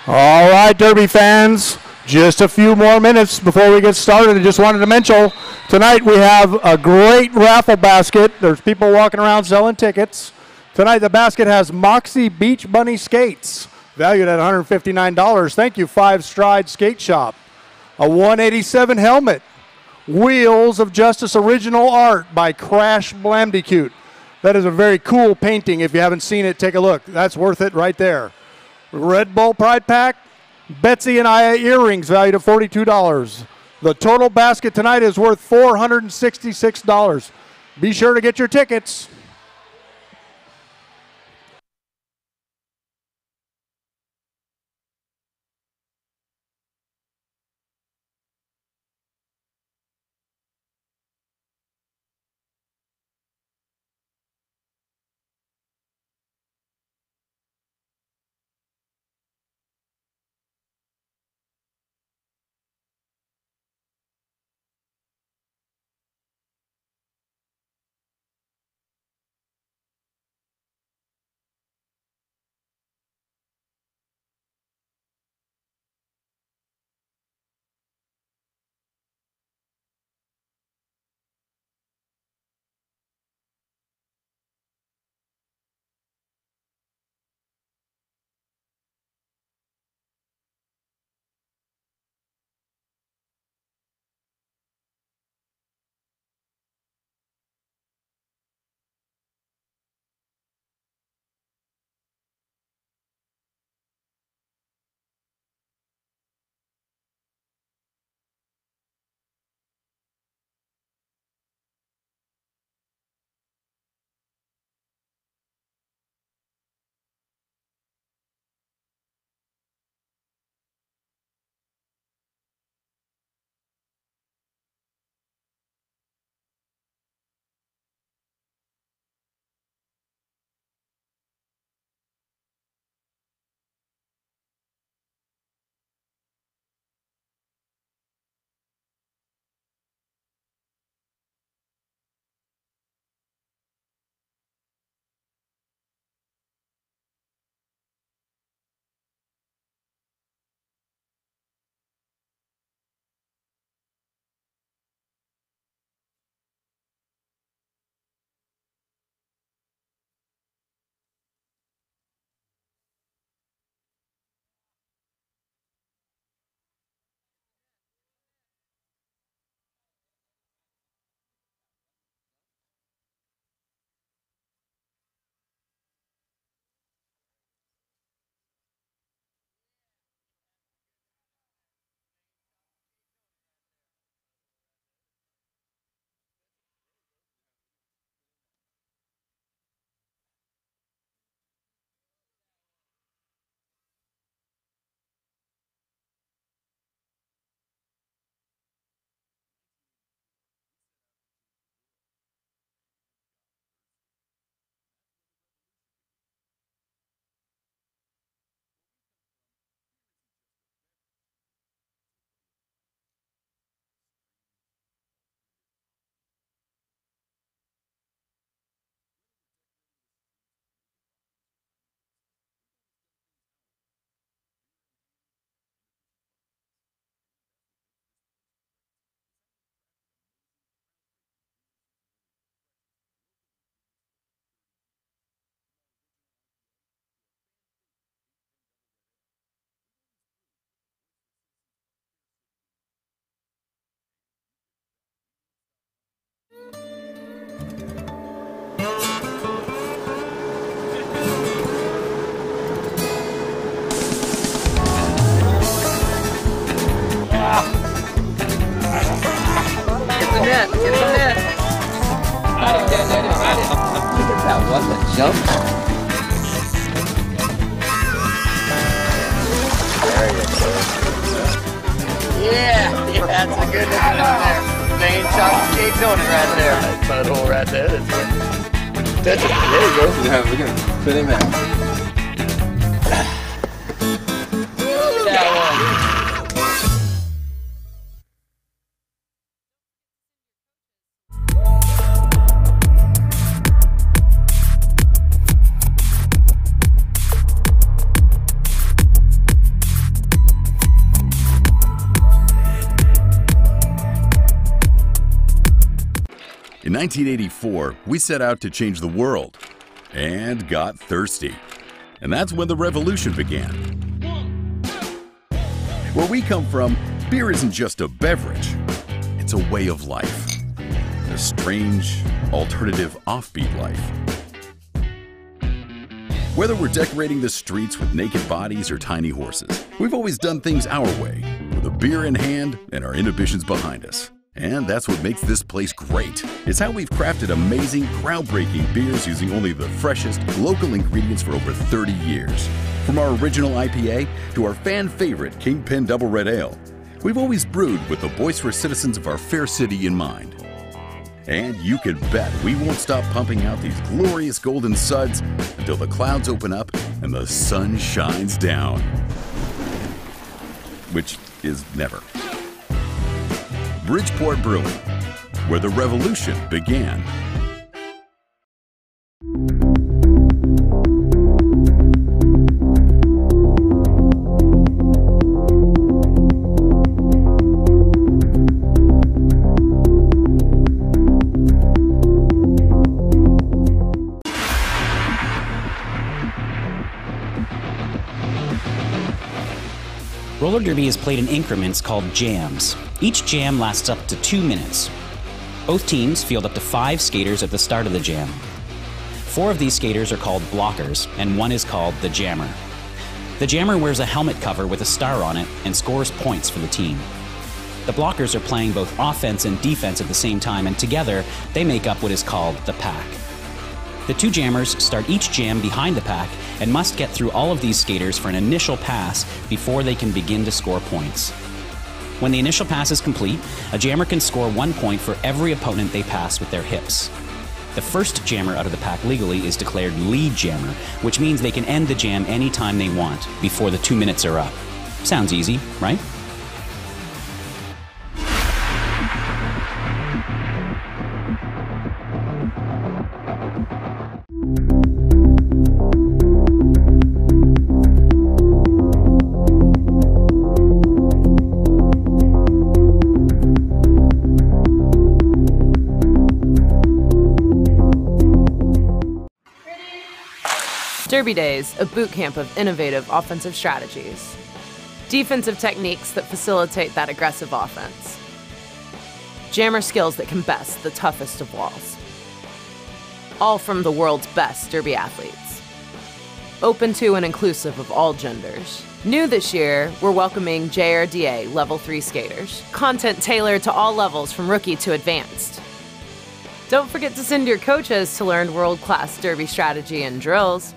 All right, Derby fans, just a few more minutes before we get started. I just wanted to mention, tonight we have a great raffle basket. There's people walking around selling tickets. Tonight the basket has Moxie Beach Bunny skates, valued at $159. Thank you, Five Stride Skate Shop. A 187 helmet. Wheels of Justice original art by Crash Blamdicute. That is a very cool painting. If you haven't seen it, take a look. That's worth it right there. Red Bull Pride Pack, Betsy and Aya earrings valued at $42. The total basket tonight is worth $466. Be sure to get your tickets. Jump. There you go. Yeah, that's a good looking one there. Main chocolate cake donut right there. That's my hole right there. That's it. Touch it. There you go. Yeah, we're gonna put him out. Look at that one. In 1984, we set out to change the world and got thirsty. And that's when the revolution began. Where we come from, beer isn't just a beverage, it's a way of life. A strange, alternative, offbeat life. Whether we're decorating the streets with naked bodies or tiny horses, we've always done things our way, with a beer in hand and our inhibitions behind us. And that's what makes this place great. It's how we've crafted amazing, groundbreaking beers using only the freshest, local ingredients for over 30 years. From our original IPA to our fan favorite Kingpin Double Red Ale, we've always brewed with the boisterous citizens of our fair city in mind. And you can bet we won't stop pumping out these glorious golden suds until the clouds open up and the sun shines down. Which is never. Bridgeport Brewing, where the revolution began. Roller derby is played in increments called jams. Each jam lasts up to 2 minutes. Both teams field up to 5 skaters at the start of the jam. 4 of these skaters are called blockers, and 1 is called the jammer. The jammer wears a helmet cover with a star on it and scores points for the team. The blockers are playing both offense and defense at the same time, and together they make up what is called the pack. The 2 jammers start each jam behind the pack and must get through all of these skaters for an initial pass before they can begin to score points. When the initial pass is complete, a jammer can score 1 point for every opponent they pass with their hips. The first jammer out of the pack legally is declared lead jammer, which means they can end the jam anytime they want before the 2 minutes are up. Sounds easy, right? Derby Days, a boot camp of innovative offensive strategies. Defensive techniques that facilitate that aggressive offense. Jammer skills that can best the toughest of walls. All from the world's best derby athletes. Open to and inclusive of all genders. New this year, we're welcoming JRDA Level 3 skaters. Content tailored to all levels from rookie to advanced. Don't forget to send your coaches to learn world-class derby strategy and drills.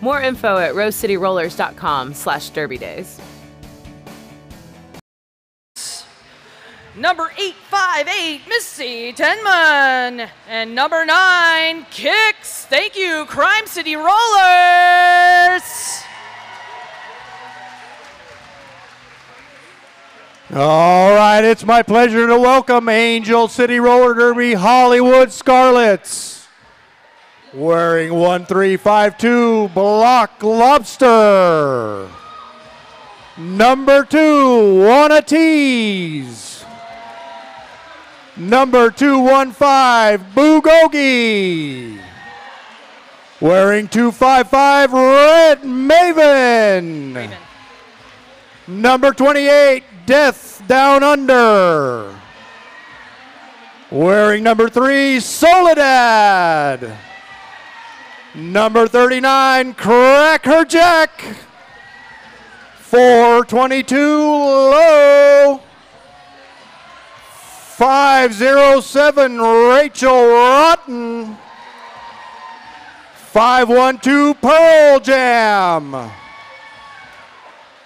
More info at rosecityrollers.com/derbydays. Number 858, Missy Tenman. And number 9, Kicks. Thank you, Crime City Rollers. All right, it's my pleasure to welcome Angel City Roller Derby Hollywood Scarlets. Wearing 1352 Block Lobster. Number 2, Wanna Tease. Number 215 Bulgogi. Wearing 255 Red Maven. Number 28 Death Down Under. Wearing number 3 Soledad. Number 39, Crack Her Jack. 422 Low. 507 Rachel Rotten. 512 Pearl Jam.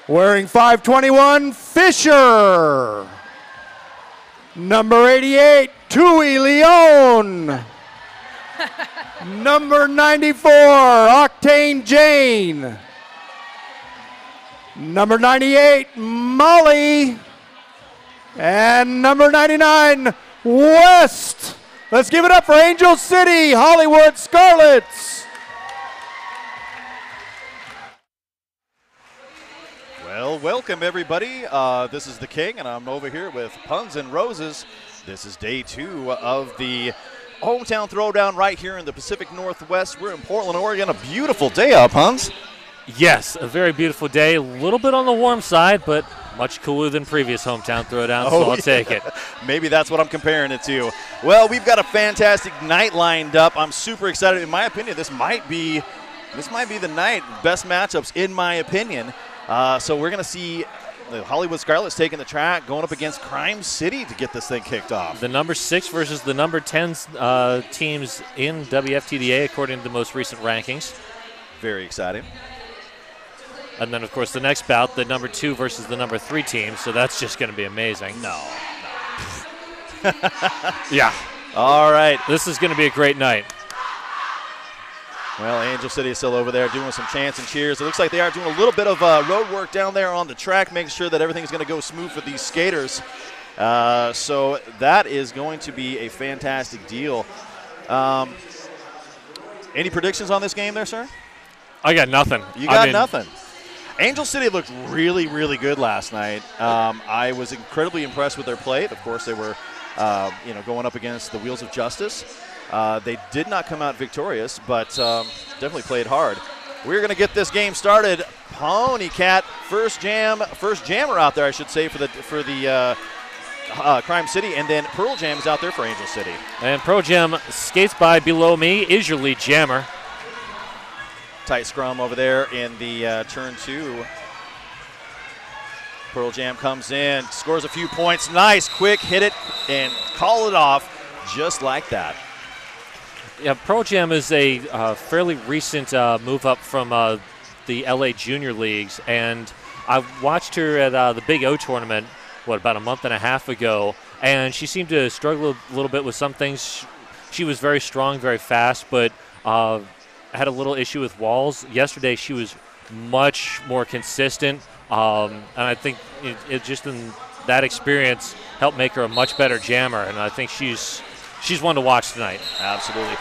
Wearing 521 Fisher. Number 88 Tui Leon. Number 94, Octane Jane. Number 98, Molly. And number 99, West. Let's give it up for Angel City Hollywood Scarlets. Well, welcome everybody. This is the King, and I'm over here with Puns and Roses. This is day 2 of the hometown throwdown right here in the Pacific Northwest. We're in Portland, Oregon. A beautiful day up, Hans. Yes, a very beautiful day. A little bit on the warm side, but much cooler than previous hometown throwdowns, so I'll take it. Maybe that's what I'm comparing it to. Well, we've got a fantastic night lined up. I'm super excited. In my opinion, this might be the night. Best matchups, in my opinion. So we're going to see the Hollywood Scarlets taking the track, going up against Crime City to get this thing kicked off. The number 6 versus the number 10 teams in WFTDA, according to the most recent rankings. Very exciting. And then, of course, the next bout, the number 2 versus the number 3 team, so that's just going to be amazing. No. Yeah. All right. This is going to be a great night. Well, Angel City is still over there doing some chants and cheers. It looks like they are doing a little bit of road work down there on the track, making sure that everything's going to go smooth for these skaters. So that is going to be a fantastic deal. Any predictions on this game there, sir? I got nothing. You got nothing. Angel City looked really, really good last night. I was incredibly impressed with their play. Of course, they were, going up against the Wheels of Justice. They did not come out victorious, but definitely played hard. We're going to get this game started. Pony Cat, first jammer out there, I should say, for the Crime City, and then Pearl Jam is out there for Angel City. And Pearl Jam skates by below me, is your lead jammer. Tight scrum over there in the turn 2. Pearl Jam comes in, scores a few points. Nice, quick, hit it, and call it off just like that. Yeah, Pearl Jam is a fairly recent move up from the LA Junior Leagues, and I watched her at the Big O tournament, about a month and a half ago, and she seemed to struggle a little bit with some things. She was very strong, very fast, but had a little issue with walls. Yesterday she was much more consistent, and I think it just in that experience helped make her a much better jammer, and I think she's one to watch tonight. Absolutely.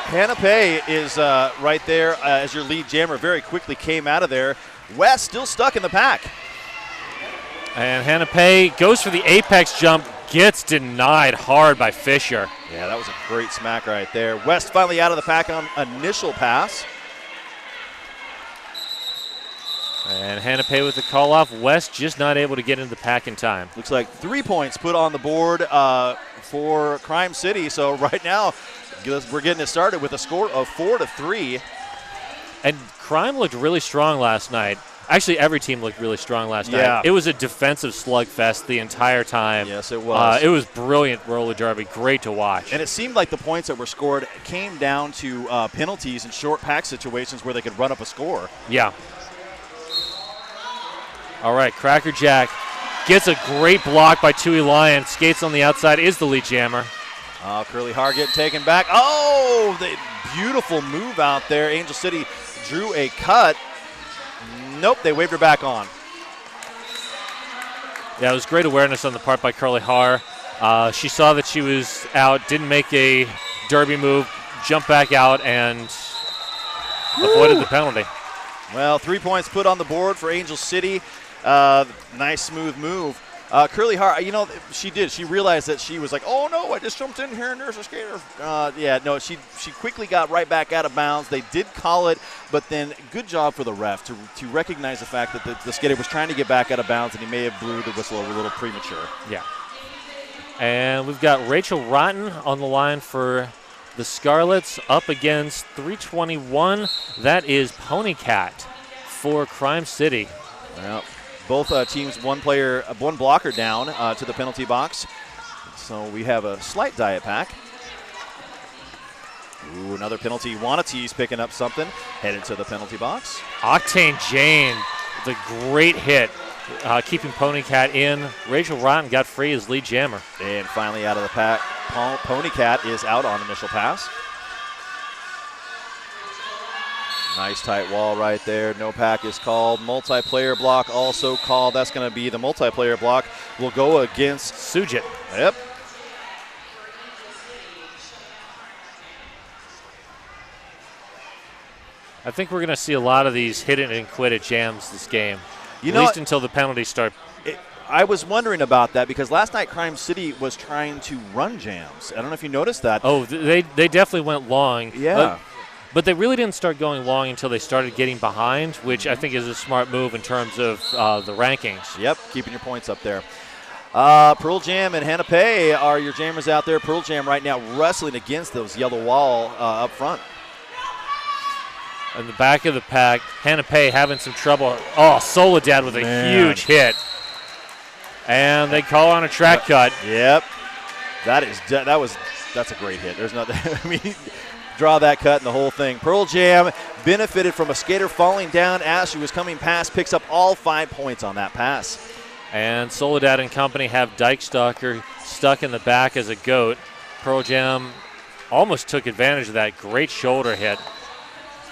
Hannah Pay is right there as your lead jammer. Very quickly came out of there. West still stuck in the pack. And Hannah Pay goes for the apex jump, gets denied hard by Fisher. Yeah, that was a great smack right there. West finally out of the pack on initial pass. And Hannah Pay with the call off. West just not able to get into the pack in time. Looks like 3 points put on the board for Crime City. So right now we're getting it started with a score of 4-3. And Crime looked really strong last night. Actually, every team looked really strong last Yeah. night. It was a defensive slugfest the entire time. Yes, it was. It was brilliant roller derby. Great to watch. And it seemed like the points that were scored came down to penalties and short pack situations where they could run up a score. Yeah. All right, Cracker Jack gets a great block by Tui Lyon. Skates on the outside, is the lead jammer. Curly Har getting taken back. Oh, the beautiful move out there. Angel City drew a cut. Nope, they waved her back on. Yeah, it was great awareness on the part by Curly Har. She saw that she was out, didn't make a derby move, jumped back out, and avoided the penalty. Well, 3 points put on the board for Angel City. Nice, smooth move. Curly Har, she did. She realized that she was like, oh, no, I just jumped in here and there's a skater. She quickly got right back out of bounds. They did call it, but then good job for the ref to recognize the fact that the skater was trying to get back out of bounds and he may have blew the whistle a little premature. Yeah. And we've got Rachel Rotten on the line for the Scarlets up against 321. That is Pony Cat for Crime City. Well, both teams one blocker down to the penalty box. So we have a slight diet pack. Ooh, another penalty. Wanatee's picking up something. Headed to the penalty box. Octane Jane, the great hit, keeping Pony Cat in. Rachel Rotten got free as lead jammer. And finally out of the pack, Pony Cat is out on initial pass. Nice tight wall right there. No pack is called. Multiplayer block also called. That's going to be the multiplayer block. Will go against Sujit. Yep. I think we're going to see a lot of these hit it and quit it jams this game. At least until the penalties start. I was wondering about that because last night Crime City was trying to run jams. I don't know if you noticed that. Oh, they definitely went long. Yeah. But they really didn't start going long until they started getting behind, which I think is a smart move in terms of the rankings. Yep, keeping your points up there. Pearl Jam and Hannah Pay are your jammers out there. Pearl Jam right now wrestling against those yellow wall up front. In the back of the pack, Hannah Pay having some trouble. Oh, Soledad with a huge hit. And they call on a track cut. Yep. That's a great hit. There's nothing. I mean, draw that cut and the whole thing. Pearl Jam benefited from a skater falling down as she was coming past, picks up all 5 points on that pass. And Soledad and company have Dyke Stalker stuck in the back as a goat. Pearl Jam almost took advantage of that great shoulder hit.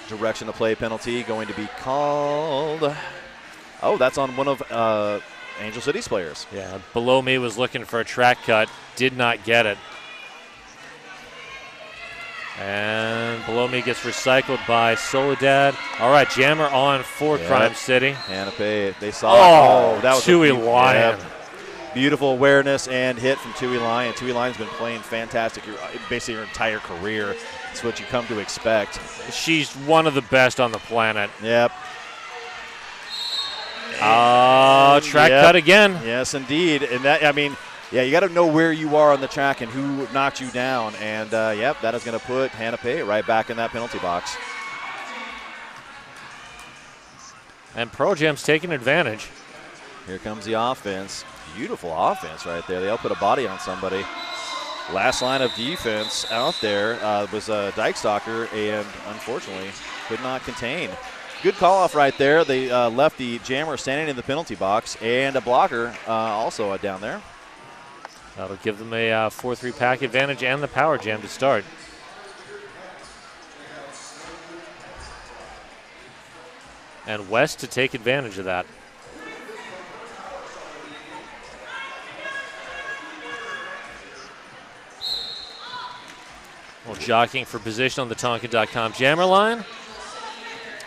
Direction to play penalty going to be called. Oh, that's on one of Angel City's players. Yeah, below me was looking for a track cut, did not get it. And below me gets recycled by Soledad. All right, jammer on for Crime City. Hannah Pay, they saw it. That was Tui Lyon. Beautiful awareness and hit from Tui Lyon. Tui Lyon's been playing fantastic basically her entire career. That's what you come to expect. She's one of the best on the planet. Yep. Track cut again. Yes, indeed. And that, I mean, yeah, you got to know where you are on the track and who knocked you down. And, that is going to put Hannah Pay right back in that penalty box. And Pearl Jam's taking advantage. Here comes the offense. Beautiful offense right there. They all put a body on somebody. Last line of defense out there was Dyke Stalker, and unfortunately could not contain. Good call-off right there. They left the jammer standing in the penalty box, and a blocker also down there. That'll give them a 4-3 pack advantage and the power jam to start. And West to take advantage of that. Well, jockeying for position on the Tonka.com jammer line.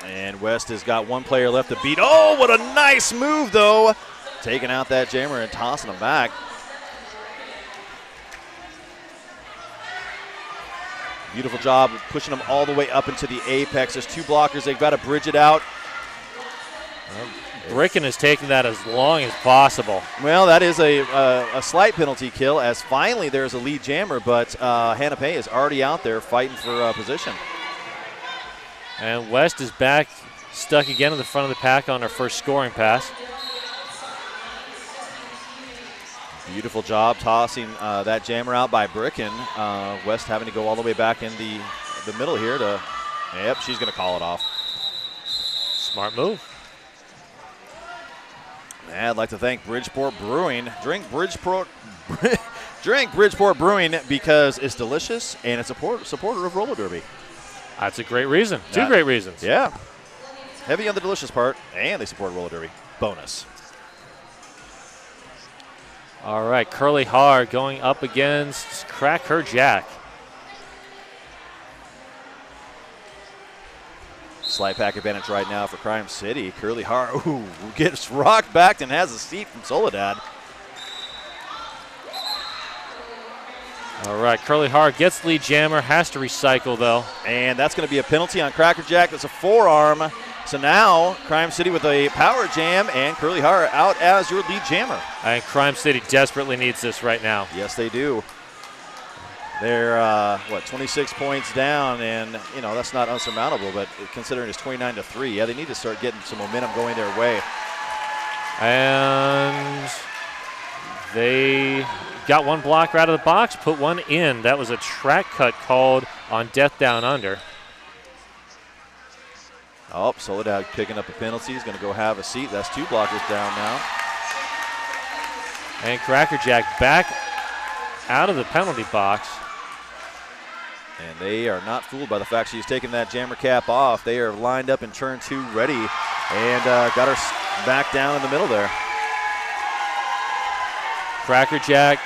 And West has got one player left to beat. Oh, what a nice move, though. Taking out that jammer and tossing him back. Beautiful job of pushing them all the way up into the apex. There's 2 blockers. They've got to bridge it out. Bricken is taking that as long as possible. Well, that is a slight penalty kill, as finally there's a lead jammer, but Hannah Pay is already out there fighting for position. And West is back, stuck again in the front of the pack on her first scoring pass. Beautiful job tossing that jammer out by Bricken. West having to go all the way back in the middle here to, yep, she's going to call it off. Smart move. And I'd like to thank Bridgeport Brewing. Drink Bridgeport Brewing because it's delicious and it's a supporter of roller derby. That's a great reason. 2 great reasons. Yeah. Heavy on the delicious part, and they support roller derby. Bonus. All right, Curly Har going up against Crack Her Jack. Slight pack advantage right now for Crime City. Curly Har, gets rocked back and has a seat from Soledad. All right, Curly Har gets lead jammer, has to recycle though. And that's going to be a penalty on Cracker Jack. That's a forearm. So now Crime City with a power jam and Curly Har out as your lead jammer. And Crime City desperately needs this right now. Yes, they do. They're, 26 points down, and, that's not unsurmountable, but considering it's 29-3, yeah, they need to start getting some momentum going their way. And they got one blocker out of the box, put one in. That was a track cut called on Death Down Under. Oh, Soledad picking up a penalty. He's going to go have a seat. That's 2 blockers down now. And Cracker Jack back out of the penalty box. And they are not fooled by the fact she's taking that jammer cap off. They are lined up in turn 2 ready and got her back down in the middle there. Cracker Jack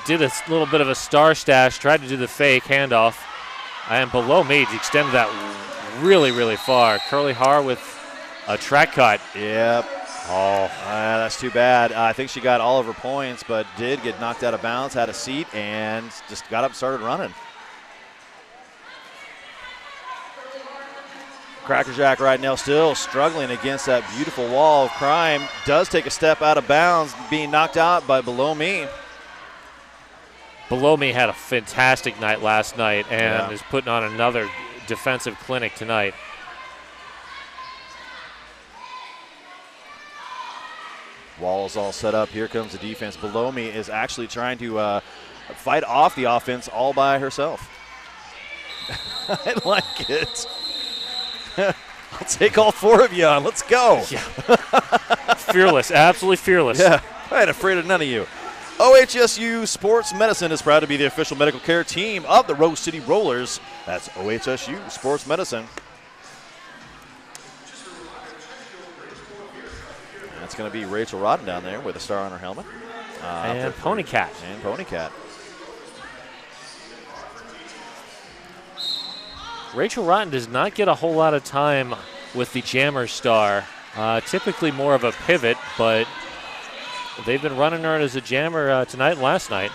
did a little bit of a star stash, tried to do the fake handoff. And below me, extended that really, really far. Curly Har with A track cut. Yep. Oh. That's too bad. I think she got all of her points, but did get knocked out of bounds, had a seat, and just got up and started running. Crackerjack right now still struggling against that beautiful wall of crime. Does take a step out of bounds, being knocked out by Below Me. Below Me had a fantastic night last night and is putting on another defensive clinic tonight. Wall is all set up. Here comes the defense. Below Me is actually trying to fight off the offense all by herself. I like it. I'll take all 4 of you on. Let's go. Yeah. Fearless, absolutely fearless. Yeah, I ain't afraid of none of you. OHSU Sports Medicine is proud to be the official medical care team of the Rose City Rollers. That's OHSU Sports Medicine. That's going to be Rachel Rodden down there with a star on her helmet. And Pony Cat. And Pony Cat. Rachel Rotten does not get a whole lot of time with the Jammer star. Typically more of a pivot, but they've been running her as a Jammer tonight and last night.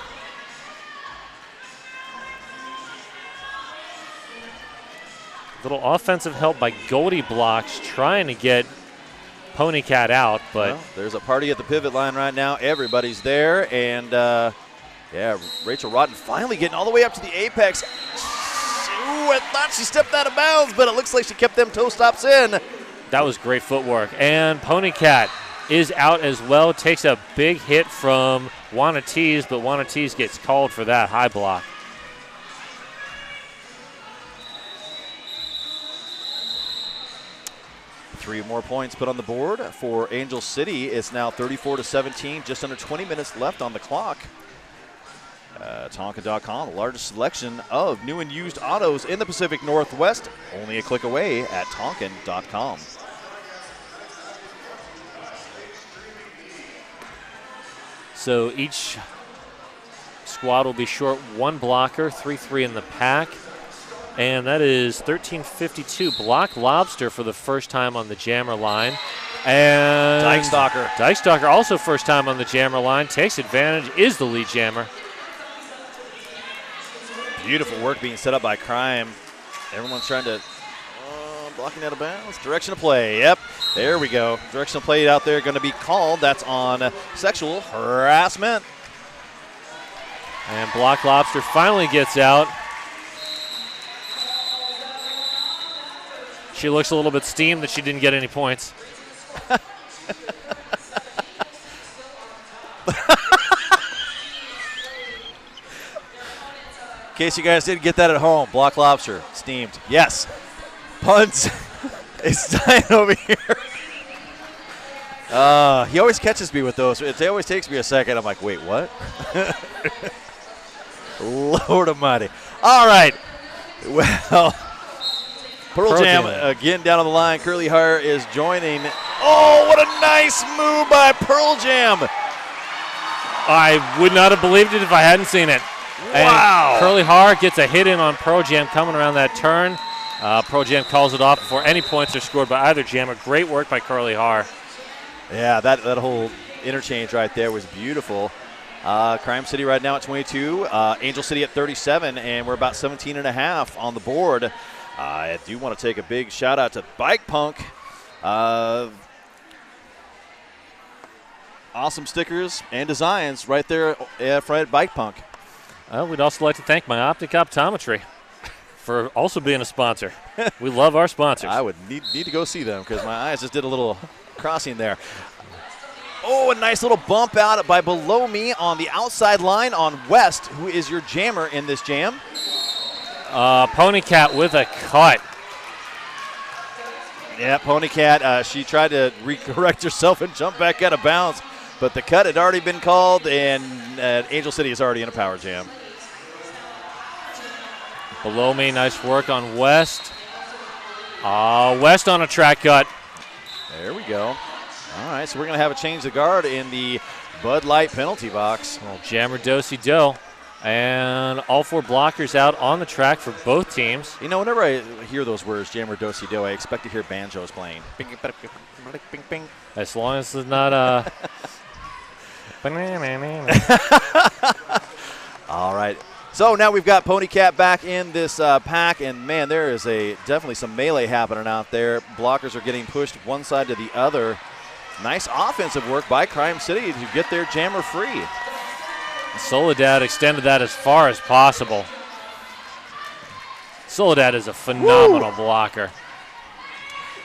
Little offensive help by Goldie Blocks trying to get Pony Cat out, but well, there's a party at the pivot line right now. Everybody's there, and yeah, Rachel Rotten finally getting all the way up to the apex. Ooh, I thought she stepped out of bounds, but it looks like she kept them toe stops in. That was great footwork. And Pony Cat is out as well. Takes a big hit from Wanna Tease, but Wanna Tease gets called for that high block. Three more points put on the board for Angel City. It's now 34-17, just under 20 minutes left on the clock. Tonka.com, the largest selection of new and used autos in the Pacific Northwest. Only a click away at Tonkin.com. So each squad will be short 1 blocker, 3-3 in the pack. And that is 13:52. Block Lobster for the first time on the Jammer line. And Dykestalker also first time on the Jammer line. Takes advantage, is the lead Jammer. Beautiful work being set up by Crime. Everyone's trying to blocking out of bounds. Direction of play. Yep, there we go. Direction of play out there going to be called. That's on sexual harassment. And Block Lobster finally gets out. She looks a little bit steamed that she didn't get any points. In case you guys didn't get that at home, Block Lobster, steamed. Yes. Puns is dying over here. He always catches me with those. It always takes me a second. I'm like, wait, what? Lord almighty. All right. Well, Pearl Jam again down on the line. Curly Har is joining. Oh, what a nice move by Pearl Jam. I would not have believed it if I hadn't seen it. Wow. And Curly Har gets a hit in on Pearl Jam coming around that turn. Pearl Jam calls it off before any points are scored by either Jammer. Great work by Curly Har. Yeah, that whole interchange right there was beautiful. Crime City right now at 22. Angel City at 37, and we're about 17 and a half on the board. I do want to take a big shout out to Bike Punk. Awesome stickers and designs right there at Bike Punk. Well, we'd also like to thank My Optic Optometry for also being a sponsor. We love our sponsors. I would need to go see them because my eyes just did a little crossing there. Oh, a nice little bump out by Below Me on the outside line on West, who is your jammer in this jam. Pony Cat with a cut. Yeah, Pony Cat, she tried to recorrect herself and jump back out of bounds, but the cut had already been called, and Angel City is already in a power jam. Below Me, nice work on West. West on a track cut. There we go. All right, so we're going to have a change of guard in the Bud Light penalty box. Well, Jammer do-si-do. And all 4 blockers out on the track for both teams. You know, whenever I hear those words, jammer, do-si-do, I expect to hear banjos playing. Bing, bing, bing, bing, bing. As long as it's not All right. So now we've got Pony Cat back in this pack, and man, there is definitely some melee happening out there. Blockers are getting pushed one side to the other. Nice offensive work by Crime City to get their jammer free. Soledad extended that as far as possible. Soledad is a phenomenal blocker.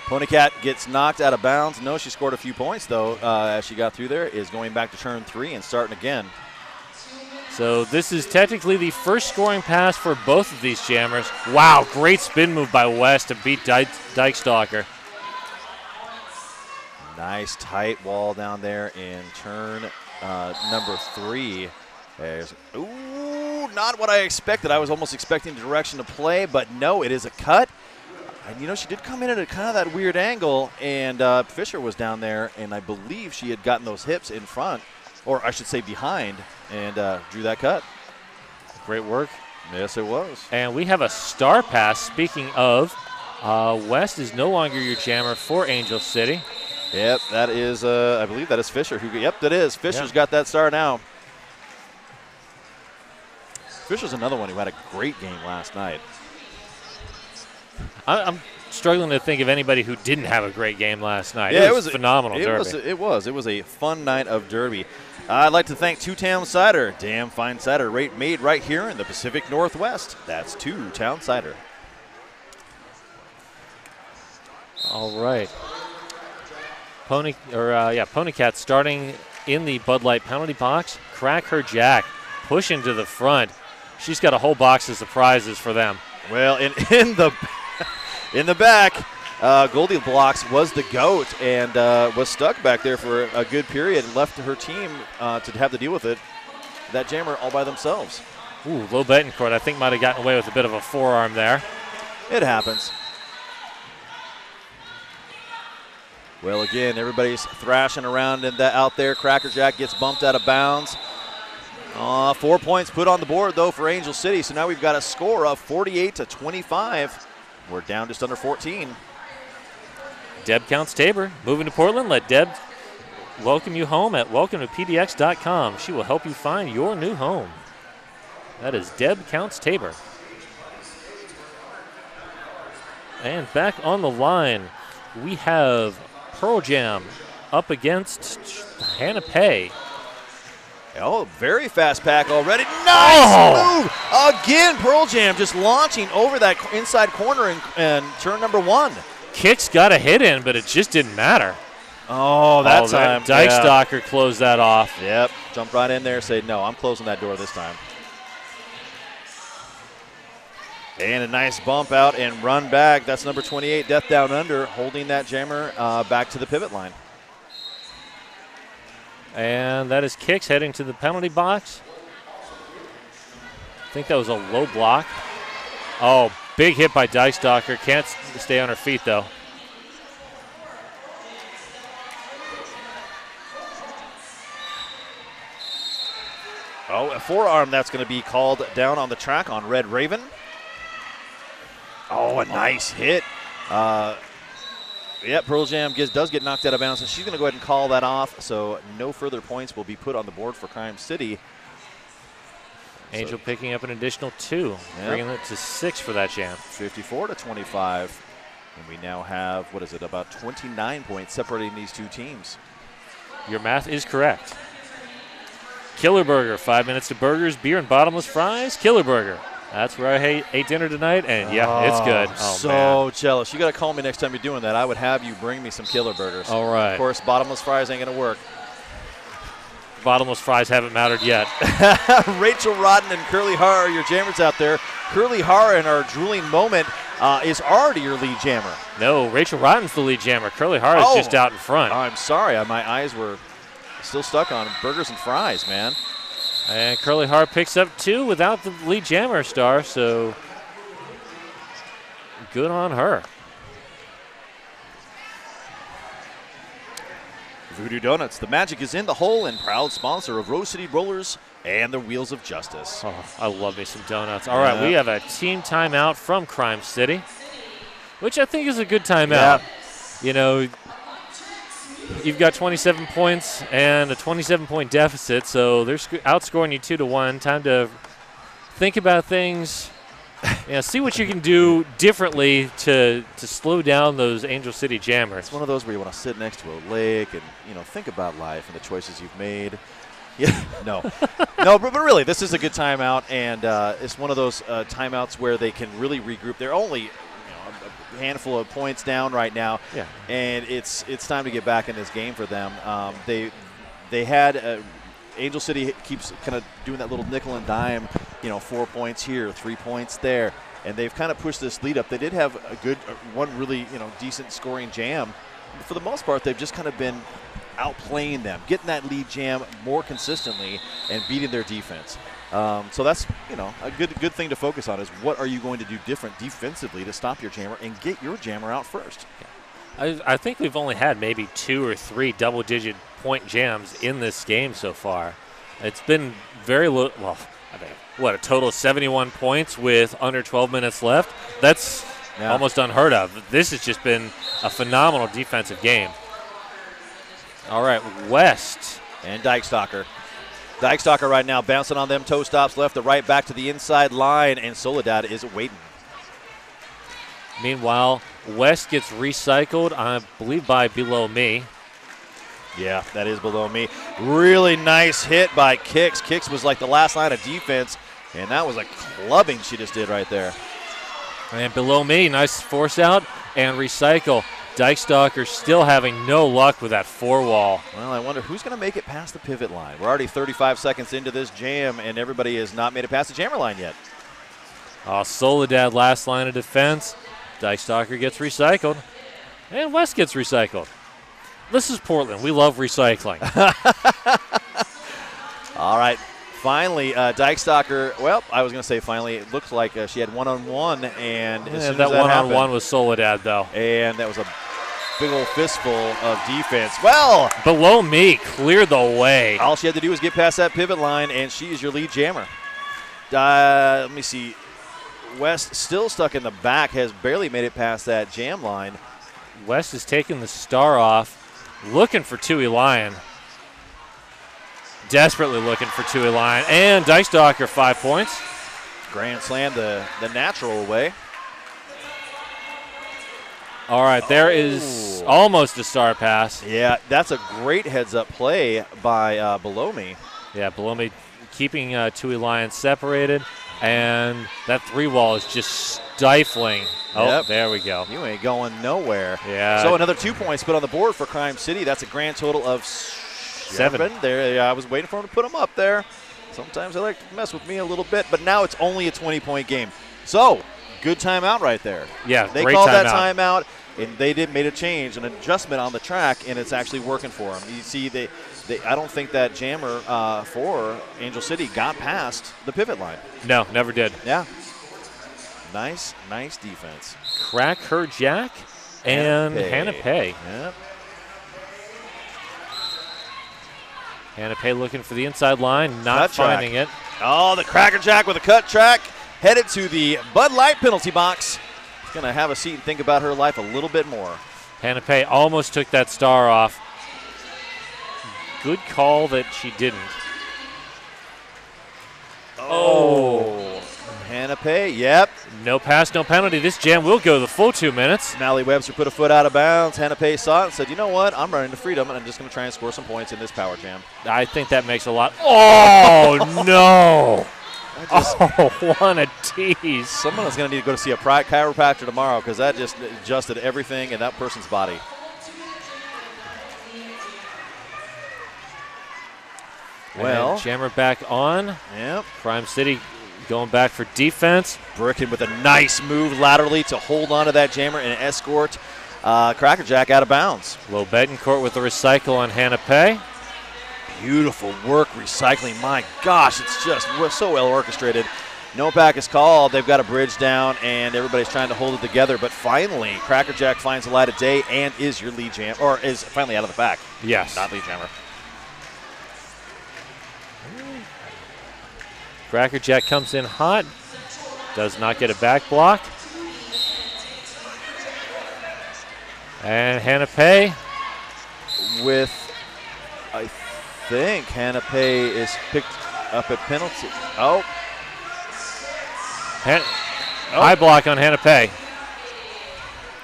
Pony Cat gets knocked out of bounds. No, she scored a few points, though, as she got through there. Is going back to turn 3 and starting again. So this is technically the first scoring pass for both of these jammers. Wow, great spin move by West to beat Dykestalker. Nice tight wall down there in turn number 3. Ooh, not what I expected. I was almost expecting the direction to play, but no, it is a cut. And, you know, she did come in at a kind of that weird angle, and Fisher was down there, and I believe she had gotten those hips in front, or I should say behind, and drew that cut. Great work. Yes, it was. And we have a star pass. Speaking of, West is no longer your jammer for Angel City. Yep, that is, I believe that is Fisher. Yep, that is. Fisher's got that star now. Fisher's another one who had a great game last night. I'm struggling to think of anybody who didn't have a great game last night. Yeah, it was phenomenal derby. It was a fun night of derby. I'd like to thank Two Town Cider. Damn fine cider made right here in the Pacific Northwest. That's Two Town Cider. All right. Pony Cat starting in the Bud Light penalty box. Crack her jack. Push into the front. She's got a whole box of surprises for them. Well, in the back, Goldie Blocks was the GOAT and was stuck back there for a good period and left her team to have to deal with it. That jammer all by themselves. Ooh, Low Betancourt, I think, might have gotten away with a bit of a forearm there. It happens. Well, again, everybody's thrashing around out there. Cracker Jack gets bumped out of bounds. 4 points put on the board, though, for Angel City. So now we've got a score of 48-25. We're down just under 14. Deb Counts Tabor moving to Portland. Let Deb welcome you home at welcome-to-pdx.com. She will help you find your new home. That is Deb Counts Tabor. And back on the line, we have Pearl Jam up against Hannah Pay. Oh, very fast pack already. Nice move. Again, Pearl Jam just launching over that inside corner and turn number 1. Kicks got a hit in, but it just didn't matter. Oh, that time. Dykestalker closed that off. Yep, jumped right in there, said, no, I'm closing that door this time. And a nice bump out and run back. That's number 28, Death Down Under, holding that jammer back to the pivot line. And that is Kicks heading to the penalty box. I think that was a low block. Oh, big hit by Dykestalker. Can't stay on her feet, though. Oh, a forearm that's going to be called down on the track on Red Raven. Oh, a nice hit. Pearl Jam does get knocked out of bounds, and she's going to go ahead and call that off, so no further points will be put on the board for Crime City. Angel picking up an additional 2, bringing it to 6 for that jam. 54-25, and we now have, about 29 points separating these two teams. Your math is correct. Killer Burger, 5 minutes to burgers, beer, and bottomless fries. Killer Burger. That's where I ate dinner tonight, and it's good. Oh, so man. jealous. You got to call me next time you're doing that. I would have you bring me some Killer Burgers. All right. Of course, bottomless fries ain't going to work. Bottomless fries haven't mattered yet. Rachel Rodden and Curly Har are your jammers out there. Curly Har in our drooling moment is already your lead jammer. No, Rachel Rodden's the lead jammer. Curly Har is just out in front. I'm sorry. My eyes were still stuck on burgers and fries, man. And Curly Har picks up 2 without the lead jammer star, so good on her. Voodoo Donuts, the magic is in the hole, and proud sponsor of Rose City Rollers and the Wheels of Justice. Oh, I love me some donuts. All right, we have a team timeout from Crime City, which I think is a good timeout. You know, you've got 27 points and a 27-point deficit, so they're outscoring you 2-1. Time to think about things. See what you can do differently to slow down those Angel City Jammers. It's one of those where you want to sit next to a lake and think about life and the choices you've made. Yeah, no, but really, this is a good timeout, and it's one of those timeouts where they can really regroup. They're only a handful of points down right now, and it's time to get back in this game for them. They had. Angel City keeps kind of doing that little nickel and dime, 4 points here, 3 points there, and they've kind of pushed this lead up. They did have a good, one really, decent scoring jam. But for the most part, they've just kind of been outplaying them, getting that lead jam more consistently and beating their defense. So that's, a good thing to focus on is what are you going to do different defensively to stop your jammer and get your jammer out first. I think we've only had maybe 2 or 3 double-digit point jams in this game so far. It's been very low. Well, a total of 71 points with under 12 minutes left? That's almost unheard of. This has just been a phenomenal defensive game. All right, West. And Dykestalker. Dykestalker right now bouncing on them toe stops left to right back to the inside line, and Soledad is waiting. Meanwhile, West gets recycled, I believe, by Below Me. Yeah, that is Below Me. Really nice hit by Kix. Kix was like the last line of defense, and that was a clubbing she just did right there. And Below Me, nice force out and recycle. Dykestalker still having no luck with that 4-wall. Well, I wonder who's going to make it past the pivot line. We're already 35 seconds into this jam, and everybody has not made it past the jammer line yet. Soledad last line of defense. Dykestalker gets recycled, and West gets recycled. This is Portland. We love recycling. All right. Finally, Dykestalker, well, I was going to say finally, it looks like she had one-on-one, and as soon as that one-on-one was Soledad, though. And that was a big old fistful of defense. Well, Below Me cleared the way. All she had to do was get past that pivot line, and she is your lead jammer. Let me see. West still stuck in the back, has barely made it past that jam line. West is taking the star off, looking for Tui Lion. Desperately looking for Tui Lion. And Dykestalker 5 points. Grand slam the natural way. All right, there is almost a star pass. Yeah, that's a great heads-up play by Below Me. Yeah, Below Me keeping Tui Lion separated. And that 3-wall is just stifling. Oh, there we go. You ain't going nowhere. Yeah. So another 2 points put on the board for Crime City. That's a grand total of 7. There, I was waiting for him to put them up there. Sometimes they like to mess with me a little bit, but now it's only a 20-point game. So, good timeout right there. Yeah, they called that timeout, and they made a change, an adjustment on the track, and it's actually working for them. You see, I don't think that jammer for Angel City got past the pivot line. No, never did. Yeah. Nice defense. Crack her jack and Hannah Pay. Yep. Hannah Pay looking for the inside line, not finding it. Oh, the Cracker Jack with a cut track, headed to the Bud Light penalty box. She's going to have a seat and think about her life a little bit more. Hannah Pay almost took that star off. Good call that she didn't. Oh. Hannah Pay, yep. No pass, no penalty. This jam will go the full 2 minutes. Mally Webster put a foot out of bounds. Hannah Pay saw it and said, you know what? I'm running to freedom, and I'm just going to try and score some points in this power jam. I think that makes a lot. Oh, no. What a tease. Someone is going to need to go to see a chiropractor tomorrow because that just adjusted everything in that person's body. Well, and jammer back on. Yep. Crime City going back for defense. Bricken with a nice move laterally to hold on to that jammer and escort Cracker Jack out of bounds. Low Betancourt with the recycle on Hannah Pay. Beautiful work recycling. My gosh, it's just so well orchestrated. No back is called. They've got a bridge down, and everybody's trying to hold it together. But finally, Crackerjack finds the light of day and is your lead jam, or is finally out of the back. Yes. Not lead jammer. Crackerjack comes in hot. Does not get a back block. And Hannah Pay. With, I think, Hannah Pay is picked up at penalty. Oh. High block on Hannah Pay.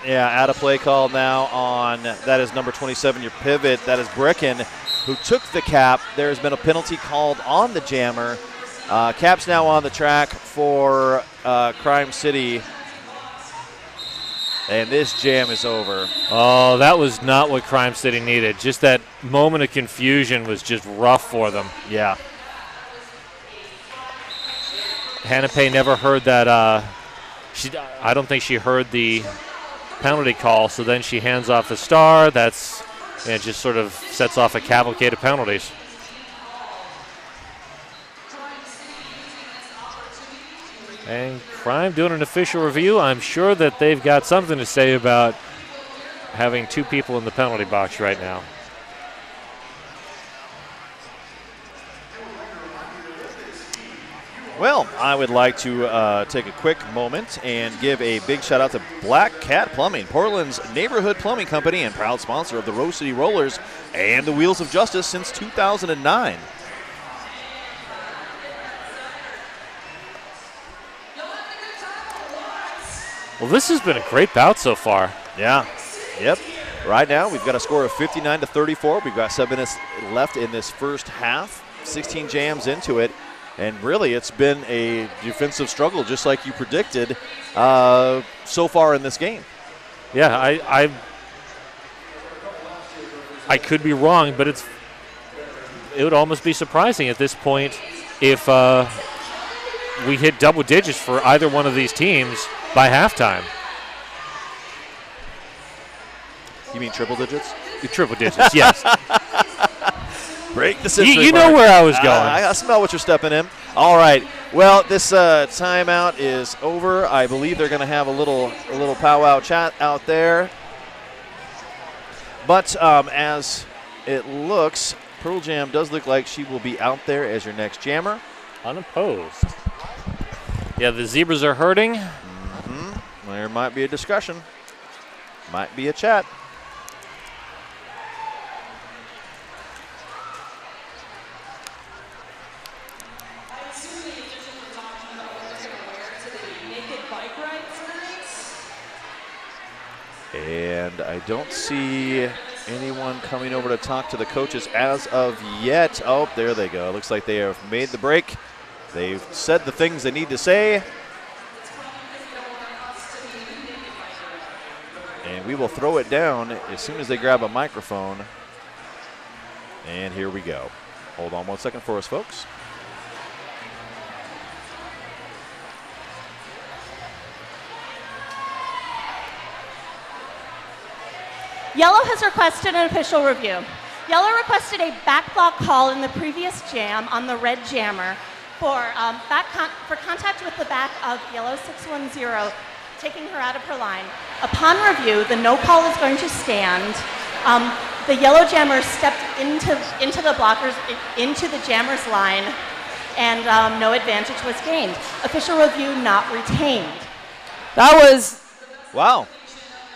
Yeah, out of play call now on, that is number 27, your pivot. That is Bricken, who took the cap. There's been a penalty called on the jammer. Cap's now on the track for Crime City. And this jam is over. Oh, that was not what Crime City needed. Just that moment of confusion was just rough for them. Yeah. Hannah Pay never heard that. I don't think she heard the penalty call, so then she hands off the star. That's, it just sort of sets off a cavalcade of penalties. And Crime doing an official review. I'm sure that they've got something to say about having two people in the penalty box right now. Well, I would like to take a quick moment and give a big shout out to Black Cat Plumbing, Portland's neighborhood plumbing company and proud sponsor of the Rose City Rollers and the Wheels of Justice since 2009. Well, this has been a great bout so far. Yeah. Yep. Right now, we've got a score of 59-34. We've got 7 minutes left in this first half. 16 jams into it. And really, it's been a defensive struggle, just like you predicted so far in this game. Yeah, I could be wrong, but it would almost be surprising at this point if we hit double digits for either one of these teams by halftime. You mean triple digits? Triple digits, yes. Break the citrus. You know where I was going. I smell what you're stepping in. All right. Well, this timeout is over. I believe they're going to have a little powwow chat out there. But as it looks, Pearl Jam does look like she will be out there as your next jammer. Unopposed. Yeah, the Zebras are hurting. Mm-hmm. There might be a discussion. Might be a chat. And I don't see anyone coming over to talk to the coaches as of yet. Oh, there they go. Looks like they have made the break. They've said the things they need to say. And we will throw it down as soon as they grab a microphone. And here we go. Hold on 1 second for us, folks. Yellow has requested an official review. Yellow requested a back block call in the previous jam on the red jammer for contact with the back of Yellow 610, taking her out of her line. Upon review, the no call is going to stand. The yellow jammer stepped into the blockers, into the jammer's line, and no advantage was gained. Official review not retained. That was... Wow.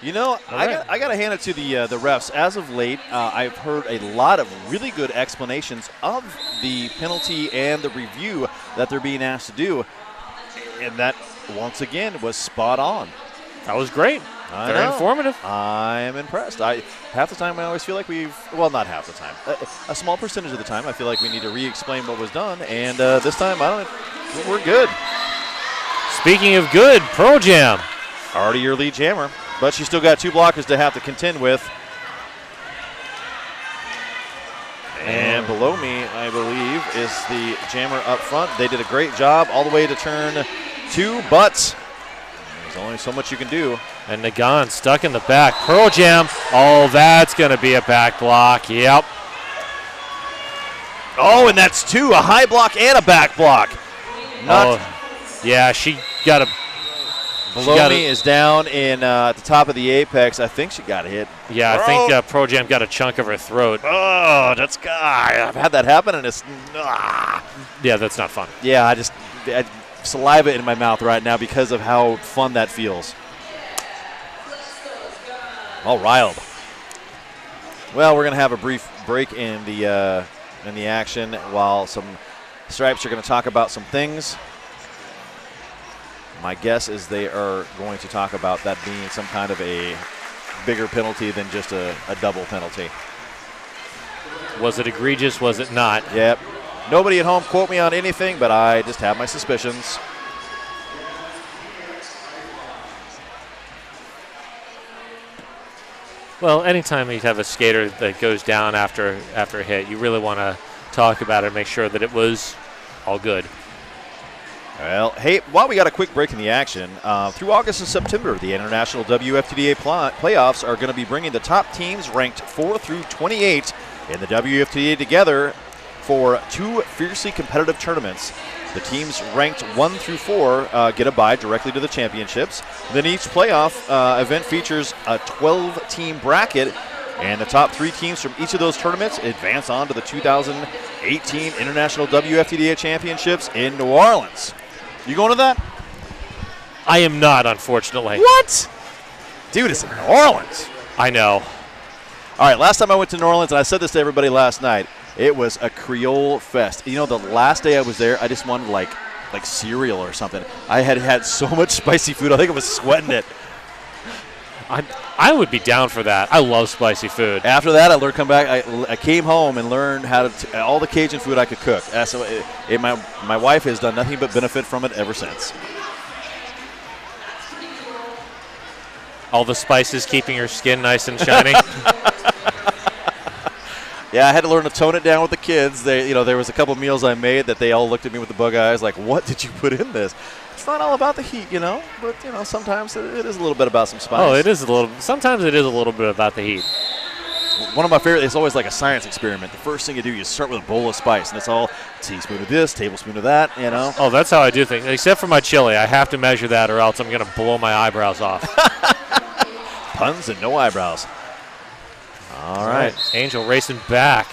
You know, I got to hand it to the refs. As of late, I've heard a lot of really good explanations of the penalty and the review that they're being asked to do. And that, once again, was spot on. That was great. Very informative. I am impressed. Half the time I always feel like well, not half the time. A small percentage of the time I feel like we need to re-explain what was done. And this time, we're good. Speaking of good, Pearl Jam. Already your lead jammer. But she's still got two blockers to have to contend with. And below me, I believe, is the jammer up front. They did a great job all the way to turn 2, but there's only so much you can do. And Nagan stuck in the back. Pearl Jam. Oh, that's going to be a back block. Yep. Oh, and that's 2, a high block and a back block. Yeah, she got a. Below me is down in at the top of the apex. I think she got hit. Yeah, I think Pro Jam got a chunk of her throat. Oh, that's I've had that happen, and it's Yeah, that's not fun. Yeah, I saliva in my mouth right now because of how fun that feels. All riled. Well, we're gonna have a brief break in the action while some Stripes are gonna talk about some things. My guess is they are going to talk about that being some kind of a bigger penalty than just a double penalty. Was it egregious? Was it not? Yep. Nobody at home quote me on anything, but I just have my suspicions. Well, anytime you have a skater that goes down after a hit, you really want to talk about it and make sure that it was all good. Well, hey, while we got a quick break in the action, through August and September, the International WFTDA playoffs are going to be bringing the top teams ranked 4 through 28 in the WFTDA together for 2 fiercely competitive tournaments. The teams ranked 1 through 4 get a bye directly to the championships. Then each playoff event features a 12-team bracket, and the top 3 teams from each of those tournaments advance on to the 2018 International WFTDA Championships in New Orleans. You going to that? I am not, unfortunately. What? Dude, it's in New Orleans. I know. All right, last time I went to New Orleans, and I said this to everybody last night, it was a Creole fest. You know, the last day I was there, I just wanted like cereal or something. I had so much spicy food, I think I was sweating it. I would be down for that. I love spicy food. After that, I came home and learned how to all the Cajun food I could cook. So my wife has done nothing but benefit from it ever since. All the spices keeping your skin nice and shiny. Yeah, I had to learn to tone it down with the kids. There was a couple meals I made that they all looked at me with the bug eyes like, what did you put in this? It's not all about the heat, but, sometimes it is a little bit about some spice. Oh, it is a little. Sometimes it is a little bit about the heat. One of my favorite, it's always like a science experiment. The first thing you do, you start with a bowl of spice, and it's all teaspoon of this, tablespoon of that, Oh, that's how I do things. Except for my chili. I have to measure that or else I'm going to blow my eyebrows off. Puns and no eyebrows. All right. Angel racing back.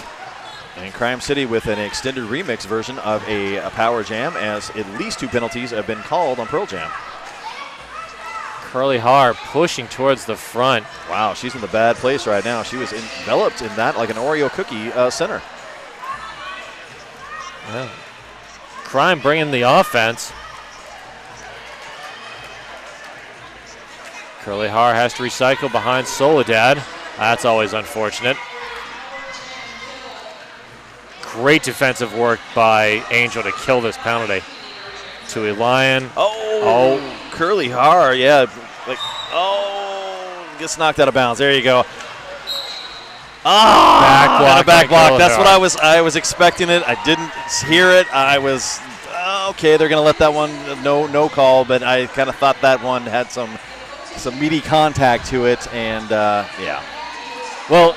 And Crime City with an extended remix version of a Power Jam, as at least 2 penalties have been called on Pearl Jam. Curly Har pushing towards the front. Wow, she's in the bad place right now. She was enveloped in that like an Oreo cookie center. Yeah. Crime bringing the offense. Curly Har has to recycle behind Soledad. That's always unfortunate. Great defensive work by Angel to kill this penalty. Tui Lion. Oh, Curly Har, yeah. Gets knocked out of bounds. There you go. Back block. Back block. That's what I was expecting it. I didn't hear it. I was, okay, they're going to let that one, no call, but I kind of thought that one had some meaty contact to it, and yeah. Well,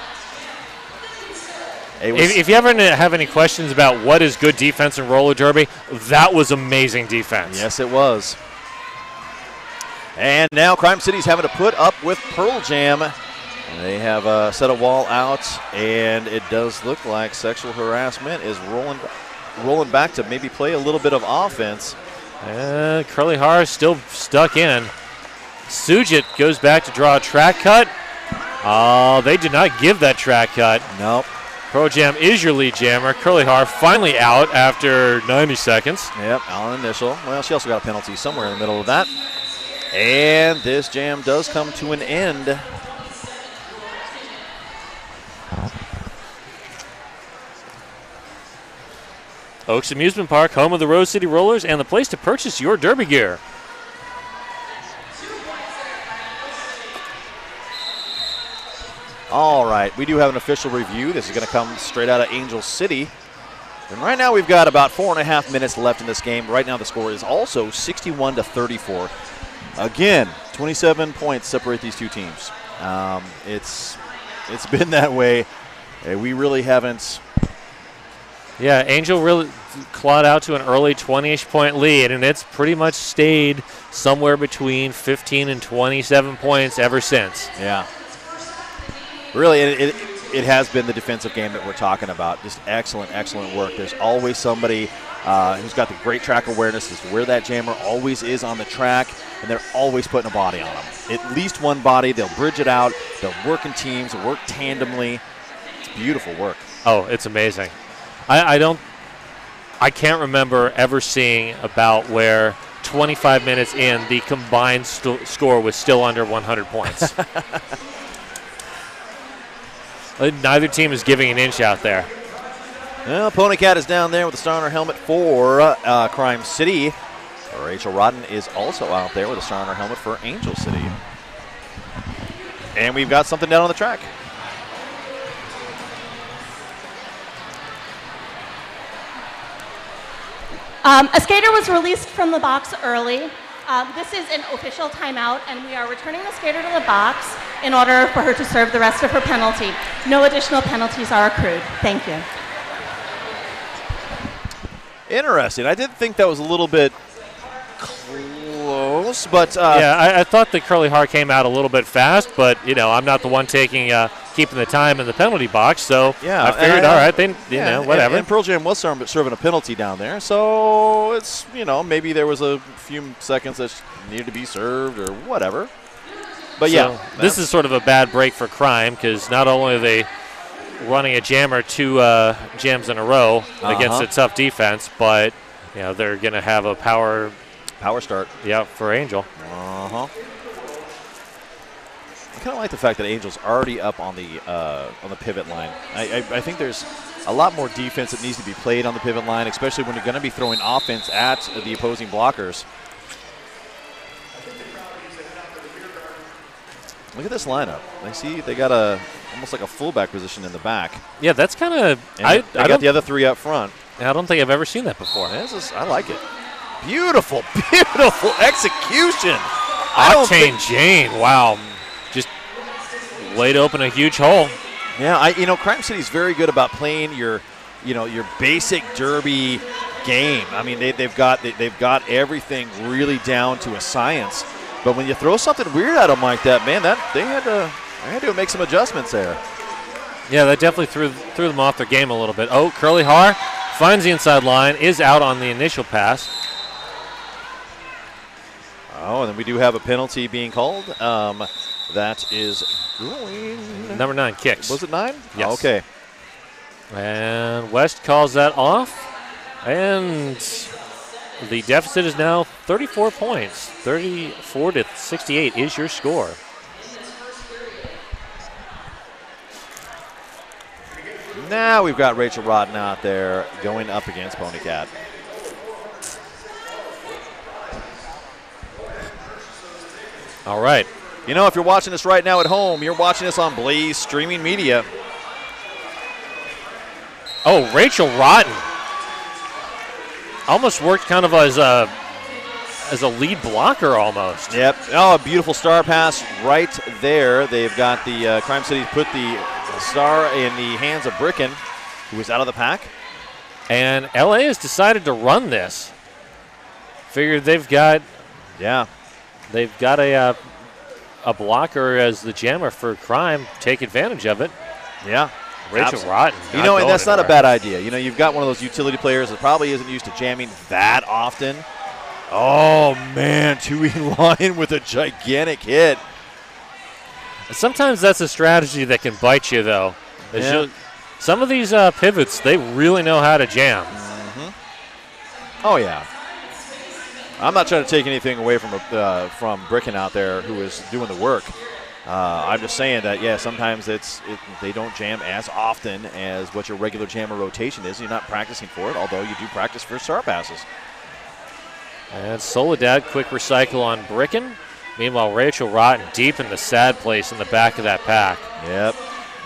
if you ever have any questions about what is good defense in roller derby, that was amazing defense. Yes, it was. And now Crime City's having to put up with Pearl Jam. They have set a wall out, and it does look like sexual harassment is rolling back to maybe play a little bit of offense. Curly Har is still stuck in. Sujit goes back to draw a track cut. Oh, they did not give that track cut. Nope. Pro Jam is your lead jammer. Curly Har finally out after 90 seconds. Yep, on initial. Well, she also got a penalty somewhere in the middle of that. And this jam does come to an end. Oaks Amusement Park, home of the Rose City Rollers, and the place to purchase your derby gear. All right, we do have an official review. This is going to come straight out of Angel City. And right now we've got about 4.5 minutes left in this game. Right now the score is also 61-34. Again, 27 points separate these two teams. It's been that way. We really haven't Yeah, Angel really clawed out to an early 20-ish point lead, and it's pretty much stayed somewhere between 15 and 27 points ever since. Yeah. Really, it has been the defensive game that we're talking about. Just excellent, excellent work. There's always somebody who's got the great track awareness as to where that jammer always is on the track, and they're always putting a body on them. At least one body. They'll bridge it out. They'll work in teams, work tandemly. It's beautiful work. Oh, it's amazing. I can't remember ever seeing about where 25 minutes in the combined score was still under 100 points. Neither team is giving an inch out there. Well, Ponycat is down there with the star on her helmet for Crime City. Rachel Rodden is also out there with a star on her helmet for Angel City. And we've got something down on the track. A skater was released from the box early. This is an official timeout, and we are returning the skater to the box in order for her to serve the rest of her penalty. No additional penalties are accrued. Thank you. Interesting. I did think that was a little bit close, but yeah, I thought the curly har came out a little bit fast, but I'm not the one keeping the time in the penalty box, so yeah, I figured, all right, whatever. And Pearl Jam was serving a penalty down there, so it's maybe there was a few seconds that needed to be served or whatever. But so yeah, this is sort of a bad break for Crime because not only are they running a jammer 2 jams in a row against a tough defense, but they're going to have a power start. Yeah, for Angel. I kind of like the fact that Angel's already up on the pivot line. I think there's a lot more defense that needs to be played on the pivot line, especially when you're going to be throwing offense at the opposing blockers. Look at this lineup. I see they got almost like a fullback position in the back. Yeah, that's kind of. I got the other 3 up front. I don't think I've ever seen that before. I like it. Beautiful, beautiful execution. Octane Jane, wow. Just laid open a huge hole. Yeah, Crime City's very good about playing your basic derby game. I mean, they've got everything really down to a science. But when you throw something weird at them like that, man, they had to make some adjustments there. Yeah, that definitely threw them off their game a little bit. Oh, Curly Har finds the inside line, is out on the initial pass. Oh, and then we do have a penalty being called. That is going. Number 9 kicks. Was it 9? Yes. Oh, okay. And West calls that off. And the deficit is now 34 points. 34-68 is your score. Now we've got Rachel Rodden out there going up against Ponycat. All right. If you're watching this right now at home, you're watching us on Blaze Streaming Media. Oh, Rachel Rodden almost worked kind of as a lead blocker almost. Yep. Oh, a beautiful star pass right there. They've got the Crime City put the star in the hands of Bricken, who was out of the pack. And LA has decided to run this. Figured they've got a blocker as the jammer for Crime. Take advantage of it. Yeah. Rachel Rodden. And that's not a bad idea. You've got one of those utility players that probably isn't used to jamming that often. Oh, man, 2E line with a gigantic hit. Sometimes that's a strategy that can bite you, though. Yeah. Some of these pivots, they really know how to jam. Mm-hmm. Oh, yeah. I'm not trying to take anything away from Bricken out there, who is doing the work. I'm just saying that, sometimes they don't jam as often as what your regular jammer rotation is. You're not practicing for it, although you do practice for star passes. And Soledad, quick recycle on Bricken. Meanwhile, Rachel Rodden deep in the sad place in the back of that pack. Yep.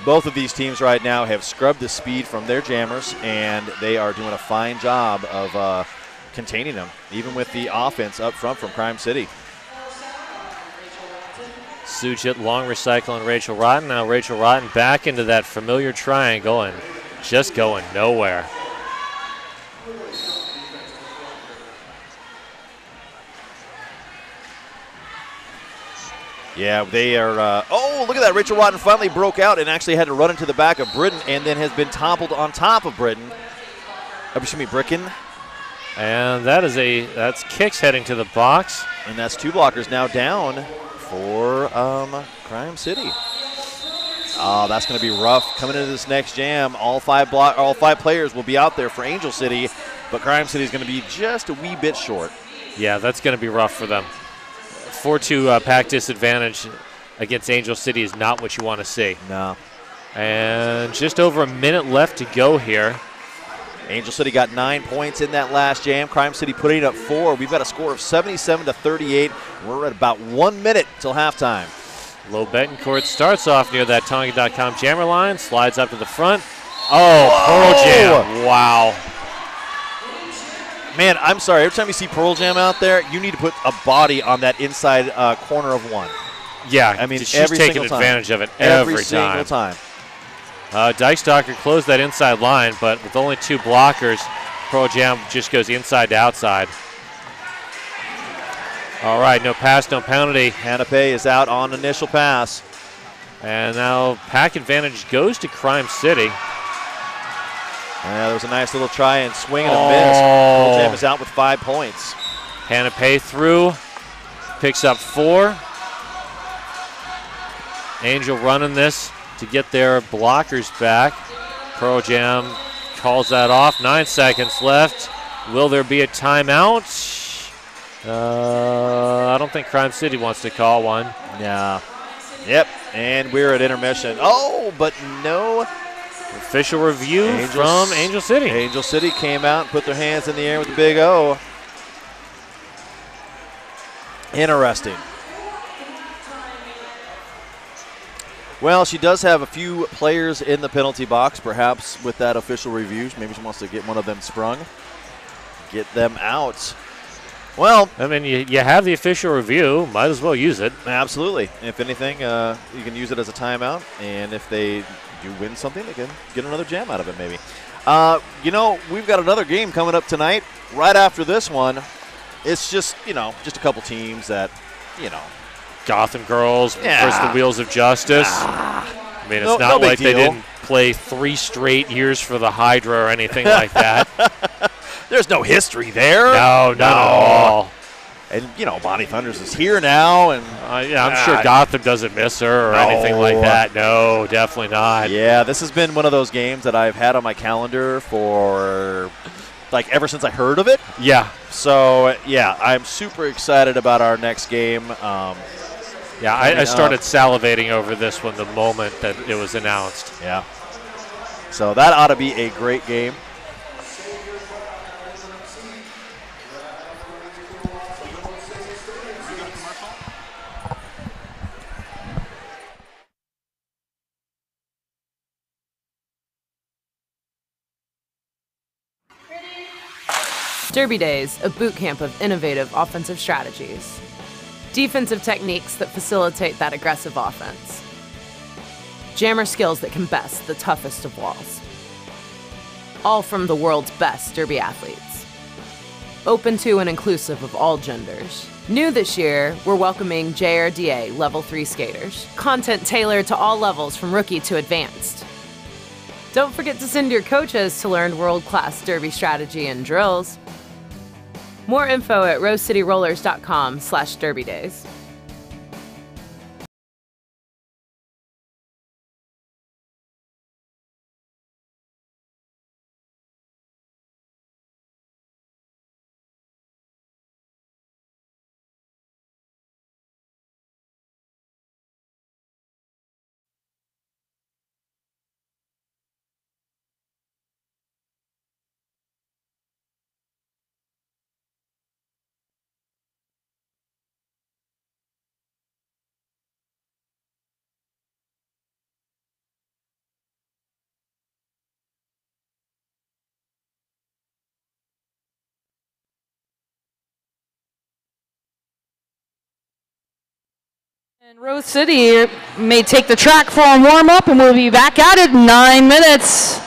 Both of these teams right now have scrubbed the speed from their jammers, and they are doing a fine job of containing them, even with the offense up front from Crime City. Sujit long recycle on Rachel Rodden. Now Rachel Rodden back into that familiar triangle and just going nowhere. Yeah, they are. Oh, look at that. Rachel Rotten finally broke out and actually had to run into the back of Britton and then has been toppled on top of Britton. Excuse me, Bricken. And that's Kicks heading to the box. And that's 2 blockers now down for Crime City. Oh, that's going to be rough coming into this next jam. All 5 players will be out there for Angel City, but Crime City is going to be just a wee bit short. Yeah, that's going to be rough for them. 4-2 pack disadvantage against Angel City is not what you want to see. No. And just over a minute left to go here. Angel City got 9 points in that last jam. Crime City putting up 4. We've got a score of 77-38. We're at about 1 minute till halftime. Low Betancourt starts off near that Tonga.com jammer line, slides up to the front. Oh, Pearl Jam. Wow. Man, I'm sorry. Every time you see Pearl Jam out there, you need to put a body on that inside corner of 1. Yeah, I mean, she's taking advantage of it every single time. Dykestalker closed that inside line, but with only 2 blockers, Pearl Jam just goes inside to outside. All right, no pass, no penalty. Hannah Pay is out on initial pass. And now pack advantage goes to Crime City. There was a nice little try and swing and a miss. Pearl Jam is out with 5 points. Hannah Pay through, picks up 4. Angel running this to get their blockers back. Pearl Jam calls that off. 9 seconds left. Will there be a timeout? I don't think Crime City wants to call one. Yeah. Yep. And we're at intermission. Oh, but no. Official review from Angel City. Angel City came out and put their hands in the air with the big O. Interesting. Well, she does have a few players in the penalty box, perhaps with that official review. Maybe she wants to get one of them sprung, get them out. Well, I mean, you have the official review. Might as well use it. Absolutely. If anything, you can use it as a timeout. And if they do win something, they can get another jam out of it maybe. You know, we've got another game coming up tonight. Right after this one, it's just, just a couple teams that, Gotham girls versus the Wheels of Justice. I mean, it's not like they didn't play 3 straight years for the Hydra or anything like that. There's no history there. No, not at all. And, Bonnie Thunders is here now. And I'm sure Gotham doesn't miss her or anything like that. No, definitely not. Yeah, this has been one of those games that I've had on my calendar for, ever since I heard of it. Yeah. So, I'm super excited about our next game. I started salivating over this one the moment that it was announced. Yeah. So that ought to be a great game. Derby Days, a boot camp of innovative offensive strategies. Defensive techniques that facilitate that aggressive offense. Jammer skills that can best the toughest of walls. All from the world's best Derby athletes. Open to and inclusive of all genders. New this year, we're welcoming JRDA Level 3 skaters. Content tailored to all levels from rookie to advanced. Don't forget to send your coaches to learn world-class Derby strategy and drills. More info at rosecityrollers.com/derbydays. And Rose City may take the track for a warm-up, and we'll be back at it in 9 minutes.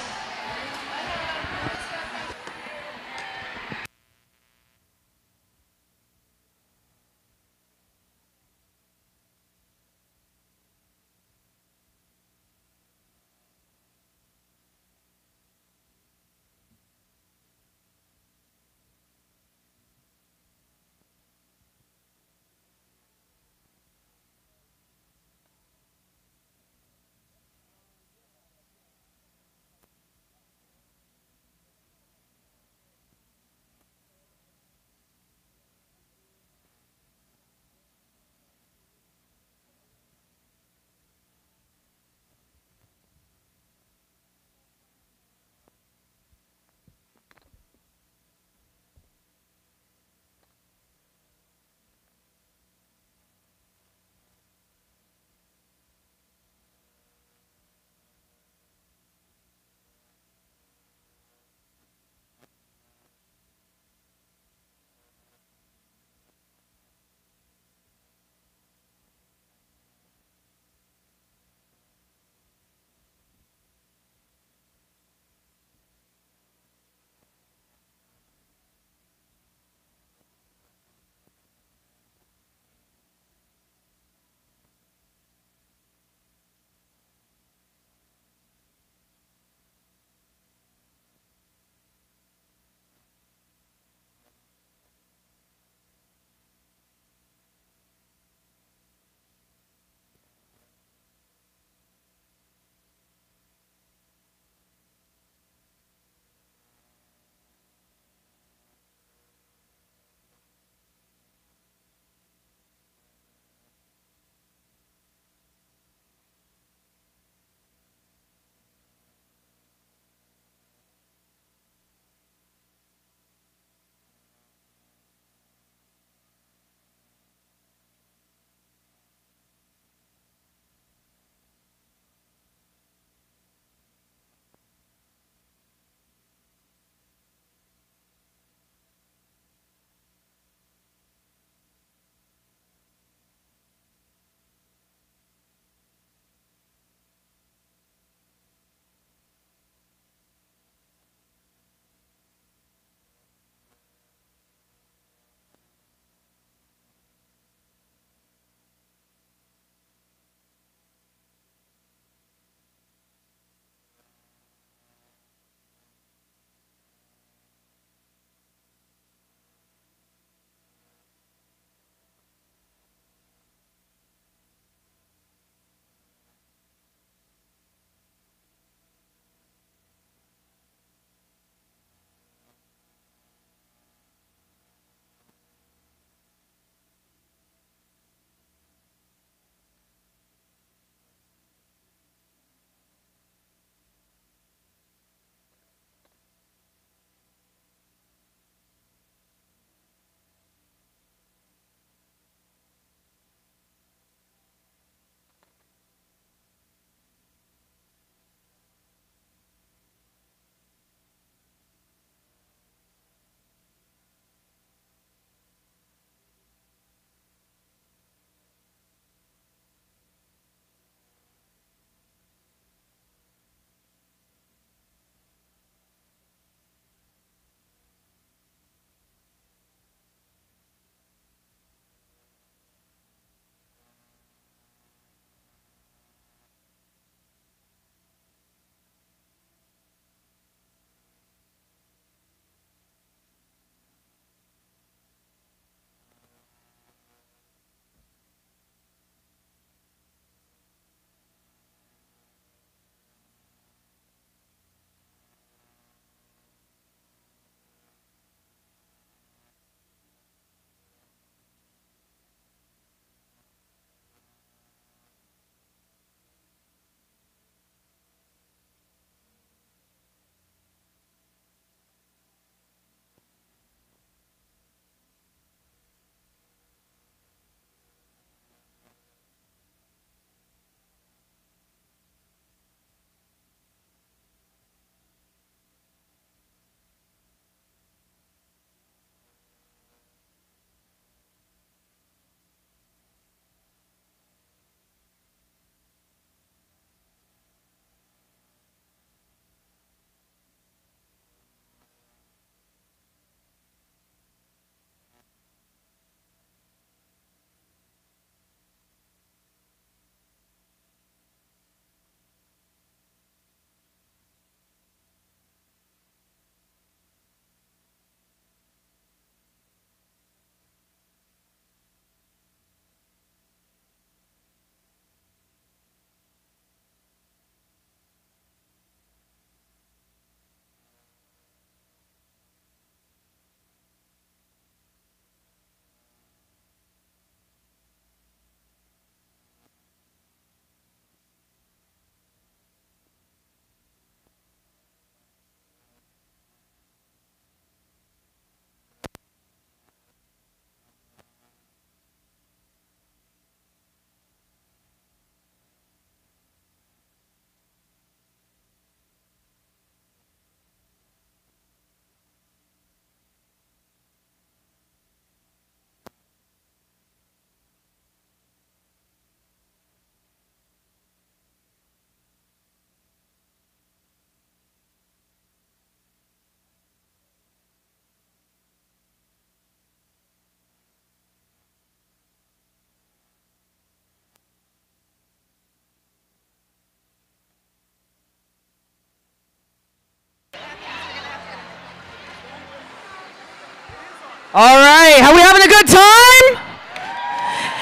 All right, are we having a good time?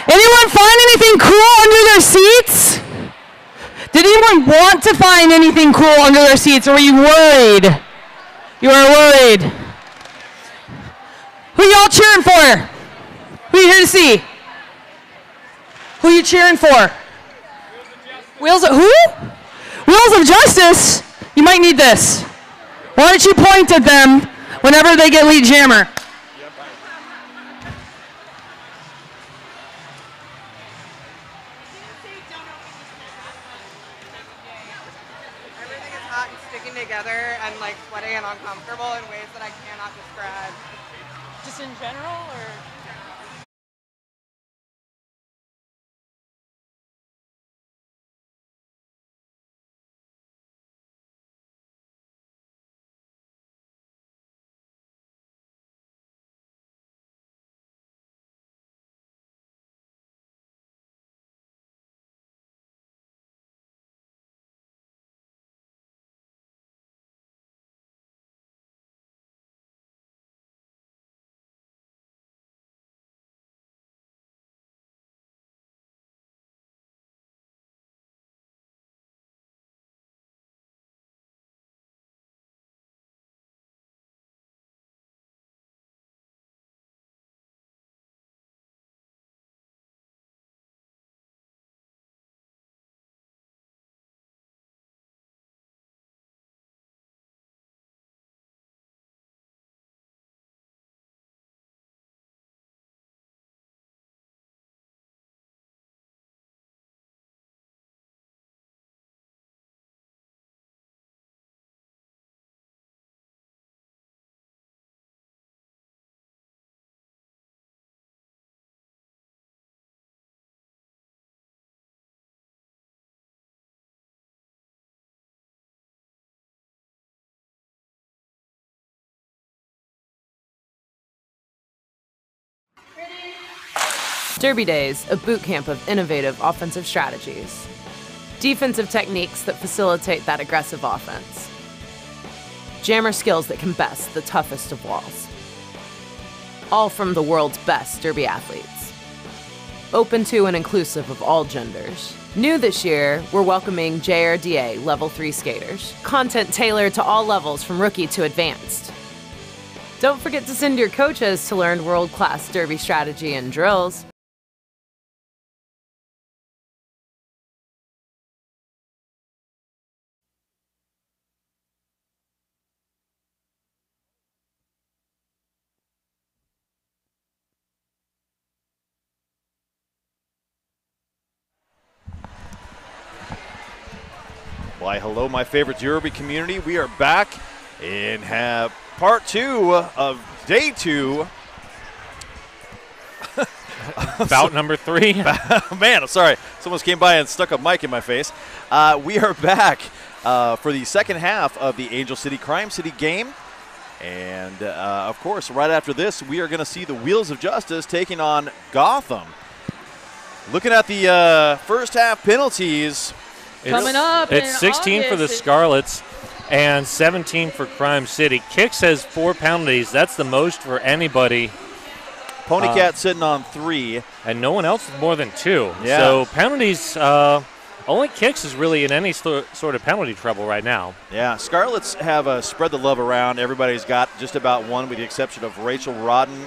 Anyone find anything cool under their seats? Did anyone want to find anything cool under their seats, or were you worried? You were worried. Who y'all cheering for? Who you here to see? Who you cheering for? Wheels of who? Wheels of Justice? You might need this. Why don't you point at them whenever they get lead jammer? Everything is hot and sticking together and like sweaty and uncomfortable in ways that I cannot describe. Just in general, or? Derby Days, a boot camp of innovative offensive strategies. Defensive techniques that facilitate that aggressive offense. Jammer skills that can best the toughest of walls. All from the world's best Derby athletes. Open to and inclusive of all genders. New this year, we're welcoming JRDA Level 3 skaters. Content tailored to all levels from rookie to advanced. Don't forget to send your coaches to learn world-class Derby strategy and drills. Why, hello, my favorite Derby community. We are back and have part 2 of day 2. Bout number 3. Man, I'm sorry. Someone came by and stuck a mic in my face. We are back for the second half of the Angel City Crime City game. And, of course, right after this, we are going to see the Wheels of Justice taking on Gotham. Looking at the first half penalties. Coming up It's 16 for the Scarlets and 17 for Crime City. Kicks has 4 penalties. That's the most for anybody. Ponycat sitting on 3. And no one else with more than 2. Yeah. So penalties, only Kicks is really in any sort of penalty trouble right now. Yeah, Scarlets have spread the love around. Everybody's got just about one with the exception of Rachel Rodden,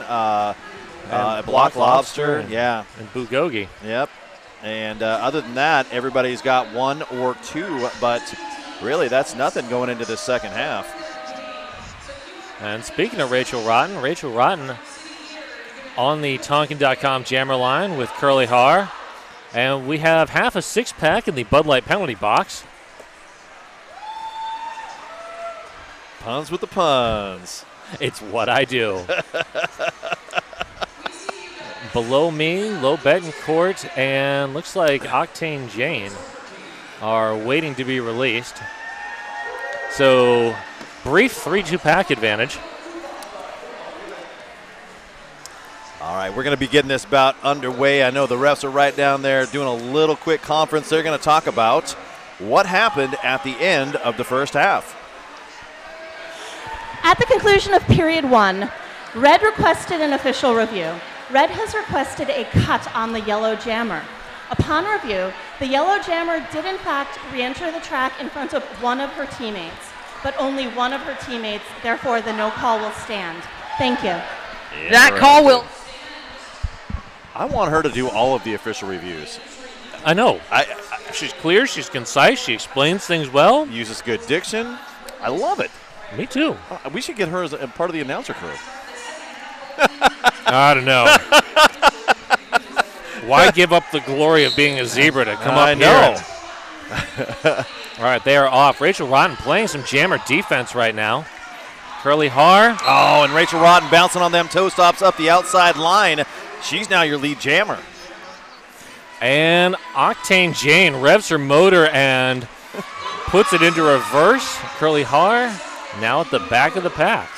Block Lobster. Yeah. And Bugogi. Yep. And other than that, everybody's got 1 or 2, but really that's nothing going into the second half. And speaking of Rachel Rotten on the Tonkin.com jammer line with Curly Har. And we have half a 6-pack in the Bud Light penalty box. Puns with the puns. It's what I do. Below me, Low Betancourt, and looks like Octane Jane are waiting to be released. So, brief 3-2 pack advantage. All right, we're going to be getting this bout underway. I know the refs are right down there doing a little quick conference. They're going to talk about what happened at the end of the first half. At the conclusion of period 1, Red requested an official review. Red has requested a cut on the yellow jammer. Upon review, the yellow jammer did in fact re-enter the track in front of one of her teammates, but only one of her teammates, therefore the no call will stand. Thank you. That call will. I want her to do all of the official reviews. I know. She's clear. She's concise. She explains things well. Uses good diction. I love it. Me too. We should get her as a part of the announcer crew. I don't know. Why give up the glory of being a zebra to come up here? All right, they are off. Rachel Rotten playing some jammer defense right now. Curly Har. Oh, and Rachel Rotten bouncing on them toe stops up the outside line. She's now your lead jammer. And Octane Jane revs her motor and puts it into reverse. Curly Har now at the back of the pack.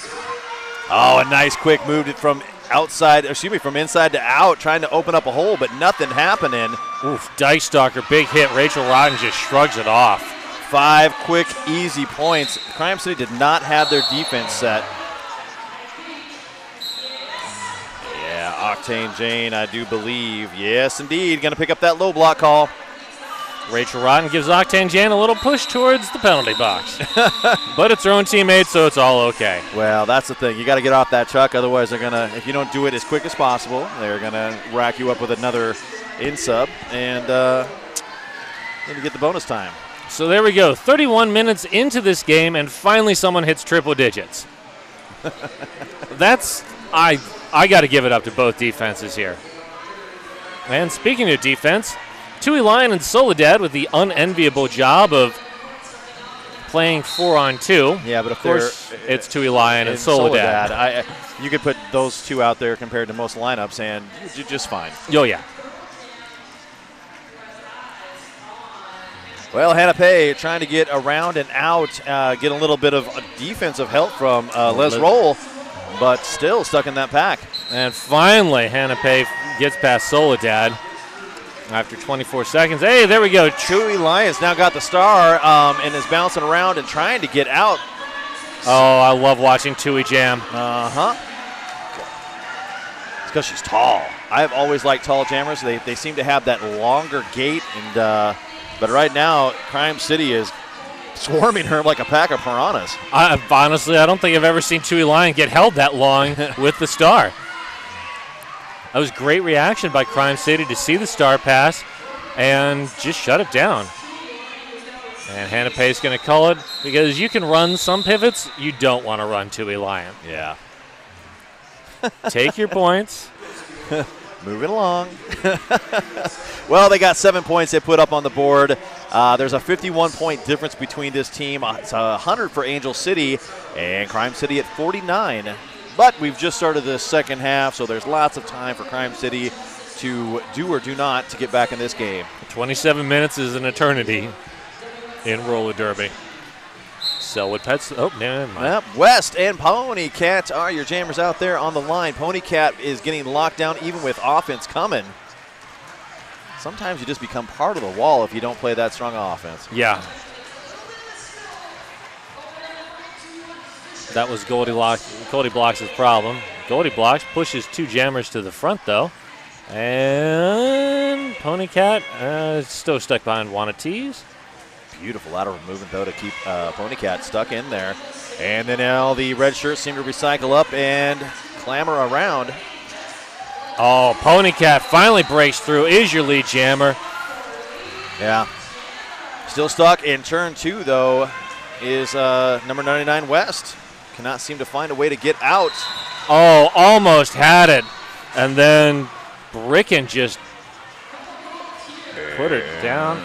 Oh, a nice quick move from from inside to out, trying to open up a hole, but nothing happening. Oof, Dice Stalker, big hit. Rachel Rotten just shrugs it off. 5 quick, easy points. Crime City did not have their defense set. Yeah, Octane Jane, I do believe. Yes, indeed, going to pick up that low block call. Rachel Rotten gives Octane Jane a little push towards the penalty box. But it's her own teammate, so it's all okay. Well, that's the thing. You got to get off that truck. Otherwise, they're going to, if you don't do it as quick as possible, they're going to rack you up with another in-sub and then you get the bonus time. So there we go. 31 minutes into this game, and finally someone hits triple digits. I got to give it up to both defenses here. And speaking of defense, Tui Lion and Soledad with the unenviable job of playing 4-on-2. Yeah, but of course it's Tui Lion and Soledad. You could put those two out there compared to most lineups, and you're just fine. Oh, yeah. Well, Hannah Pay trying to get around and out, get a little bit of defensive help from Les Roll, but still stuck in that pack. And finally, Hannah Pay gets past Soledad. After 24 seconds. Hey, there we go. Chewy Lyons now got the star and is bouncing around and trying to get out. Oh, I love watching Tui jam. Uh-huh. It's because she's tall. I've always liked tall jammers. They seem to have that longer gait. But right now, Crime City is swarming her like a pack of piranhas. Honestly, I don't think I've ever seen Tui Lion get held that long with the star. That was great reaction by Crime City to see the star pass and just shut it down. And Hannah Pay's going to call it because you can run some pivots. You don't want to run Tui Lion. Yeah. Take your points. Moving along. Well, they got 7 points they put up on the board. There's a 51-point difference between this team. It's 100 for Angel City and Crime City at 49. But we've just started the second half, so there's lots of time for Crime City to do or do not to get back in this game. 27 minutes is an eternity in roller derby. Selwood Pets. Oh, never mind. Yep. West and Pony Cat are your jammers out there on the line. Pony Cat is getting locked down even with offense coming. Sometimes you just become part of the wall if you don't play that strong offense. Yeah. That was Goldie Blocks' problem. Goldie Blocks pushes 2 jammers to the front, though. And Pony Cat still stuck behind Wanna Tease. Beautiful lateral movement, though, to keep Pony Cat stuck in there. And then now the red shirts seem to recycle up and clamor around. Oh, Pony Cat finally breaks through. Is your lead jammer. Yeah. Still stuck in turn 2, though, is number 99 West. Cannot seem to find a way to get out. Oh, almost had it. And then Bricken just put it down.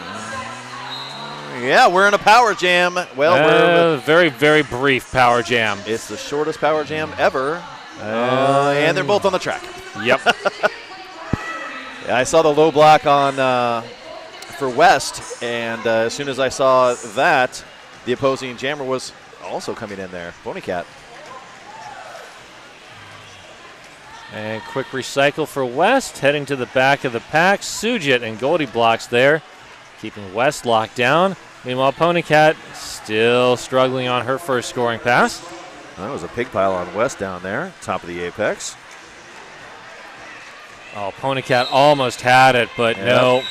Yeah, we're in a power jam. Well, we're very, very brief power jam. It's the shortest power jam ever. And they're both on the track. Yep. Yeah, I saw the low block on for West, and as soon as I saw that, the opposing jammer was also coming in there. Pony Cat. And quick recycle for West, heading to the back of the pack. Sujit and Goldie Blocks there, keeping West locked down. Meanwhile, Pony Cat still struggling on her first scoring pass. That was a pig pile on West down there, top of the apex. Oh, Ponycat almost had it, but no.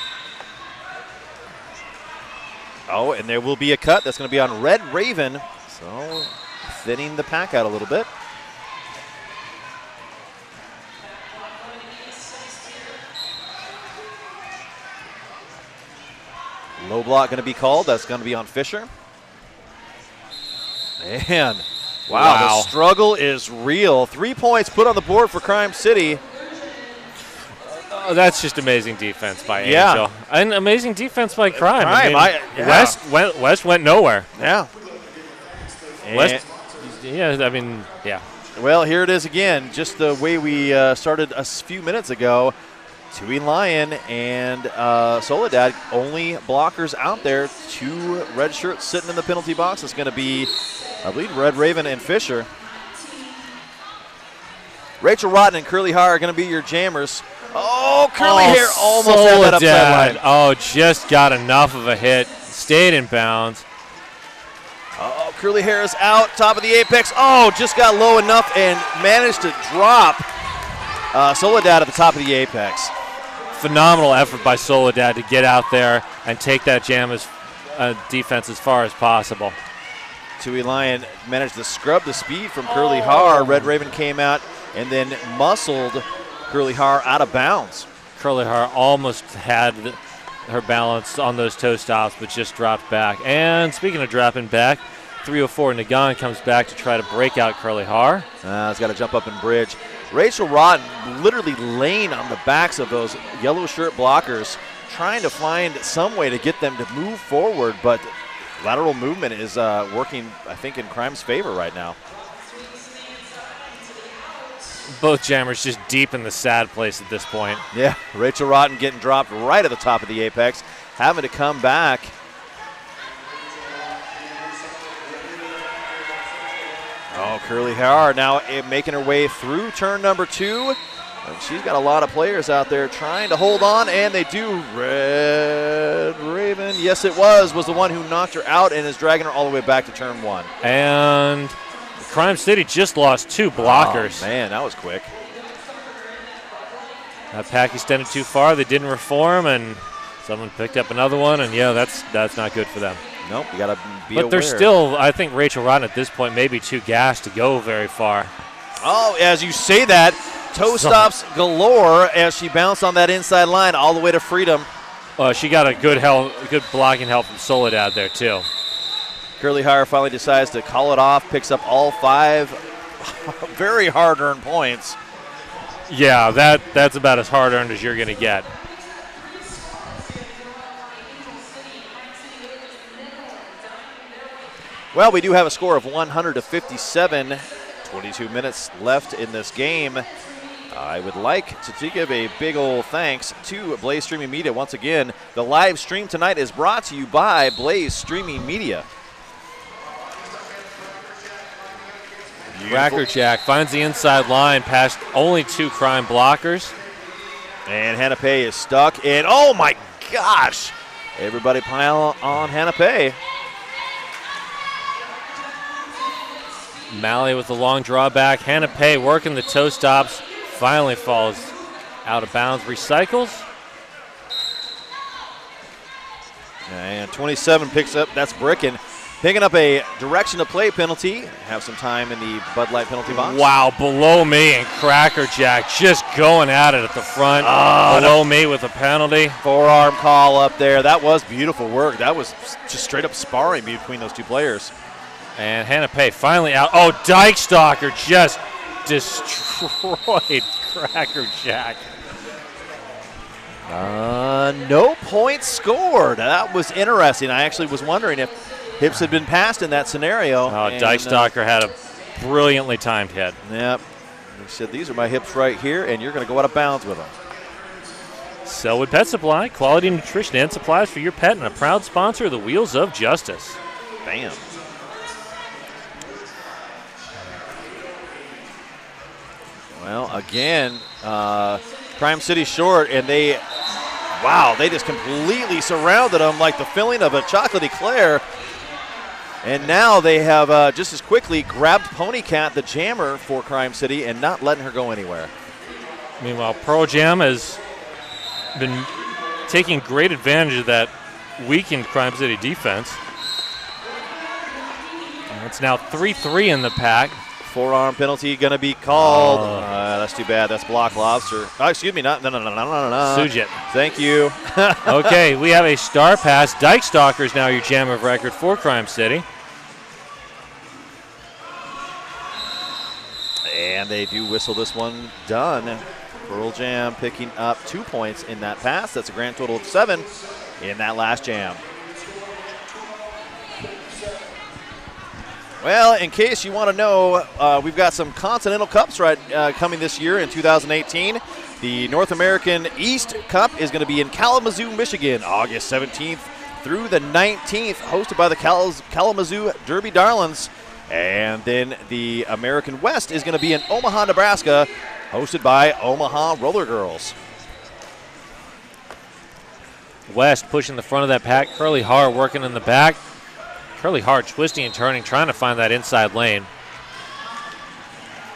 Oh, and there will be a cut. That's going to be on Red Raven. So thinning the pack out a little bit. Low block going to be called. That's going to be on Fisher. Man, wow, the struggle is real. 3 points put on the board for Crime City. Oh, that's just amazing defense by Angel. And amazing defense by Crime. West went nowhere. Yeah. West, yeah. Well, here it is again, just the way we started a few minutes ago. Tui Lion and Soledad, only blockers out there. 2 red shirts sitting in the penalty box. It's going to be, I believe, Red Raven and Fisher. Rachel Rotten and Curly Har are going to be your jammers. Oh, Curly Hair almost had that upside line. Oh, just got enough of a hit. Stayed in bounds. Oh, Curly Hair is out, top of the apex. Oh, just got low enough and managed to drop Soledad at the top of the apex. Phenomenal effort by Soledad to get out there and take that jam defense as far as possible. Tui Lion managed to scrub the speed from Curly Har. Red Raven came out and then muscled Curly Har out of bounds. Curly Har almost had her balance on those toe stops, but just dropped back. And speaking of dropping back, 304 Nagan comes back to try to break out Curly Har. He's got to jump up and bridge. Rachel Rotten literally laying on the backs of those yellow shirt blockers, trying to find some way to get them to move forward, but lateral movement is working, I think, in Crime's favor right now. Both jammers just deep in the sad place at this point. Yeah, Rachel Rotten getting dropped right at the top of the apex, having to come back. Oh, Curly Har now making her way through turn number 2. And she's got a lot of players out there trying to hold on, and they do. Red Raven, yes it was the one who knocked her out and is dragging her all the way back to turn 1. And Crime City just lost 2 blockers. Oh, man, that was quick. That pack extended too far. They didn't reform, and someone picked up another one, and yeah, that's not good for them. Nope, you got to be aware. But they're still, I think Rachel Rotten at this point may be too gassed to go very far. Oh, as you say that, toe stops galore as she bounced on that inside line all the way to freedom. She got a good blocking help from Soledad there too. Curly Har finally decides to call it off, picks up all 5 very hard-earned points. Yeah, that's about as hard-earned as you're going to get. Well, we do have a score of 100-57. 22 minutes left in this game. I would like to give a big old thanks to Blaze Streaming Media. Once again, the live stream tonight is brought to you by Blaze Streaming Media. Crackerjack finds the inside line past only 2 Crime blockers. And Hannah Pay is stuck. And oh my gosh, everybody pile on Hannah Pay. Malley with the long drawback. Hannah Pay working the toe stops. Finally falls out of bounds. Recycles. And 27 picks up. That's Bricken. Picking up a direction of play penalty. Have some time in the Bud Light penalty box. Wow, below me and Crackerjack just going at it at the front. Below me with a penalty. Forearm call up there. That was beautiful work. That was just straight up sparring between those 2 players. And Hannah Pay finally out. Oh, Dykestalker just destroyed Crackerjack. No points scored. That was interesting. I actually was wondering if hips had been passed in that scenario. Oh, Dykestalker had a brilliantly timed hit. Yep. He said, these are my hips right here, and you're going to go out of bounds with them. Selwood Pet Supply, quality nutrition and supplies for your pet, and a proud sponsor of the Wheels of Justice. Bam. Well, again, Crime City short, and they just completely surrounded them like the filling of a chocolate eclair. And now they have just as quickly grabbed Pony Cat, the jammer for Crime City, and not letting her go anywhere. Meanwhile, Pro Jam has been taking great advantage of that weakened Crime City defense. And it's now 3-3 in the pack. Forearm penalty going to be called. That's too bad. That's block lobster. Oh, excuse me. No. Sujit. Thank you. Okay, we have a star pass. Dyke Stalker is now your jam of record for Crime City. And they do whistle this one done. Pearl Jam picking up 2 points in that pass. That's a grand total of 7 in that last jam. Well, in case you want to know, we've got some Continental Cups coming this year in 2018. The North American East Cup is going to be in Kalamazoo, Michigan, August 17th through the 19th, hosted by the Kalamazoo Derby Darlings. And then the American West is going to be in Omaha, Nebraska, hosted by Omaha Roller Girls. West pushing the front of that pack. Curly Har working in the back. Curly Hard twisting and turning, trying to find that inside lane.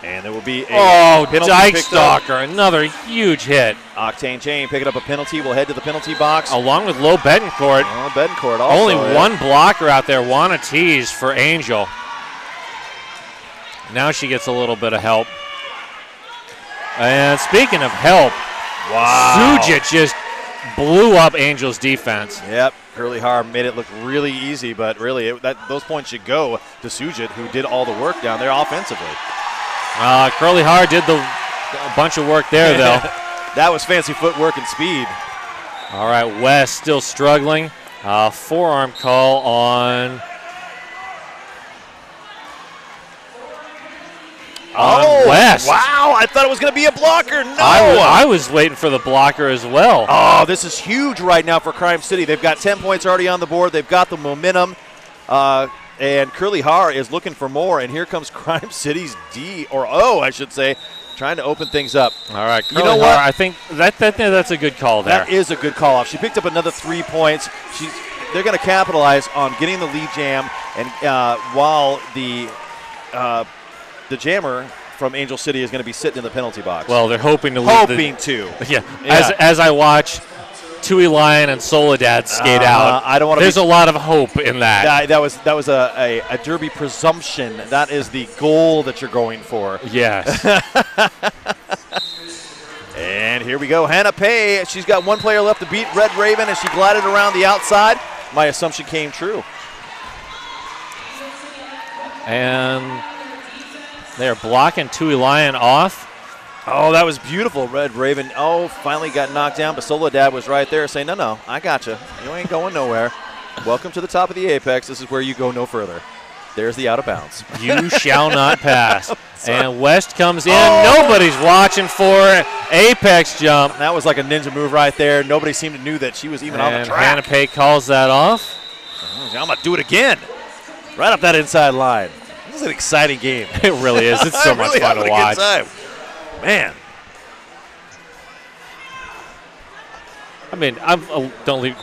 And there will be a penalty. Dyke Stalker, another huge hit. Octane Chain picking up a penalty. We'll head to the penalty box. Along with Low Betancourt. Betancourt also. Only one blocker out there. Wanna tease for Angel. Now she gets a little bit of help. And speaking of help, wow. Sujit just blew up Angel's defense. Yep. Curly Har made it look really easy, but really those points should go to Sujit, who did all the work down there offensively. Curly Har did a bunch of work there, though. That was fancy footwork and speed. All right, West still struggling. Forearm call on West. Wow, I thought it was going to be a blocker. No. I was waiting for the blocker as well. Oh, this is huge right now for Crime City. They've got 10 points already on the board. They've got the momentum. And Curly Har is looking for more. And here comes Crime City's I should say, trying to open things up. All right, Curly Har, what? I think that's a good call there. That is a good call off. She picked up another 3 points. They're going to capitalize on getting the lead jam. And while the jammer from Angel City is going to be sitting in the penalty box. Well, they're hoping to Yeah. As I watch Tui Lion and Soledad skate out, I don't want to. There's a lot of hope in that. That was a Derby presumption. That is the goal that you're going for. Yes. And here we go. Hannah Pay. She's got one player left to beat Red Raven, and she glided around the outside. My assumption came true. And they're blocking Tui Lion off. Oh, that was beautiful. Red Raven, finally got knocked down, but Soledad was right there saying, no, I got you. You ain't going nowhere. Welcome to the top of the apex. This is where you go no further. There's the out of bounds. You shall not pass. And West comes in. Nobody's watching for apex jump. That was like a ninja move right there. Nobody seemed to knew that she was even on the track. Hannah Pay calls that off. I'm going to do it again. Right up that inside line. This is an exciting game. It really is. It's so much fun to watch. Man. I mean,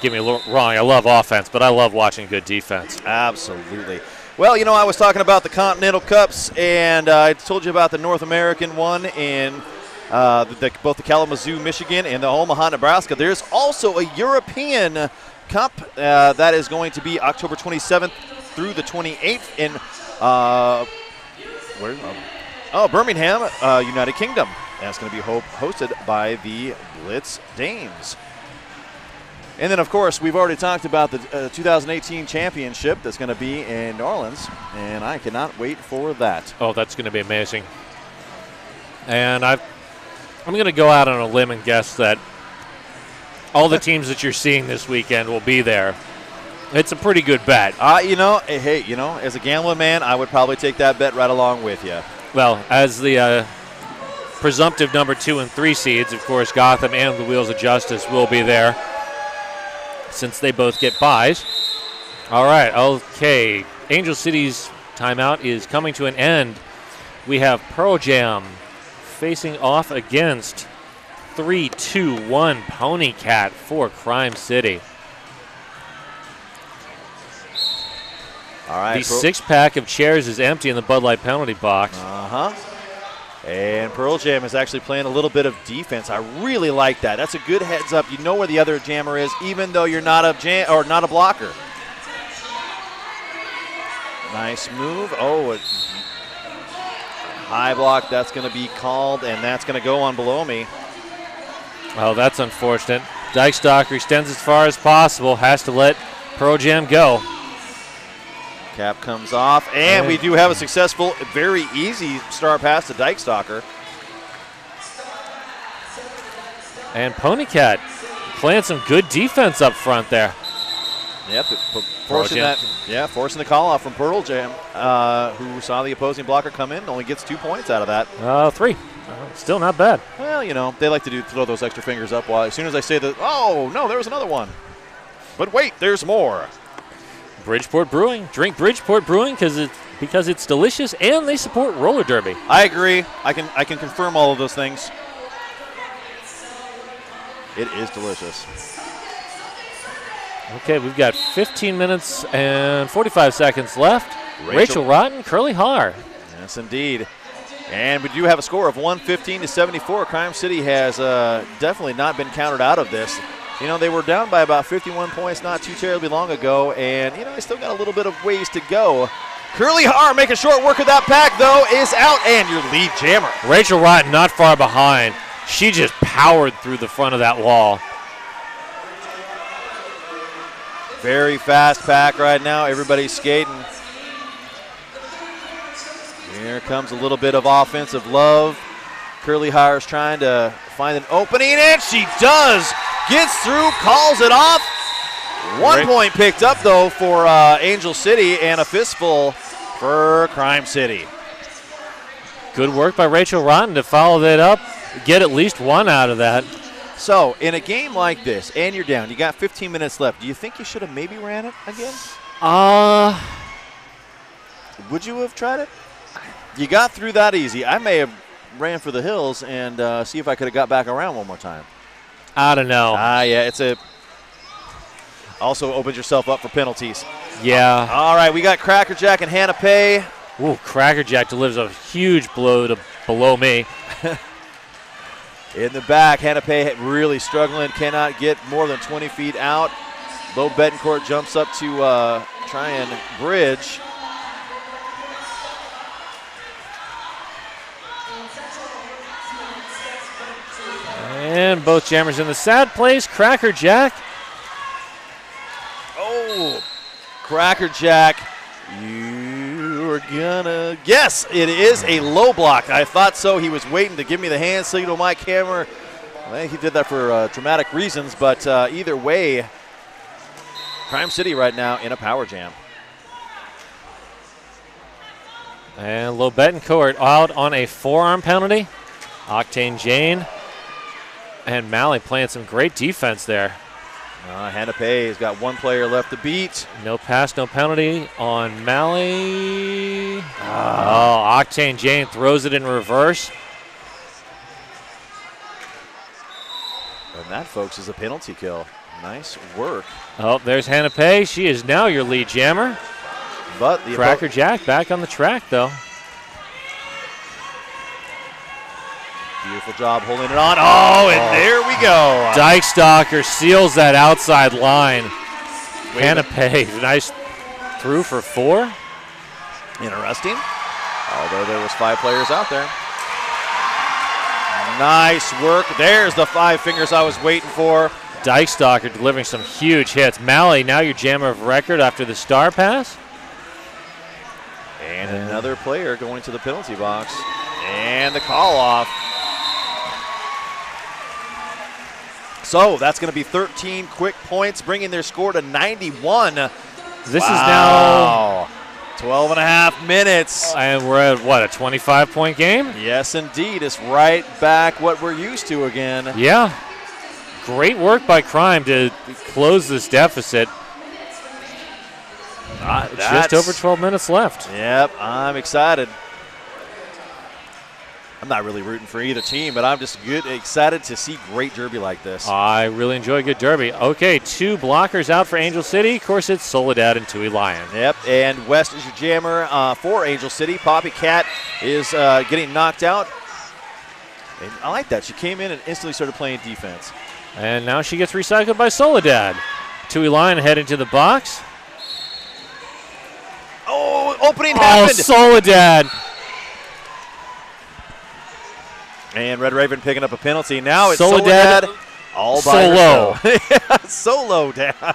get me wrong. I love offense, but I love watching good defense. Absolutely. Well, I was talking about the Continental Cups, and I told you about the North American one in both the Kalamazoo, Michigan, and the Omaha, Nebraska. There's also a European Cup that is going to be October 27th through the 28th in Birmingham, United Kingdom. That's going to be hosted by the Blitz Dames. And then, of course, we've already talked about the 2018 championship that's going to be in New Orleans, and I cannot wait for that. Oh, that's going to be amazing. And I'm going to go out on a limb and guess that all the teams that you're seeing this weekend will be there. It's a pretty good bet. As a gambling man, I would probably take that bet right along with you. Well, as the presumptive number 2 and 3 seeds, of course, Gotham and the Wheels of Justice will be there since they both get buys. All right, okay. Angel City's timeout is coming to an end. We have Pearl Jam facing off against 3-2-1 Pony Cat for Crime City. All right. The six-pack of chairs is empty in the Bud Light penalty box. And Pearl Jam is actually playing a little bit of defense. I really like that. That's a good heads up. You know where the other jammer is, even though you're not a blocker. Nice move. Oh, high block. That's going to be called, and that's going to go on below me. Oh, that's unfortunate. Dykstalker extends as far as possible. Has to let Pearl Jam go. Cap comes off, and we do have a successful, very easy star pass to Dykstalker. And Ponycat playing some good defense up front there. Yep, forcing the call off from Pearl Jam, who saw the opposing blocker come in, only gets 2 points out of that. 3. Still not bad. Well, you know, they like to throw those extra fingers up. As soon as I say that, oh, no, there was another one. But wait, there's more. Bridgeport Brewing. Drink Bridgeport Brewing because it's delicious and they support roller derby. I agree. I can confirm all of those things. It is delicious. Okay, we've got 15 minutes and 45 seconds left. Rachel Rotten, Curly Har. Yes, indeed. And we do have a score of 115-74. Crime City has definitely not been counted out of this. You know, they were down by about 51 points not too terribly long ago, and, you know, they still got a little bit of ways to go. Curly Har making short work of that pack, though, is out, and your lead jammer. Rachel Rotten not far behind. She just powered through the front of that wall. Very fast pack right now. Everybody's skating. Here comes a little bit of offensive love. Curly Har is trying to find an opening, and she does. Gets through, calls it off. 1 point picked up, though, for Angel City, and a fistful for Crime City. Good work by Rachel Rotten to follow that up, get at least one out of that. So, in a game like this, and you're down, you got 15 minutes left, do you think you should have maybe ran it again? Would you have tried it? You got through that easy. I may have ran for the hills and see if I could have got back around one more time. I don't know. Yeah, also opens yourself up for penalties. Yeah. All right, we got Cracker Jack and Hannah Pay. Ooh, Cracker Jack delivers a huge blow to below me. In the back, Hannah Pay really struggling, cannot get more than 20 feet out. Bo Betancourt jumps up to try and bridge. And both jammers in the sad place. Cracker Jack. Oh, Cracker Jack, you are gonna. Yes, it is a low block. I thought so. He was waiting to give me the hand signal to my camera. Well, he did that for dramatic reasons, but either way, Crime City right now in a power jam. And Lo Betancourt out on a forearm penalty. Octane Jane and Malley playing some great defense there. Hannah Pay has got one player left to beat. No pass, no penalty on Malley. Oh, Octane Jane throws it in reverse. And that, folks, is a penalty kill. Nice work. Oh, there's Hannah Pay. She is now your lead jammer. But the Cracker Jack back on the track, though. Beautiful job holding it on. Oh, and there we go. Dykstalker seals that outside line. Hannah Pay, nice through for 4. Interesting. Although there was 5 players out there. Nice work. There's the 5 fingers I was waiting for. Dykstalker delivering some huge hits. Malley, now your jammer of record after the star pass. And another player going to the penalty box. And the call off. So that's going to be 13 quick points, bringing their score to 91. This is now 12 and a half minutes. And we're at, what, a 25-point game? Yes, indeed. It's right back what we're used to again. Yeah. Great work by Crime to close this deficit. Just over 12 minutes left. Yep, I'm excited. I'm not really rooting for either team, but I'm just excited to see great derby like this. I really enjoy good derby. Okay, 2 blockers out for Angel City. Of course, it's Soledad and Tui Lion. Yep, and West is your jammer for Angel City. Poppy Cat is getting knocked out. And I like that. She came in and instantly started playing defense. And now she gets recycled by Soledad. Tui Lion heading to the box. Oh, opening happened. Oh, Soledad. And Red Raven picking up a penalty. Now it's Soledad all by herself. Yeah, solo down.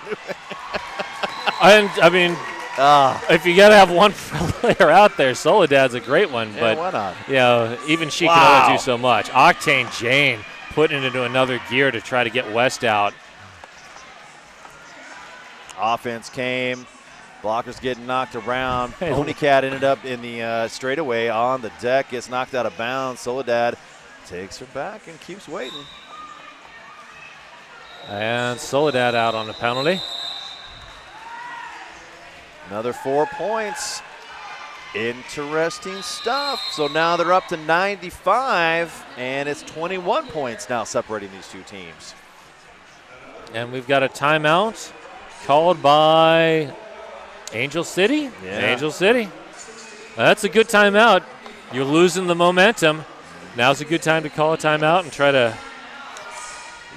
And I mean, if you got to have one player out there, Soledad's a great one. Yeah, but why not? Even she can only do so much. Octane Jane putting it into another gear to try to get West out. Offense came. Blockers getting knocked around. Pony Cat ended up in the straightaway on the deck. Gets knocked out of bounds. Soledad takes her back and keeps waiting. And Soledad out on the penalty. Another 4 points. Interesting stuff. So now they're up to 95, and it's 21 points now separating these two teams. And we've got a timeout called by Angel City. Yeah. Angel City. That's a good timeout. You're losing the momentum. Now's a good time to call a timeout and try to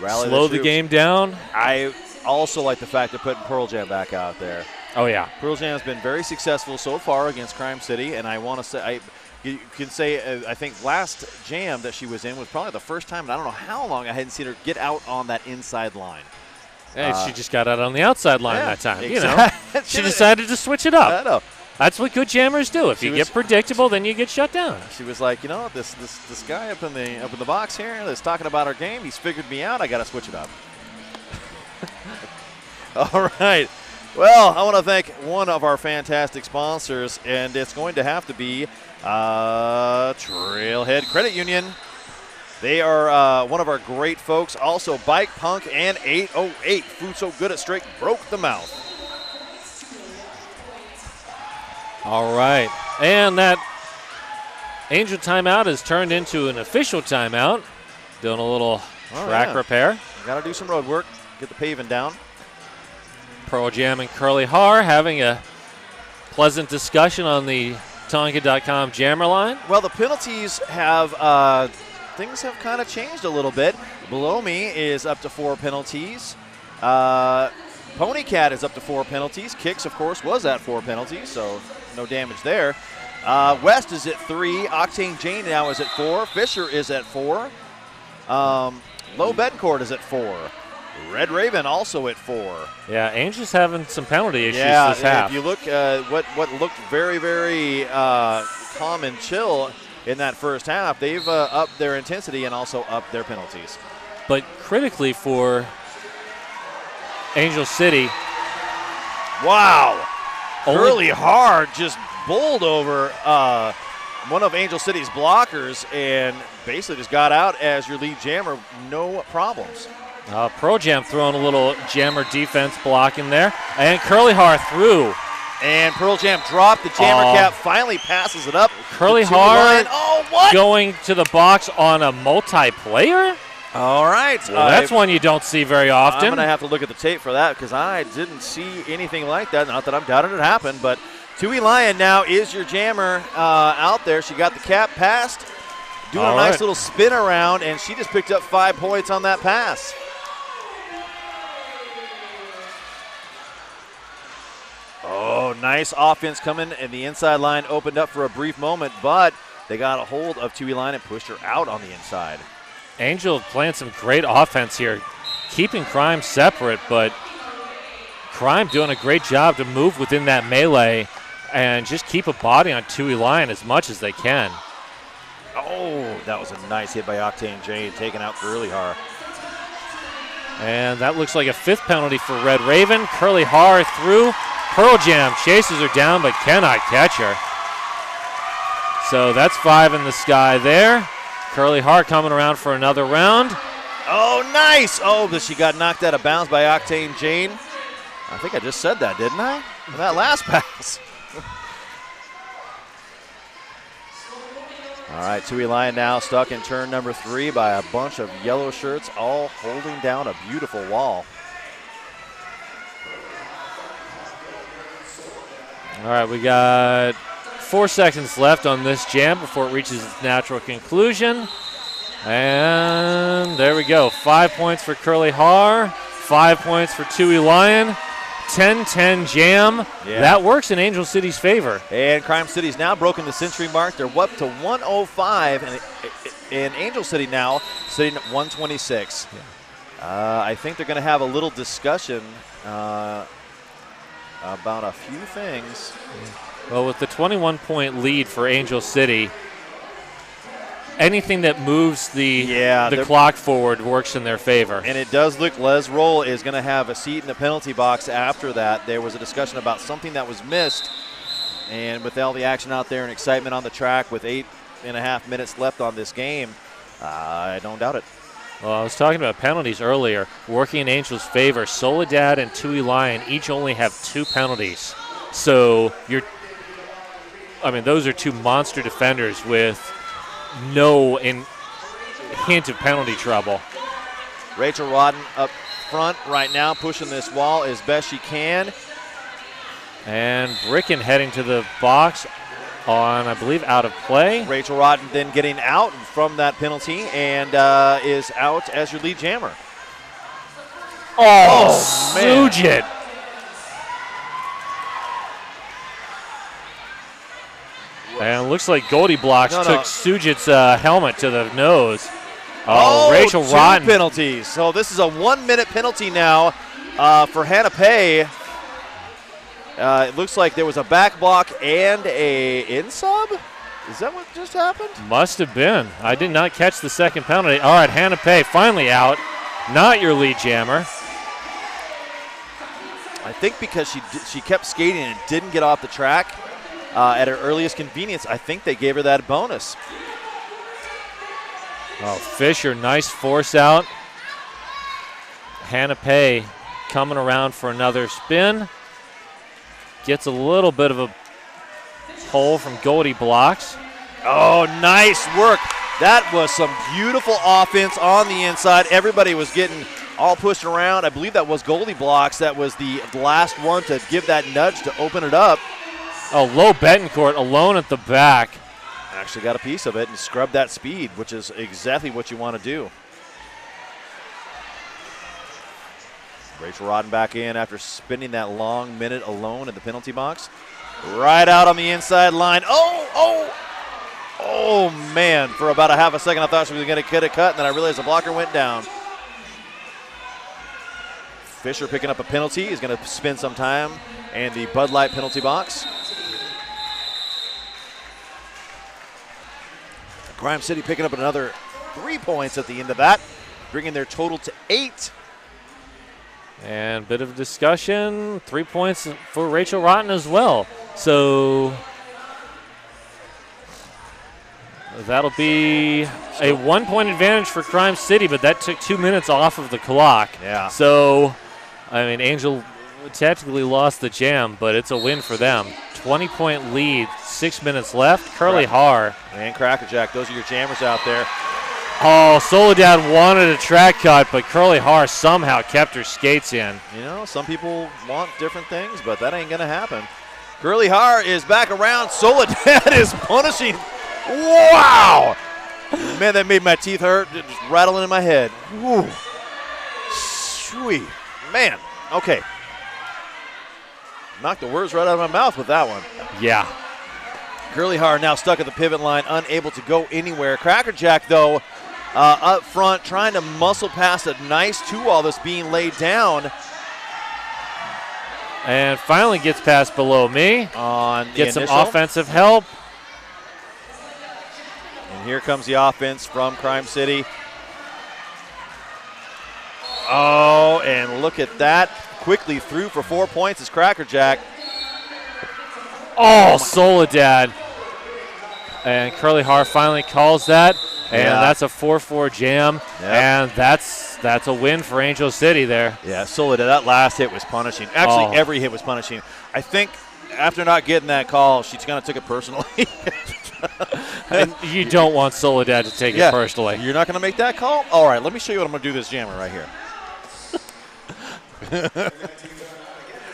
slow the game down. I also like the fact of putting Pearl Jam back out there. Oh, yeah. Pearl Jam has been very successful so far against Crime City, and I want to say, you can say, I think last jam that she was in was probably the first time, and I don't know how long I hadn't seen her get out on that inside line. Hey, she just got out on the outside line that time. Exactly. You know, she decided to switch it up. I know. That's what good jammers do. If you get predictable, then you get shut down. She was like, this guy up in the box here that's talking about our game, he's figured me out. I got to switch it up. All right. Well, I want to thank one of our fantastic sponsors, and it's going to have to be Trailhead Credit Union. They are one of our great folks. Also, Bike Punk and 808. Food so good it straight broke the mouth. All right. And that Angel timeout has turned into an official timeout. Doing a little track repair. Got to do some road work, get the paving down. Pearl Jam and Curly Har having a pleasant discussion on the Tonka.com jammer line. Well, the penalties have things have kind of changed a little bit. Below me is up to 4 penalties. Pony Cat is up to 4 penalties. Kicks, of course, was at 4 penalties, so no damage there. West is at 3. Octane Jane now is at 4. Fisher is at 4. Low Betancourt is at 4. Red Raven also at 4. Yeah, Angel's having some penalty issues this half. If you look what looked very, very calm and chill in that first half, they've upped their intensity and also upped their penalties. But critically for Angel City. Wow. Curly Hard just bowled over one of Angel City's blockers and basically just got out as your lead jammer, no problems. Pro Jam throwing a little jammer defense block in there. And Curly Har through. And Pearl Jam dropped the jammer cap, finally passes it up. Curly Har going to the box on a multiplayer? All right. Well, that's one you don't see very often. I'm going to have to look at the tape for that because I didn't see anything like that. Not that I'm doubting it happened, but Tui Lion now is your jammer out there. She got the cap passed, doing a nice little spin around, and she just picked up 5 points on that pass. Oh, nice offense coming, and the inside line opened up for a brief moment, but they got a hold of Tui Lion and pushed her out on the inside. Angel playing some great offense here, keeping Crime separate, but Crime doing a great job to move within that melee and just keep a body on Tui Lion as much as they can. Oh, that was a nice hit by Octane Jane, taking out Curly Har. And that looks like a 5th penalty for Red Raven. Curly Har through. Pearl Jam chases her down but cannot catch her. So that's 5 in the sky there. Curly Har coming around for another round. Oh, nice. Oh, but she got knocked out of bounds by Octane Jane. I think I just said that, didn't I? That last pass. All right, Tui Lion now stuck in turn number 3 by a bunch of yellow shirts, all holding down a beautiful wall. All right, we got 4 seconds left on this jam before it reaches its natural conclusion. And there we go. 5 points for Curly Har, 5 points for Tui Lion. 10-10 jam. Yeah. That works in Angel City's favor. And Crime City's now broken the century mark. They're up to 105, and Angel City now sitting at 126. Yeah. I think they're going to have a little discussion about a few things. Well, with the 21-point lead for Angel City, anything that moves the clock forward works in their favor. And it does look Les Roll is going to have a seat in the penalty box after that. There was a discussion about something that was missed. And with all the action out there and excitement on the track with 8.5 minutes left on this game, I don't doubt it. Well, I was talking about penalties earlier. Working in Angel's favor, Soledad and Tui Lion each only have 2 penalties. So those are 2 monster defenders with no hint of penalty trouble. Rachel Rodden up front right now, pushing this wall as best she can. And Bricken heading to the box on, I believe, out of play. Rachel Rodden then getting out from that penalty and is out as your lead jammer. Oh, Sujit. And it looks like Goldie Blocks took Sujit's helmet to the nose. Rachel Rodden. 2 penalties. So this is a 1-minute penalty now for Hannah Pay. It looks like there was a back block and a in-sub. Is that what just happened? Must have been. I did not catch the second penalty. All right, Hannah Pay finally out. Not your lead jammer. I think because she kept skating and didn't get off the track at her earliest convenience, I think they gave her that bonus. Oh, Fisher, nice force out. Hannah Pay coming around for another spin. Gets a little bit of a pull from Goldie Blocks. Oh, nice work. That was some beautiful offense on the inside. Everybody was getting all pushed around. I believe that was Goldie Blocks. That was the last one to give that nudge to open it up. Oh, Low Betancourt alone at the back. Actually got a piece of it and scrubbed that speed, which is exactly what you want to do. Rachel Rodden back in after spending that long minute alone in the penalty box. Right out on the inside line. Oh, man. For about a half a second, I thought she was going to get a cut, and then I realized the blocker went down. Fisher picking up a penalty. He's going to spend some time in the Bud Light penalty box. Crime City picking up another 3 points at the end of that, bringing their total to 8. And a bit of discussion. 3 points for Rachel Rotten as well. So that'll be a 1-point advantage for Crime City, but that took 2 minutes off of the clock. Yeah. So, Angel technically lost the jam, but it's a win for them. 20-point lead, 6 minutes left. Curly Har. And Crackerjack, those are your jammers out there. Oh, Soledad wanted a track cut, but Curly Har somehow kept her skates in. You know, some people want different things, but that ain't going to happen. Curly Har is back around. Soledad is punishing. Wow! Man, that made my teeth hurt, just rattling in my head. Woo. Sweet. Man, okay. Knocked the words right out of my mouth with that one. Yeah. Curly Har now stuck at the pivot line, unable to go anywhere. Crackerjack, though, up front, trying to muscle past a nice 2-wall that's being laid down. And finally gets past below me. Gets some offensive help. And here comes the offense from Crime City. Oh, and look at that. Quickly through for 4 points is Crackerjack. Oh, Soledad. And Curly Har finally calls that. And that's a 4-4 jam. Yep. And that's a win for Angel City there. Yeah, Soledad, that last hit was punishing. Actually, every hit was punishing. I think after not getting that call, she kind of took it personally. And you don't want Soledad to take it personally. You're not going to make that call? All right, let me show you what I'm going to do this jammer right here.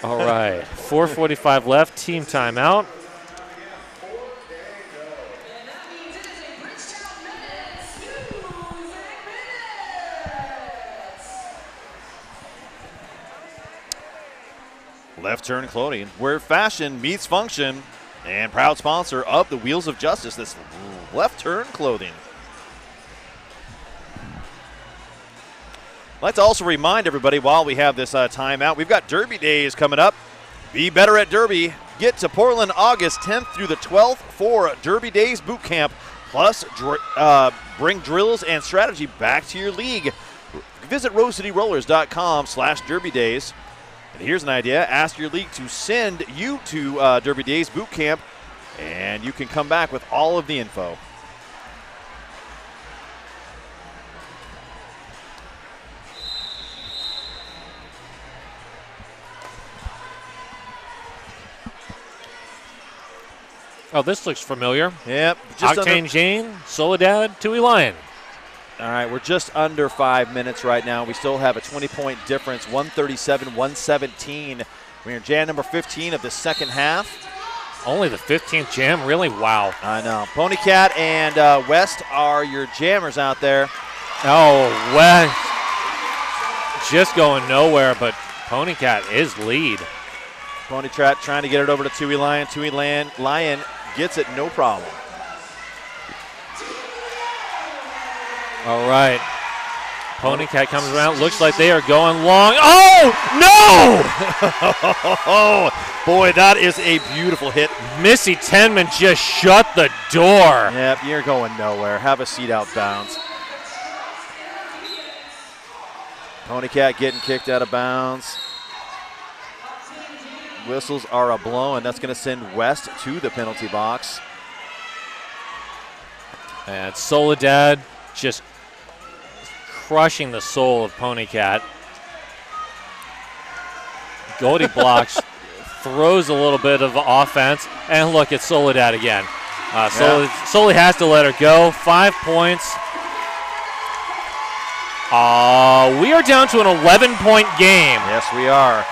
All right, 4:45 left, team timeout. Left Turn Clothing, where fashion meets function, and proud sponsor of the Wheels of Justice, this Left Turn Clothing. Let's also remind everybody while we have this timeout, we've got Derby Days coming up. Be better at Derby. Get to Portland August 10th through the 12th for Derby Days Boot Camp. Plus, bring drills and strategy back to your league. Visit RoseCityRollers.com/Derby Days. And here's an idea. Ask your league to send you to Derby Days Boot Camp, and you can come back with all of the info. Oh, this looks familiar. Yep. Octane Jane, Soledad, Tui Lion. All right, we're just under 5 minutes right now. We still have a 20-point difference, 137-117. We're in jam number 15 of the second half. Only the 15th jam, really? Wow. I know. Pony Cat and West are your jammers out there. Oh, West just going nowhere, but Pony Cat is lead. Pony Cat trying to get it over to Tui Lion. Tui Lion gets it, no problem. All right. Pony Cat comes around. Looks like they are going long. Oh, no! Boy, that is a beautiful hit. Missy Tenman just shut the door. Yep, you're going nowhere. Have a seat out bounds. Pony Cat getting kicked out of bounds. Whistles are a blow, and that's going to send West to the penalty box. And Soledad just crushing the soul of Pony Cat. Goldie blocks, throws a little bit of offense, and look at Soledad again. Soli has to let her go. 5 points. We are down to an 11-point game. Yes, we are.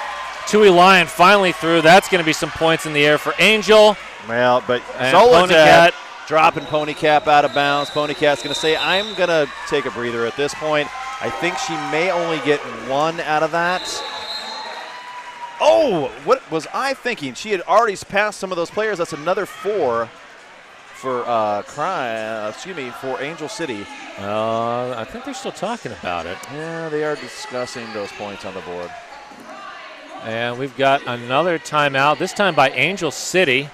Tui Lion finally through. That's going to be some points in the air for Angel. Well, but Soledad dropping Pony Cat out of bounds. Pony Cat's going to say, I'm going to take a breather at this point. I think she may only get one out of that. Oh, what was I thinking? She had already passed some of those players. That's another 4 for for Angel City. I think they're still talking about it. Yeah, they are discussing those points on the board. And we've got another timeout, this time by Angel City.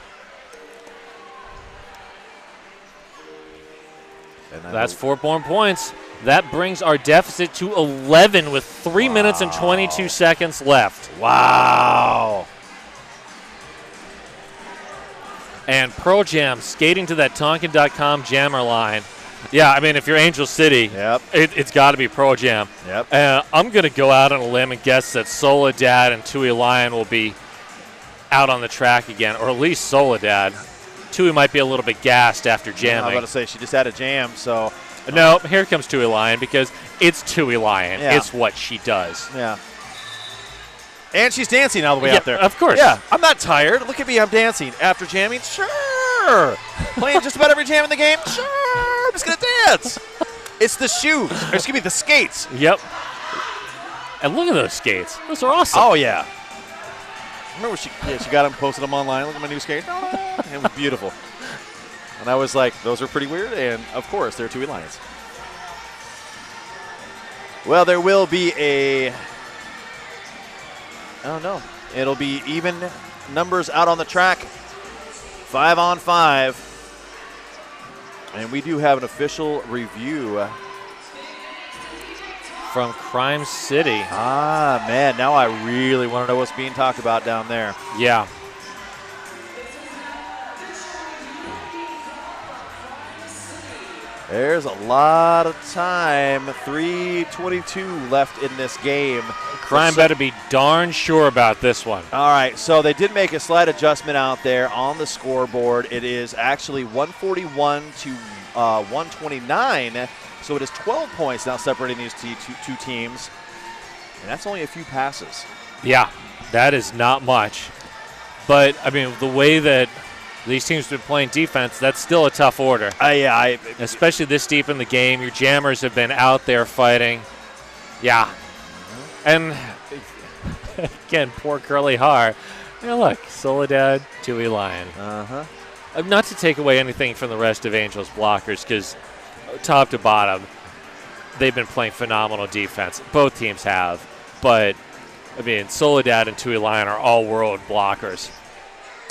That's 4 more points. That brings our deficit to 11 with 3 minutes and 22 seconds left. Wow. And Pearl Jam skating to that Tonkin.com jammer line. Yeah, I mean, if you're Angel City, it's got to be Pearl Jam. Yep. I'm going to go out on a limb and guess that Soledad and Tui Lion will be out on the track again, or at least Soledad. Tui might be a little bit gassed after jamming. I was about to say, she just had a jam, so. No, here comes Tui Lion because it's Tui Lion. Yeah. It's what she does. Yeah. And she's dancing all the way out there. Of course. Yeah, I'm not tired. Look at me, I'm dancing. After jamming, sure. Playing just about every jam in the game, sure. I'm just going to dance. It's the shoes. Or excuse me, the skates. Yep. And look at those skates. Those are awesome. Oh, yeah. Remember she got them, posted them online. Look at my new skates. It was beautiful. And I was like, those are pretty weird. And, of course, they're Tui Lions. Well, there will be a... Oh, no. It'll be even numbers out on the track. 5 on 5. And we do have an official review from Crime City. Ah, man. Now I really want to know what's being talked about down there. Yeah. There's a lot of time. 3:22 left in this game. Crime better be darn sure about this one. All right, so they did make a slight adjustment out there on the scoreboard. It is actually 141 to 129, so it is 12 points now separating these two teams, and that's only a few passes. Yeah, that is not much. But, I mean, the way that these teams have been playing defense, that's still a tough order. Especially this deep in the game. Your jammers have been out there fighting. Yeah. And, again, poor Curly Har. Now look, Soledad, Dewey Lion. Not to take away anything from the rest of Angels blockers, because top to bottom, they've been playing phenomenal defense. Both teams have. But, I mean, Soledad and Tui Lion are all-world blockers.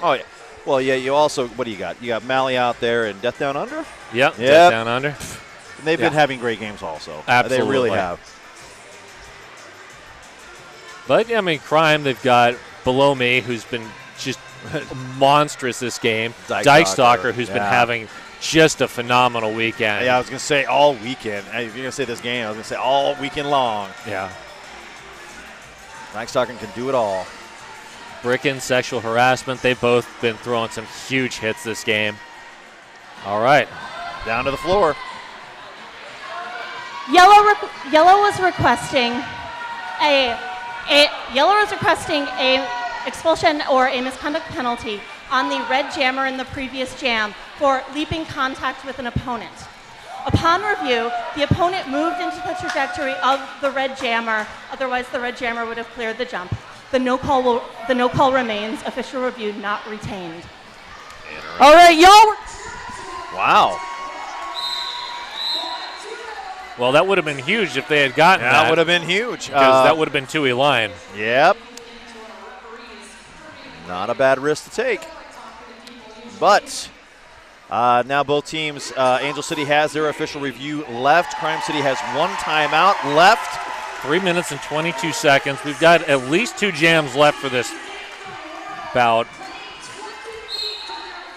Oh, yeah. Well, yeah, you also, what do you got? You got Mally out there and Death Down Under? Yep. Death Down Under. And they've been having great games also. Absolutely. They really have. But, yeah, I mean, Crime, they've got Below Me, who's been just monstrous this game. Dyke Stalker, who's been having just a phenomenal weekend. Yeah, I was going to say all weekend. If you're going to say this game, I was going to say all weekend long. Yeah. Dyke Stalker can do it all. Brickin, sexual harassment. They've both been throwing some huge hits this game. All right. Down to the floor. Yellow was requesting a expulsion or a misconduct penalty on the red jammer in the previous jam for leaping contact with an opponent. Upon review, the opponent moved into the trajectory of the red jammer, otherwise the red jammer would have cleared the jump. The no call remains. Official review not retained. All right, y'all. Wow. Well, that would have been huge if they had gotten that. That would have been huge. Because that would have been Tui Lion. Yep. Not a bad risk to take. But now both teams, Angel City has their official review left. Crime City has one timeout left. 3 minutes and 22 seconds. We've got at least 2 jams left for this bout.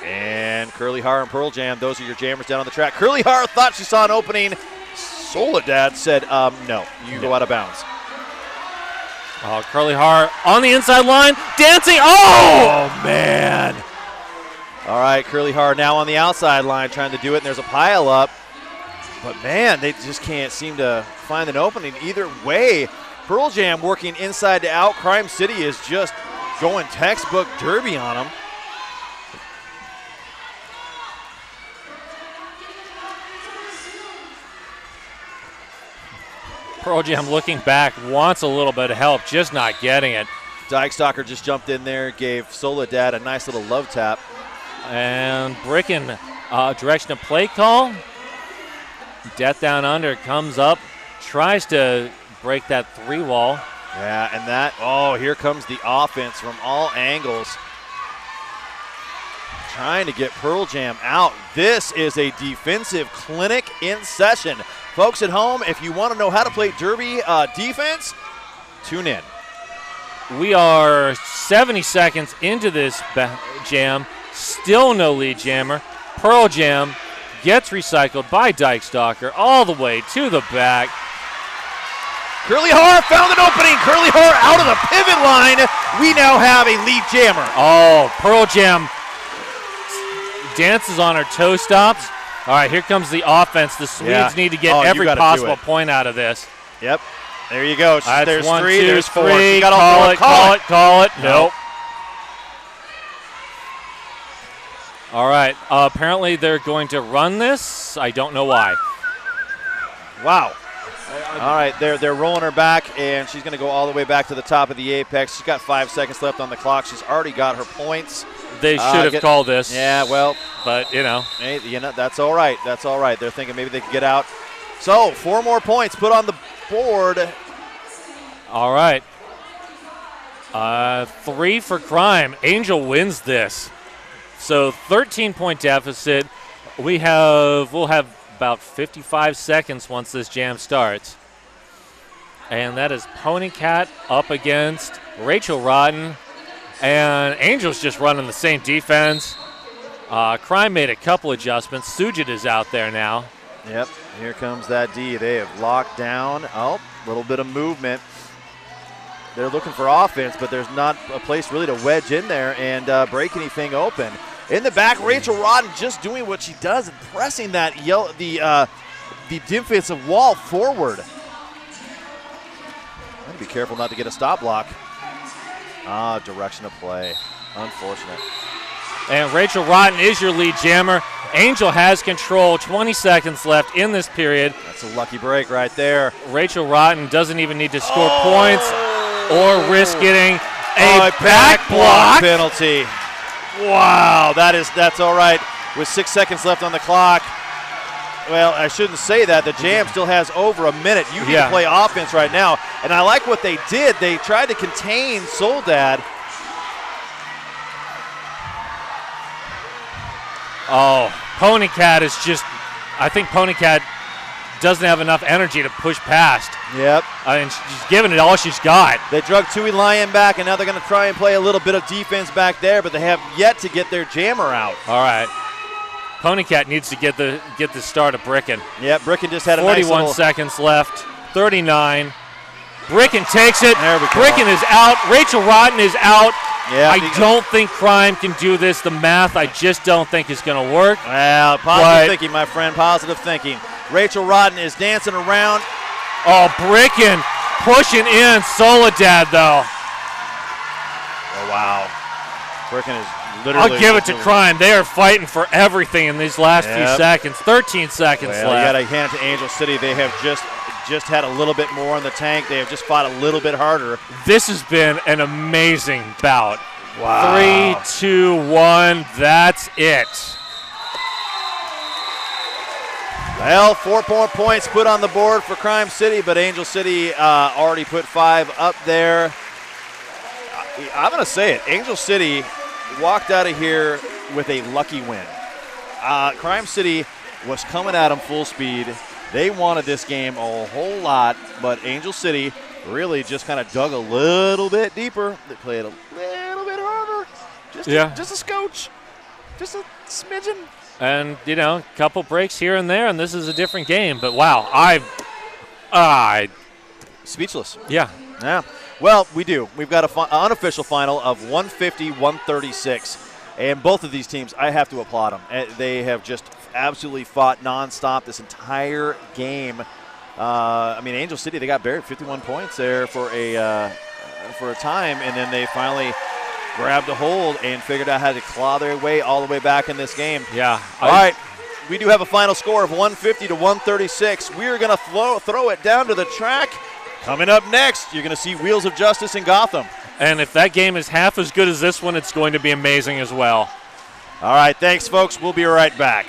And Curly Har and Pearl Jam, those are your jammers down on the track. Curly Har thought she saw an opening. Soledad said, no, you go out of bounds. Curly Har on the inside line, dancing. Oh, man. All right, Curly Har now on the outside line trying to do it, and there's a pile up. But, man, they just can't seem to find an opening either way. Pearl Jam working inside to out. Crime City is just going textbook derby on them. Pearl Jam looking back, wants a little bit of help, just not getting it. Dyke Stalker just jumped in there, gave Soledad a nice little love tap. And Brickin, direction of play call. Death Down Under comes up, tries to break that 3-wall. Yeah, and that, here comes the offense from all angles. Trying to get Pearl Jam out. This is a defensive clinic in session. Folks at home, if you want to know how to play derby defense, tune in. We are 70 seconds into this jam. Still no lead jammer. Pearl Jam gets recycled by Dyke Stalker all the way to the back. Curly Har found an opening. Curly Har out of the pivot line. We now have a lead jammer. Oh, Pearl Jam dances on her toe stops. All right, here comes the offense. The Swedes need to get every possible point out of this. Yep. There you go. There's 1, 3, 2, there's 4. 3. She got all 4. Call it. Nope. All right. Apparently they're going to run this. I don't know why. Wow. All right, they're rolling her back, and she's going to go all the way back to the top of the apex. She's got 5 seconds left on the clock. She's already got her points. They should have called this. Yeah, well. But, you know. Hey, that's all right. That's all right. They're thinking maybe they could get out. So, 4 more points put on the board. All right. 3 for Crime. Angel wins this. So 13-point deficit. We'll have about 55 seconds once this jam starts. And that is Pony Cat up against Rachel Rodden. And Angel's just running the same defense. Crime made a couple adjustments. Sujit is out there now. Yep, here comes that D. They have locked down. Oh, a little bit of movement. They're looking for offense, but there's not a place really to wedge in there and break anything open. In the back, Rachel Rodden just doing what she does and pressing that the defensive wall forward. Gotta be careful not to get a stop block. Direction of play. Unfortunate. And Rachel Rodden is your lead jammer. Angel has control. 20 seconds left in this period. That's a lucky break right there. Rachel Rodden doesn't even need to score points or risk getting a back block penalty. Wow, that's all right. With 6 seconds left on the clock. Well, I shouldn't say that. The Jam still has over a minute. You need to play offense right now. And I like what they did. They tried to contain Soledad. Oh, Ponycat is just, I think Ponycat doesn't have enough energy to push past. Yep. And she's giving it all she's got. They drug Tui Lyon back, and now they're going to try and play a little bit of defense back there, but they have yet to get their jammer out. All right. Ponycat needs to get the start of Bricken. Yeah, Bricken just had a 41 nice seconds left. 39. Bricken takes it. There we go. Bricken is out. Rachel Rodden is out. Yeah, I don't think Crime can do this. The math, I just don't think is going to work. Well, positive thinking, my friend. Positive thinking. Rachel Rodden is dancing around. Oh, Bricken pushing in Soledad, though. Oh, wow. Bricken is literally. I'll give it to Crime. They are fighting for everything in these last few seconds. 13 seconds left. You got to hand it to Angel City. They have just had a little bit more in the tank. They have just fought a little bit harder. This has been an amazing bout. Wow. 3, 2, 1. That's it. Well, 4 points put on the board for Crime City, but Angel City already put 5 up there. I'm going to say it. Angel City walked out of here with a lucky win. Crime City was coming at them full speed. They wanted this game a whole lot, but Angel City really just kind of dug a little bit deeper. They played a little bit harder. Just a scotch. Just a smidgen. And, you know, a couple breaks here and there, and this is a different game. But, wow, speechless. Yeah. Yeah. Well, we do. We've got an unofficial final of 150-136. And both of these teams, I have to applaud them. They have just absolutely fought nonstop this entire game. I mean, Angel City, they got buried 51 points there for a time, and then they finally grabbed a hold and figured out how to claw their way all the way back in this game. Yeah. All right. We do have a final score of 150-136. We are going to throw it down to the track. Coming up next, you're going to see Wheels of Justice in Gotham. And if that game is half as good as this one, it's going to be amazing as well. All right, thanks, folks. We'll be right back.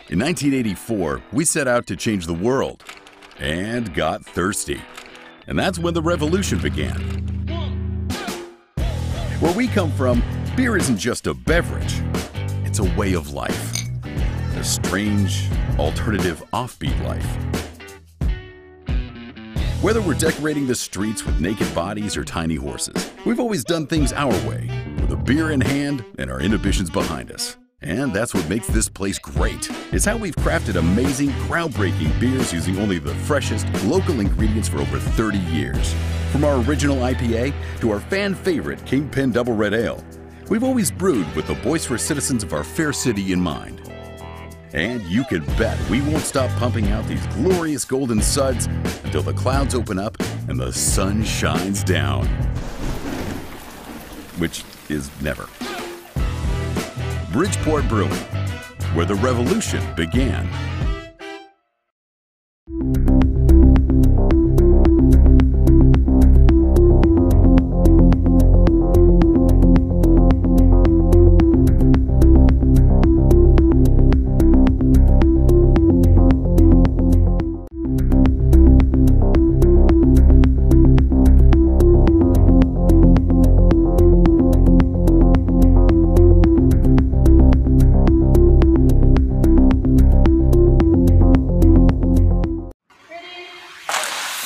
In 1984, we set out to change the world and got thirsty. And that's when the revolution began. Where we come from, beer isn't just a beverage, it's a way of life. A strange, alternative, offbeat life. Whether we're decorating the streets with naked bodies or tiny horses, we've always done things our way, with a beer in hand and our inhibitions behind us. And that's what makes this place great. It's how we've crafted amazing, groundbreaking beers using only the freshest, local ingredients for over 30 years. From our original IPA to our fan favorite Kingpin Double Red Ale, we've always brewed with the boisterous citizens of our fair city in mind. And you can bet we won't stop pumping out these glorious golden suds until the clouds open up and the sun shines down. Which is never. Bridgeport Brewing, where the revolution began.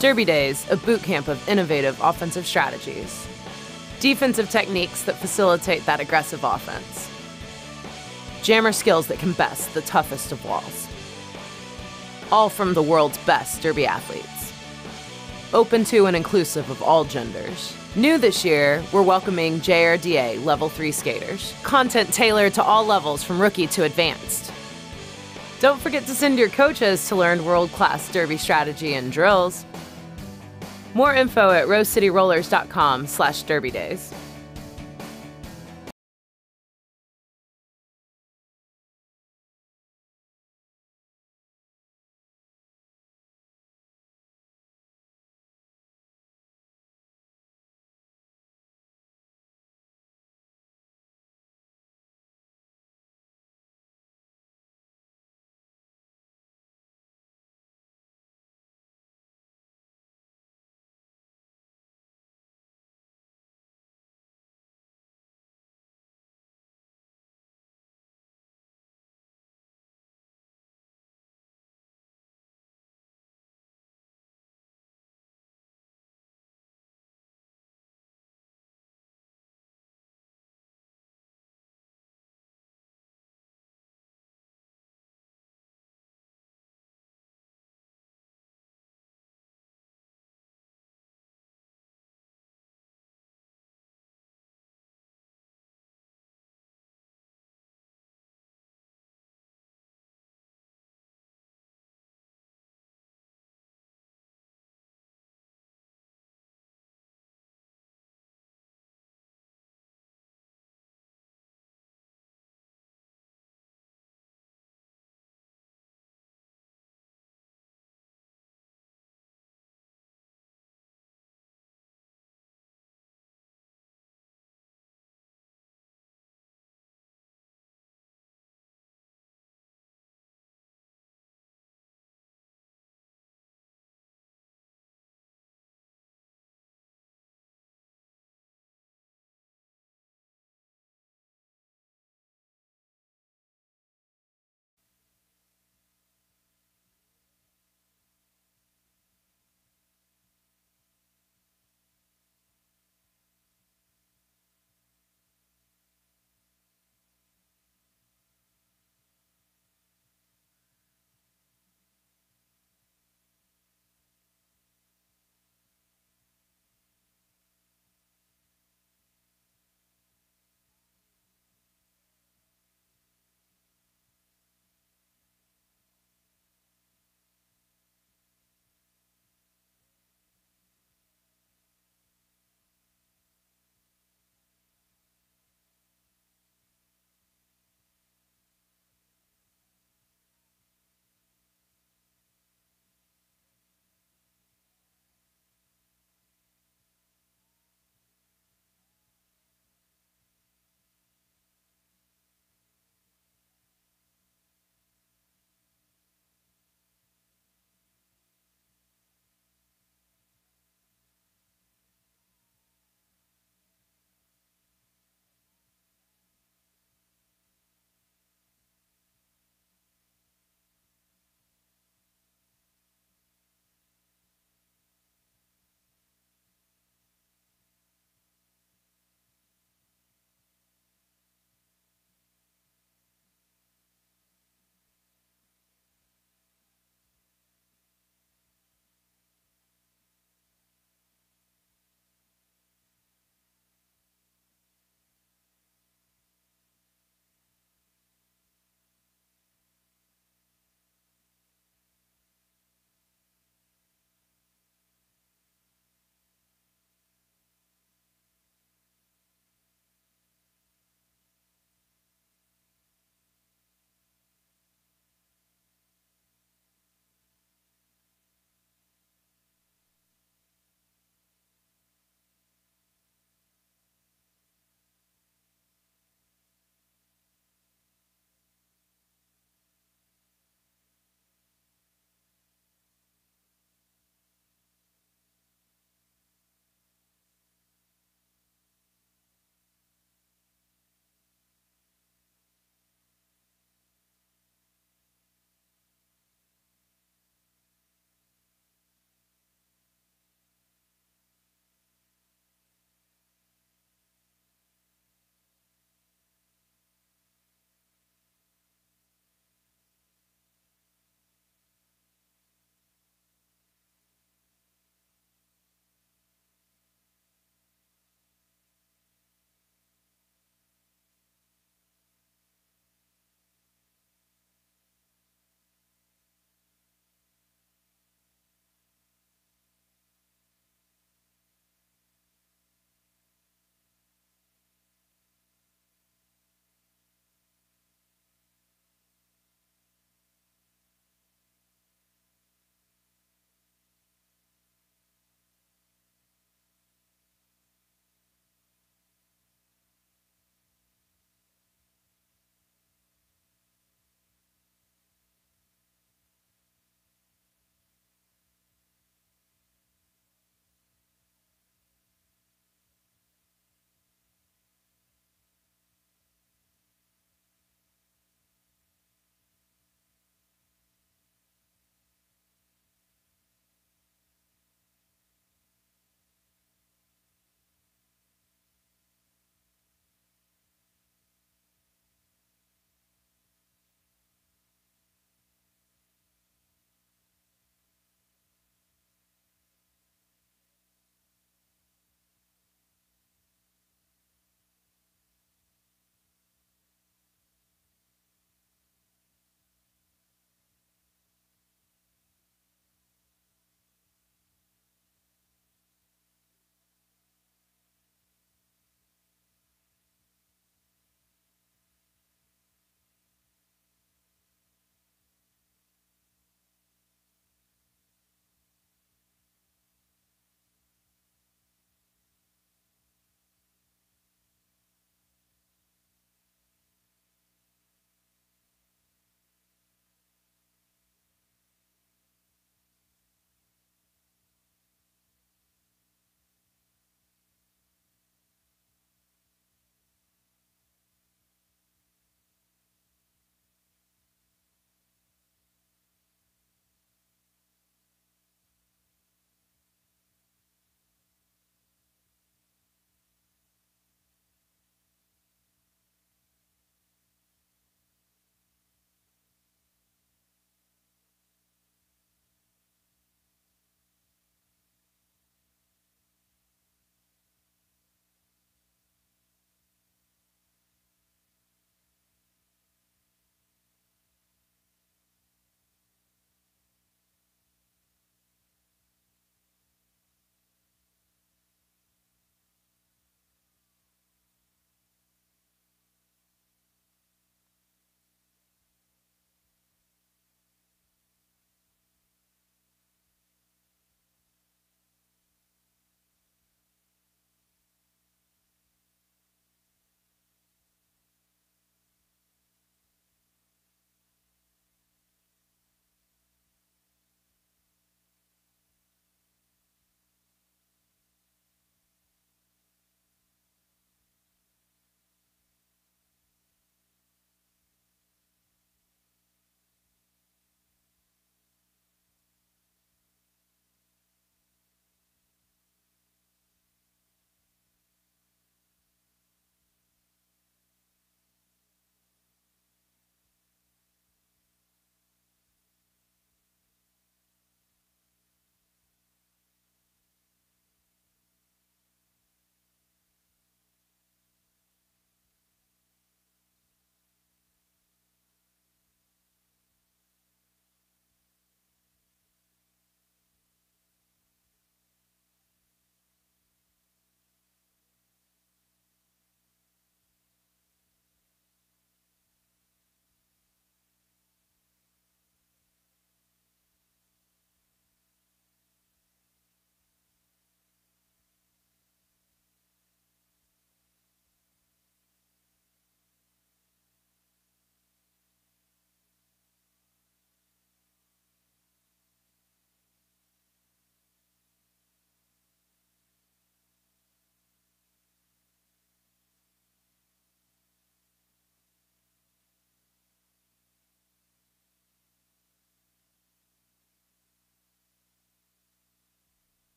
Derby Days, a boot camp of innovative offensive strategies. Defensive techniques that facilitate that aggressive offense. Jammer skills that can best the toughest of walls. All from the world's best Derby athletes. Open to and inclusive of all genders. New this year, we're welcoming JRDA Level 3 skaters. Content tailored to all levels from rookie to advanced. Don't forget to send your coaches to learn world-class Derby strategy and drills. More info at rosecityrollers.com/derbydays.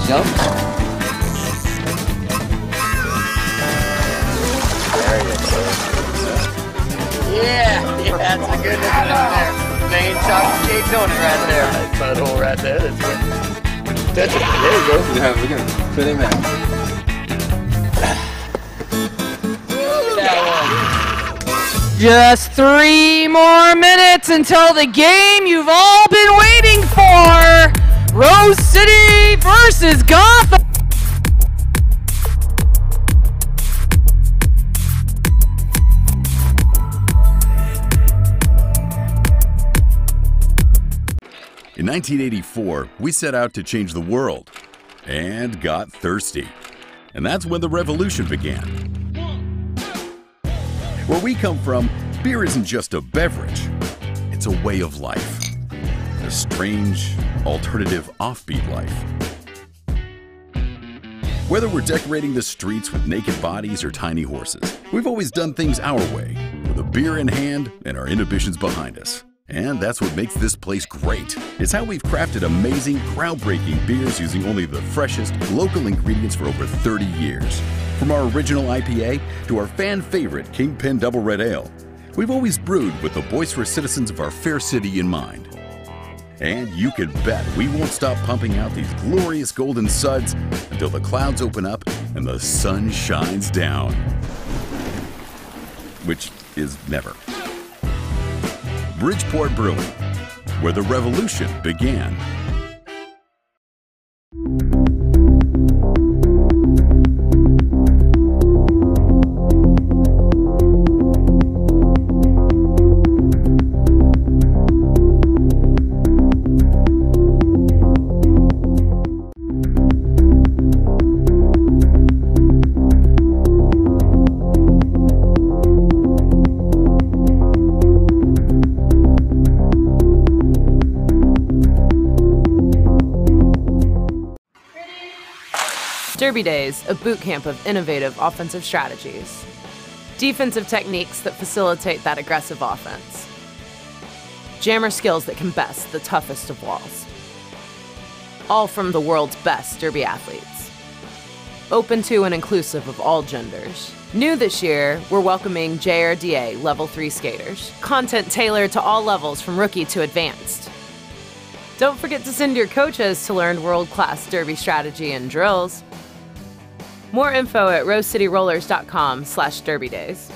Jump. There you go. Yeah, that's a good one there. Main chocolate cake donut right there. Nice butthole right there. That's good. Touch it. There you go. Yeah, we're going to put him in. That one. Just 3 more minutes until the game you've all been waiting for. Rose City versus Gotham. In 1984, we set out to change the world and got thirsty. And that's when the revolution began. Where we come from, beer isn't just a beverage, it's a way of life. A strange, alternative, offbeat life. Whether we're decorating the streets with naked bodies or tiny horses, we've always done things our way, with a beer in hand and our inhibitions behind us. And that's what makes this place great. It's how we've crafted amazing, groundbreaking beers using only the freshest, local ingredients for over 30 years. From our original IPA to our fan favorite Kingpin Double Red Ale, we've always brewed with the boisterous citizens of our fair city in mind. And you can bet we won't stop pumping out these glorious golden suds until the clouds open up and the sun shines down. Which is never. Bridgeport Brewing, where the revolution began. Derby Days, a boot camp of innovative offensive strategies. Defensive techniques that facilitate that aggressive offense. Jammer skills that can best the toughest of walls. All from the world's best Derby athletes. Open to and inclusive of all genders. New this year, we're welcoming JRDA Level 3 skaters. Content tailored to all levels from rookie to advanced. Don't forget to send your coaches to learn world-class Derby strategy and drills. More info at rosecityrollers.com/derbydays.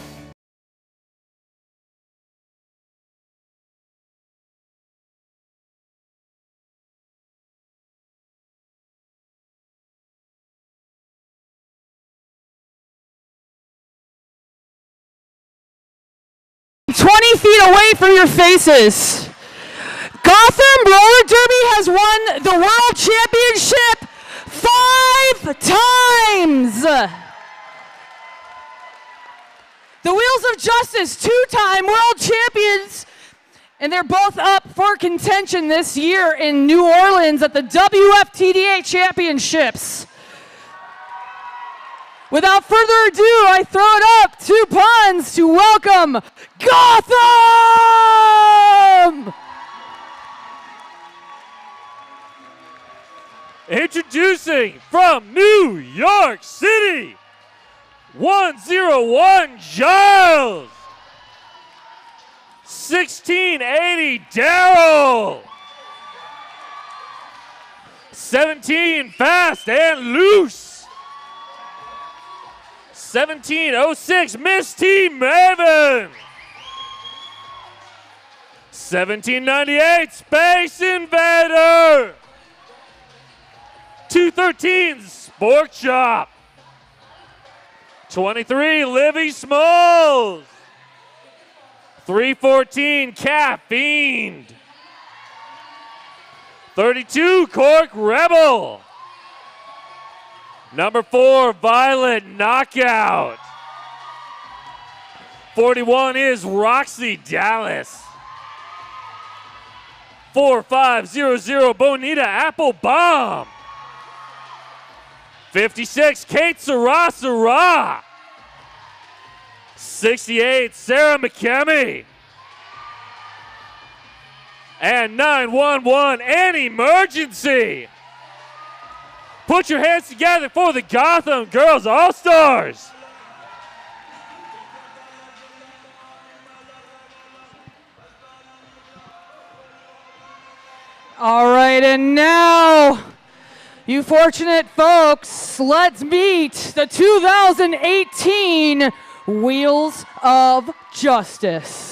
Feet away from your faces. Gotham Roller Derby has won the World Championship 5 times. The Wheels of Justice, 2-time world champions, and they're both up for contention this year in New Orleans at the WFTDA Championships. Without further ado, I throw it up to Puns to welcome Gotham! Introducing from New York City, 101 Giles, 1680 Daryl, 17 Fast and Loose, 1706 Miss T Maven, 1798 Space Invader, 213 Sport Shop, 23 Livy Smalls, 314 Caffeine, 32 Cork Rebel, number 4 Violet Knockout, 41 is Roxy Dallas, 4500 Bonita Apple Bomb, 56 Kate Sarah, 68 Sarah McKemmy, and 911 an emergency. Put your hands together for the Gotham Girls All-Stars. All right, and now, you fortunate folks, let's meet the 2018 Wheels of Justice.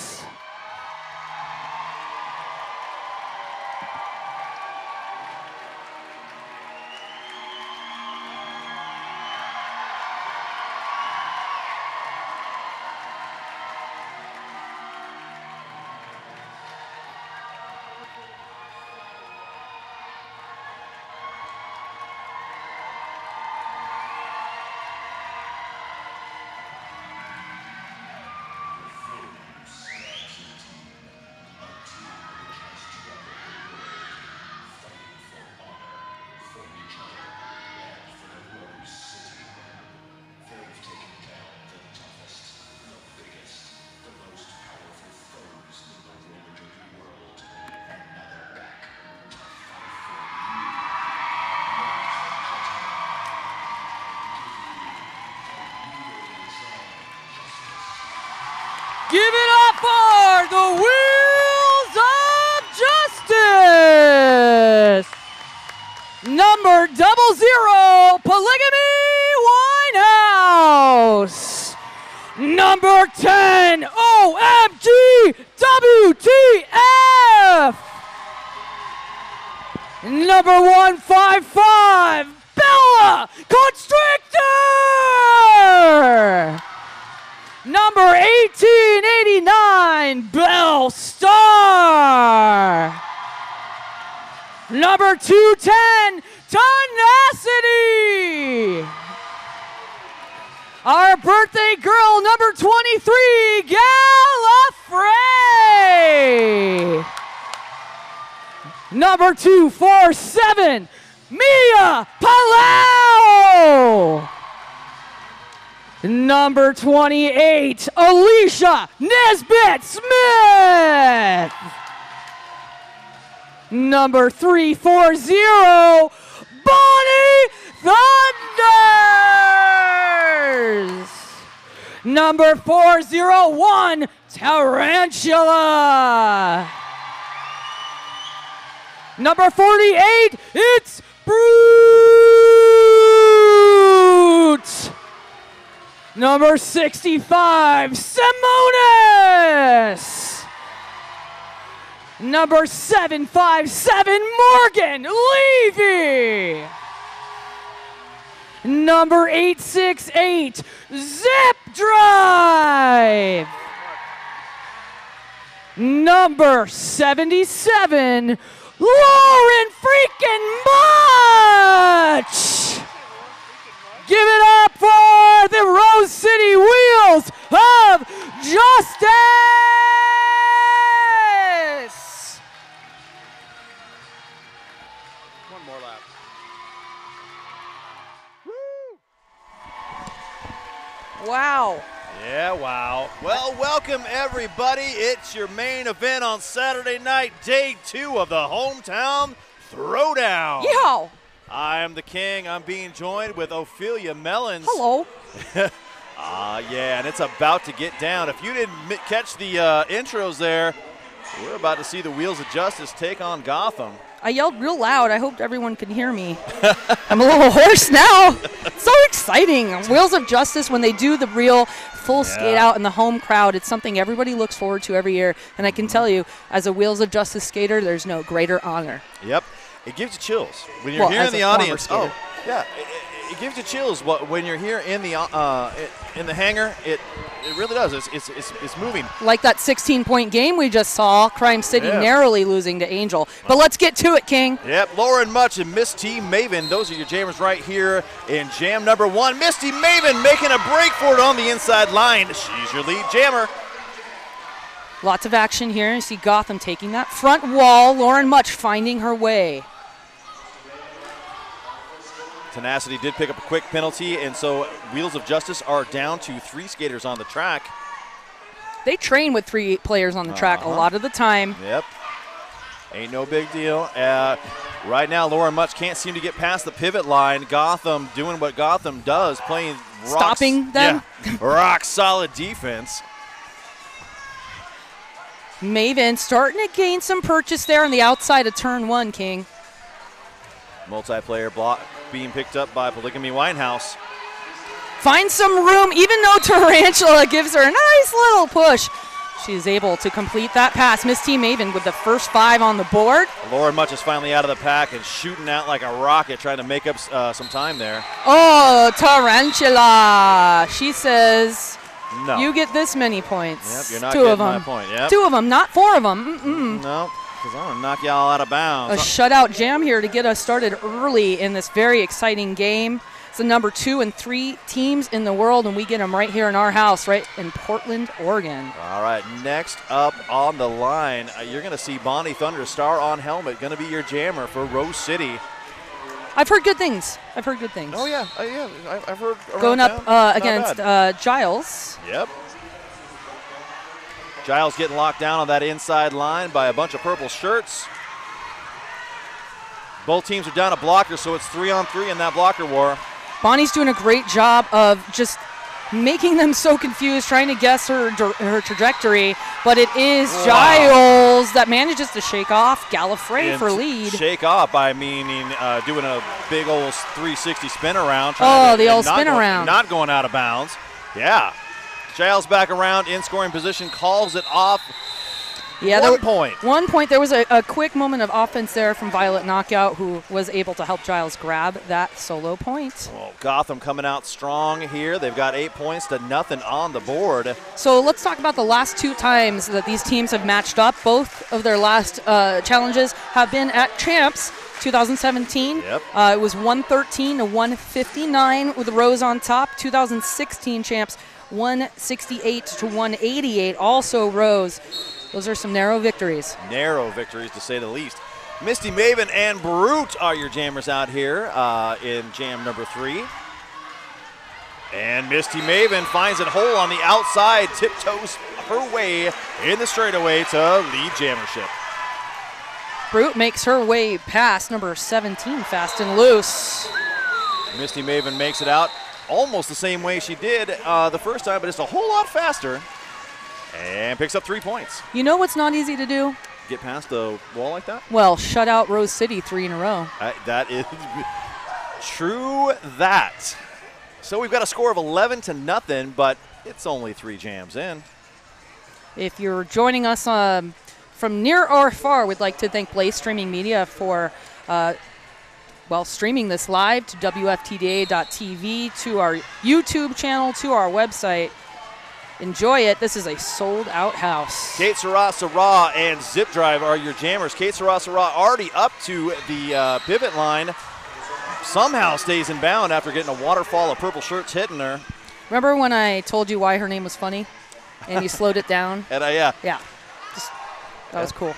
Give it up for the Wheels of Justice! Number 00, Polygamy Winehouse! Number 10, OMG WTF! Number 155, Bella Constrictor! Number 1889, Belle Star. Number 210, Tenacity. Our birthday girl, number 23, Gallifrey. Number 247, Mia Palau. Number 28, Alicia Nesbitt Smith. Number 340, Bonnie Thunders. Number 401, Tarantula. Number 48, it's Brute. Number 65, Simonis. Number 757, Morgan Levy. Number 868, Zip Drive. Number 77, Lauren freaking Much. Give it up for the Rose City Wheels of Justice! One more lap. Wow. Yeah, wow. Well, welcome everybody. It's your main event on Saturday night, day 2 of the hometown Throwdown. Yeehaw! I am the king. I'm being joined with Ophelia Mellons. Hello. Yeah, and it's about to get down. If you didn't catch the intros there, we're about to see the Wheels of Justice take on Gotham. I yelled real loud. I hope everyone can hear me. I'm a little hoarse now. It's so exciting. Wheels of Justice, when they do the real full skate out in the home crowd, it's something everybody looks forward to every year. And I can tell you, as a Wheels of Justice skater, there's no greater honor. Yep. It gives you chills when you're here in the audience. Oh, yeah. It gives you chills when you're here in the hangar. It really does. It's moving. Like that 16-point game we just saw, Crime City narrowly losing to Angel. But let's get to it, King. Yep, Lauren Much and Miss T Maven. Those are your jammers right here in jam number 1. Misty Maven making a break for it on the inside line. She's your lead jammer. Lots of action here. You see Gotham taking that front wall. Lauren Much finding her way. Tenacity did pick up a quick penalty, and so Wheels of Justice are down to 3 skaters on the track. They train with 3 players on the track a lot of the time. Yep. Ain't no big deal. Right now, Lauren Much can't seem to get past the pivot line. Gotham doing what Gotham does, playing stopping them. Yeah, rock solid defense. Maven starting to gain some purchase there on the outside of turn 1, King. Multiplayer block being picked up by Polygamy Winehouse. Finds some room, even though Tarantula gives her a nice little push. She's able to complete that pass. Misty Maven with the first 5 on the board. Lauren Much is finally out of the pack and shooting out like a rocket, trying to make up some time there. Oh, Tarantula. She says, no. You get this many points. Yep, you're not 2 getting of them. my point. Yep. 2 of them, not 4 of them. No, because I'm going to knock y'all out of bounds. A shutout jam here to get us started early in this very exciting game. It's the number 2 and 3 teams in the world, and we get them right here in our house, right in Portland, Oregon. All right, next up on the line, you're going to see Bonnie Thunder, star on helmet, going to be your jammer for Rose City. I've heard good things. Oh, yeah. I've heard around going up town. against Giles. Yep. Giles getting locked down on that inside line by a bunch of purple shirts. Both teams are down a blocker, so it's 3-on-3 in that blocker war. Bonnie's doing a great job of just making them so confused, trying to guess her trajectory, but it is Giles that manages to shake off Gallifrey for lead. Shake off by meaning doing a big old 360 spin around. The old spin around. Not going out of bounds. Yeah. Giles back around in scoring position, calls it off. Yeah, 1 point. 1 point. There was a quick moment of offense there from Violet Knockout, who was able to help Giles grab that solo point. Well, Gotham coming out strong here. They've got 8 points to nothing on the board. So let's talk about the last 2 times that these teams have matched up. Both of their last challenges have been at Champs 2017. Yep. It was 113 to 159 with Rose on top. 2016 Champs 168 to 188, also Rose. Those are some narrow victories. Narrow victories, to say the least. Misty Maven and Brute are your jammers out here in jam number 3. And Misty Maven finds it whole on the outside, tiptoes her way in the straightaway to lead jammership. Brute makes her way past number 17, Fast and Loose. Misty Maven makes it out almost the same way she did the first time, but it's a whole lot faster. And picks up 3 points. You know what's not easy to do? Get past the wall like that? Well, shut out Rose City 3 in a row. That is true that. So we've got a score of 11 to nothing, but it's only 3 jams in. If you're joining us from near or far, we'd like to thank Blaze Streaming Media for streaming this live to WFTDA.tv, to our YouTube channel, to our website. Enjoy it. This is a sold-out house. Kate Sarah and Zip Drive are your jammers. Kate Sarah already up to the pivot line. Somehow stays in bound after getting a waterfall of purple shirts hitting her. Remember when I told you why her name was funny? And you slowed it down? And yeah. Yeah. That was cool.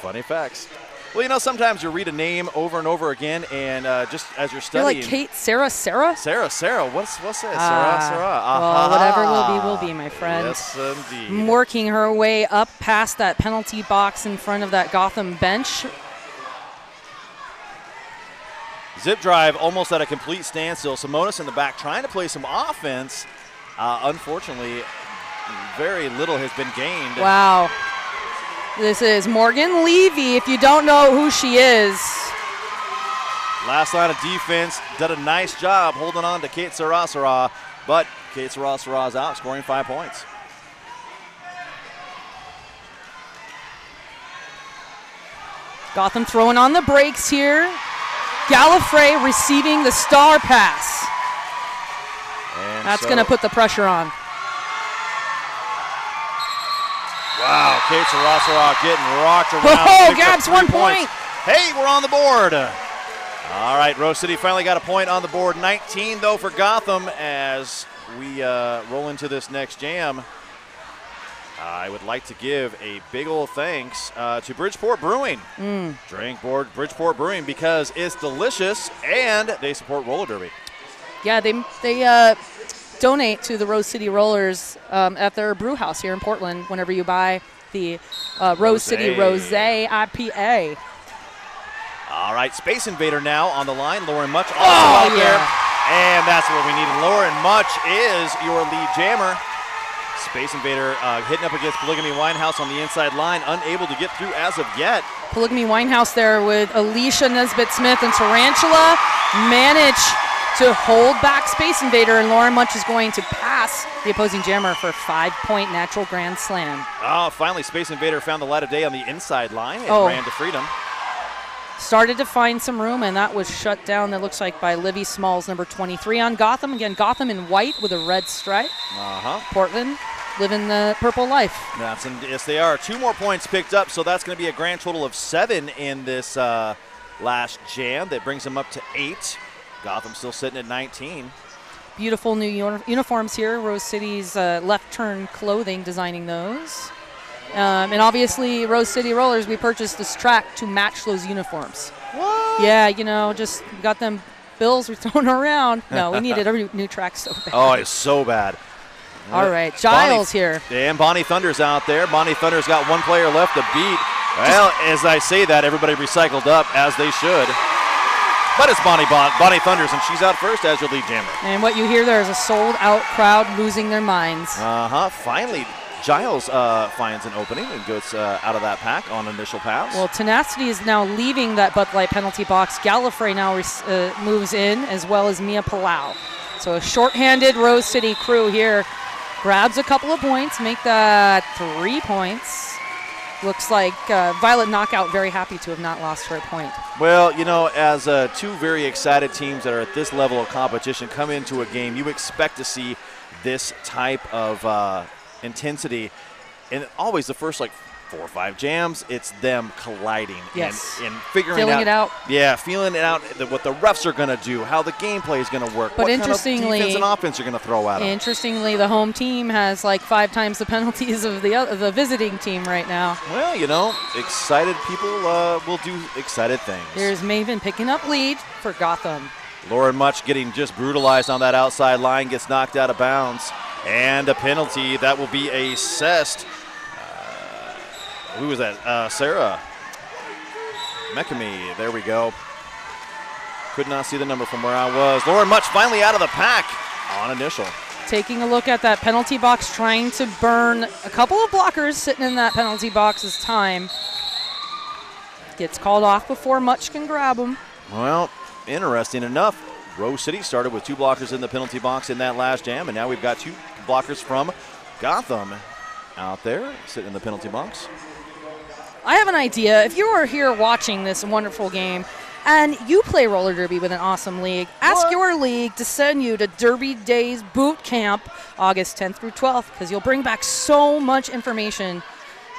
Funny facts. Well, you know, sometimes you read a name over and over again, and just as you're studying. You're like Kate Sarah? Sarah. What's that? Sarah. Well, whatever will be, my friend. Yes, indeed. Working her way up past that penalty box in front of that Gotham bench. Zip Drive almost at a complete standstill. Simonis in the back trying to play some offense. Unfortunately, very little has been gained. Wow. This is Morgan Levy, if you don't know who she is. Last line of defense did a nice job holding on to Kate Sarah, but Kate Sarah is out, scoring 5 points. Gotham throwing on the brakes here. Gallifrey receiving the star pass. And that's going to put the pressure on. Wow, Kate Sarah getting rocked around. Oh, Gabs, 1 point. Hey, we're on the board. All right, Rose City finally got a point on the board. 19, though, for Gotham as we roll into this next jam. I would like to give a big old thanks to Bridgeport Brewing. Drink board Bridgeport Brewing because it's delicious and they support roller derby. Yeah, they donate to the Rose City Rollers at their brew house here in Portland whenever you buy the Rose City Rosé IPA. All right, Space Invader now on the line. Lauren Much also out there. And that's what we need. Lauren Much is your lead jammer. Space Invader hitting up against Polygamy Winehouse on the inside line, unable to get through as of yet. Polygamy Winehouse there with Alicia Nesbitt-Smith and Tarantula manage to hold back Space Invader, and Lauren Much is going to pass the opposing jammer for a 5-point natural grand slam. Oh, finally Space Invader found the light of day on the inside line and ran to freedom. Started to find some room, and that was shut down, that looks like, by Livy Smalls, number 23 on Gotham. Again, Gotham in white with a red stripe. Portland living the purple life. Yes, they are. 2 more points picked up, so that's going to be a grand total of 7 in this last jam. That brings them up to 8. Gotham still sitting at 19. Beautiful new uniforms here. Rose City's left turn clothing designing those. And obviously, Rose City Rollers, we purchased this track to match those uniforms. What? Yeah, you know, just got them bills we're throwing around. No, we needed a new track so bad. Oh, it's so bad. All right, Giles here. And Bonnie Thunder's out there. Bonnie Thunder's got 1 player left to beat. Well, as I say that, everybody recycled up, as they should. But it's Bonnie Thunders, and she's out first as your lead jammer. And what you hear there is a sold-out crowd losing their minds. Finally, Giles finds an opening and goes out of that pack on initial pass. Well, Tenacity is now leaving that Bud Light penalty box. Gallifrey now moves in, as well as Mia Palau. So a shorthanded Rose City crew here grabs a couple of points, make that 3 points. Looks like Violet Knockout very happy to have not lost her point. Well, you know, as 2 very excited teams that are at this level of competition come into a game, you expect to see this type of intensity. And always the first, 4 or 5 jams, it's them colliding and feeling it out. Yeah, feeling it out, what the refs are going to do, how the gameplay is going to work, but what kind of defense and offense you're going to throw at them. Interestingly, the home team has 5 times the penalties of the visiting team right now. Well, you know, excited people will do excited things. Here's Maven picking up lead for Gotham. Lauren Much getting just brutalized on that outside line, gets knocked out of bounds. And a penalty. That will be assessed. Who was that? Sarah Mekami. There we go. Could not see the number from where I was. Lauren Much finally out of the pack on initial. Taking a look at that penalty box, trying to burn a couple of blockers sitting in that penalty box as time. Gets called off before Much can grab them. Well, interesting enough, Rose City started with 2 blockers in the penalty box in that last jam, and now we've got 2 blockers from Gotham out there sitting in the penalty box. I have an idea. If you are here watching this wonderful game and you play roller derby with an awesome league, ask your league to send you to Derby Days Boot Camp August 10th through 12th, because you'll bring back so much information,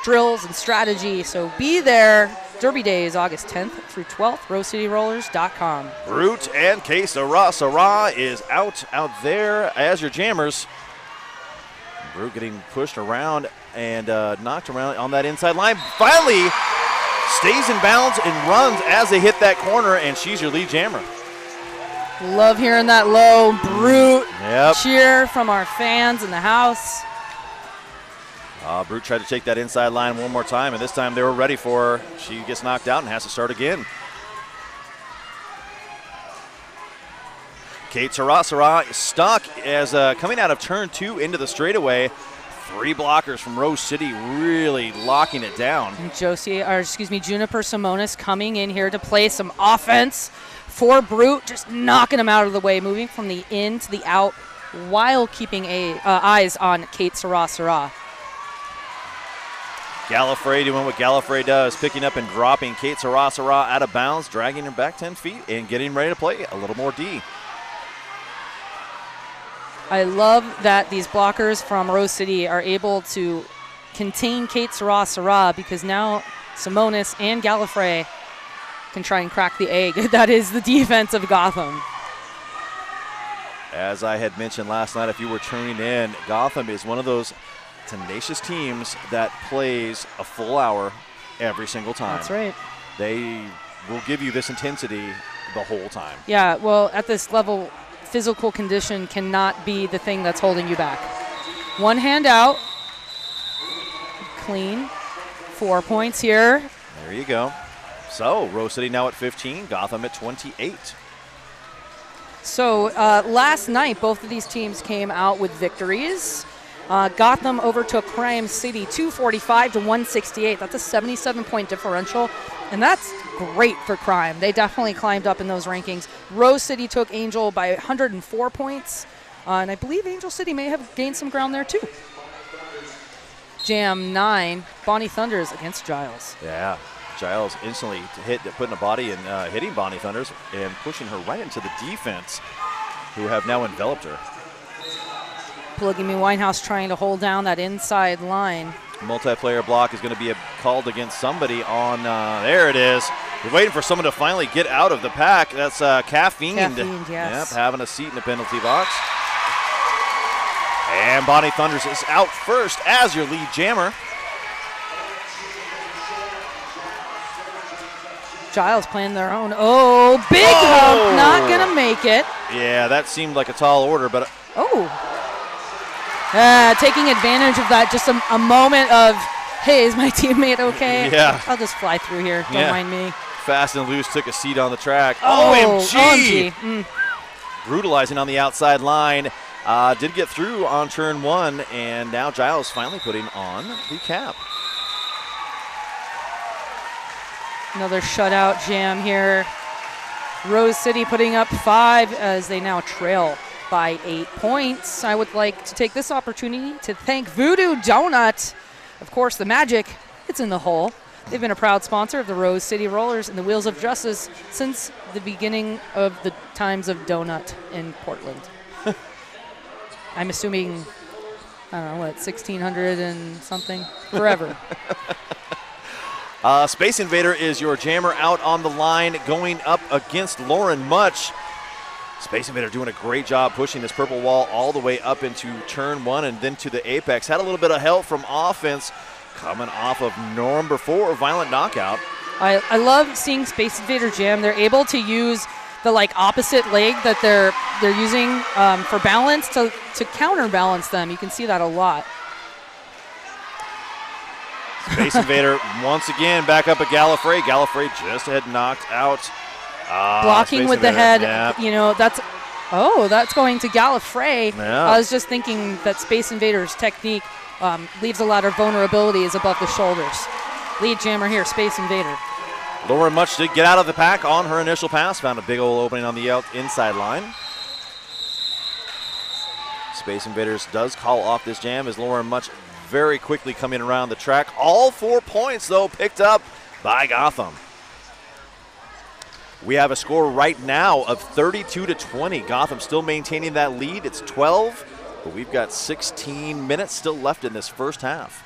drills and strategy. So be there. Derby Days August 10th through 12th, rosecityrollers.com. Brute and Que Sera Sera is out there as your jammers. Brute getting pushed around and knocked around on that inside line. Finally stays in bounds and runs as they hit that corner, and she's your lead jammer. Love hearing that low Brute cheer from our fans in the house. Brute tried to take that inside line one more time, and this time they were ready for her. She gets knocked out and has to start again. Kate Sarasara stuck as coming out of turn 2 into the straightaway. 3 blockers from Rose City really locking it down. And Juniper Simonis coming in here to play some offense for Brute, just knocking him out of the way, moving from the in to the out while keeping eyes on Kate Sarasara. Gallifrey doing what Gallifrey does, picking up and dropping Kate Sarasara out of bounds, dragging her back 10 feet and getting ready to play a little more D. I love that these blockers from Rose City are able to contain Kate Sarasara, because now Simonis and Gallifrey can try and crack the egg. That is the defense of Gotham. As I had mentioned last night, if you were tuning in, Gotham is one of those tenacious teams that plays a full hour every single time. That's right. They will give you this intensity the whole time. Yeah, well, at this level, physical condition cannot be the thing that's holding you back. One hand out. Clean. 4 points here. There you go. So Rose City now at 15, Gotham at 28. So last night, both of these teams came out with victories. Gotham overtook Crime City 245 to 168. That's a 77-point differential, and that's great for Crime. They definitely climbed up in those rankings. Rose City took Angel by 104 points, and I believe Angel City may have gained some ground there too. Jam 9, Bonnie Thunders against Giles. Yeah, Giles instantly putting a body and hitting Bonnie Thunders and pushing her right into the defense, who have now enveloped her. Polygamy Winehouse trying to hold down that inside line. Multiplayer block is going to be called against somebody on, there it is. We're waiting for someone to finally get out of the pack. That's Caffeine. Caffeine, yes. Yep, having a seat in the penalty box. And Bonnie Thunders is out first as your lead jammer. Giles playing their own. Oh, big hump, not going to make it. Yeah, that seemed like a tall order, but... Taking advantage of that, just a moment of, hey, is my teammate okay? Yeah. I'll just fly through here. Don't mind me. Fast and Loose took a seat on the track. Oh, OMG! OMG. Brutalizing on the outside line. Did get through on turn 1, and now Giles finally putting on the cap. Another shutout jam here. Rose City putting up 5 as they now trail by 8 points. I would like to take this opportunity to thank Voodoo Donut. Of course, the magic, it's in the hole. They've been a proud sponsor of the Rose City Rollers and the Wheels of Justice since the beginning of the times of Donut in Portland. I'm assuming, I don't know, what, 1600 and something? Forever. Space Invader is your jammer out on the line, going up against Lauren Much. Space Invader doing a great job pushing this purple wall all the way up into turn 1 and then to the apex. Had a little bit of help from offense coming off of number 4, Violent Knockout. I love seeing Space Invader jam. They're able to use the opposite leg that they're using for balance to counterbalance them. You can see that a lot. Space Invader once again back up at Gallifrey. Gallifrey just had knocked out. Blocking Space with Invader. the head, Yep. you know, that's going to Gallifrey. Yeah. I was just thinking that Space Invader's technique leaves a lot of vulnerabilities above the shoulders. Lead jammer here, Space Invader. Lauren Much did get out of the pack on her initial pass. Found a big old opening on the inside line. Space Invaders does call off this jam as Lauren Much very quickly coming around the track. All 4 points, though, picked up by Gotham. We have a score right now of 32-20. Gotham still maintaining that lead. It's 12, but we've got 16 minutes still left in this first half.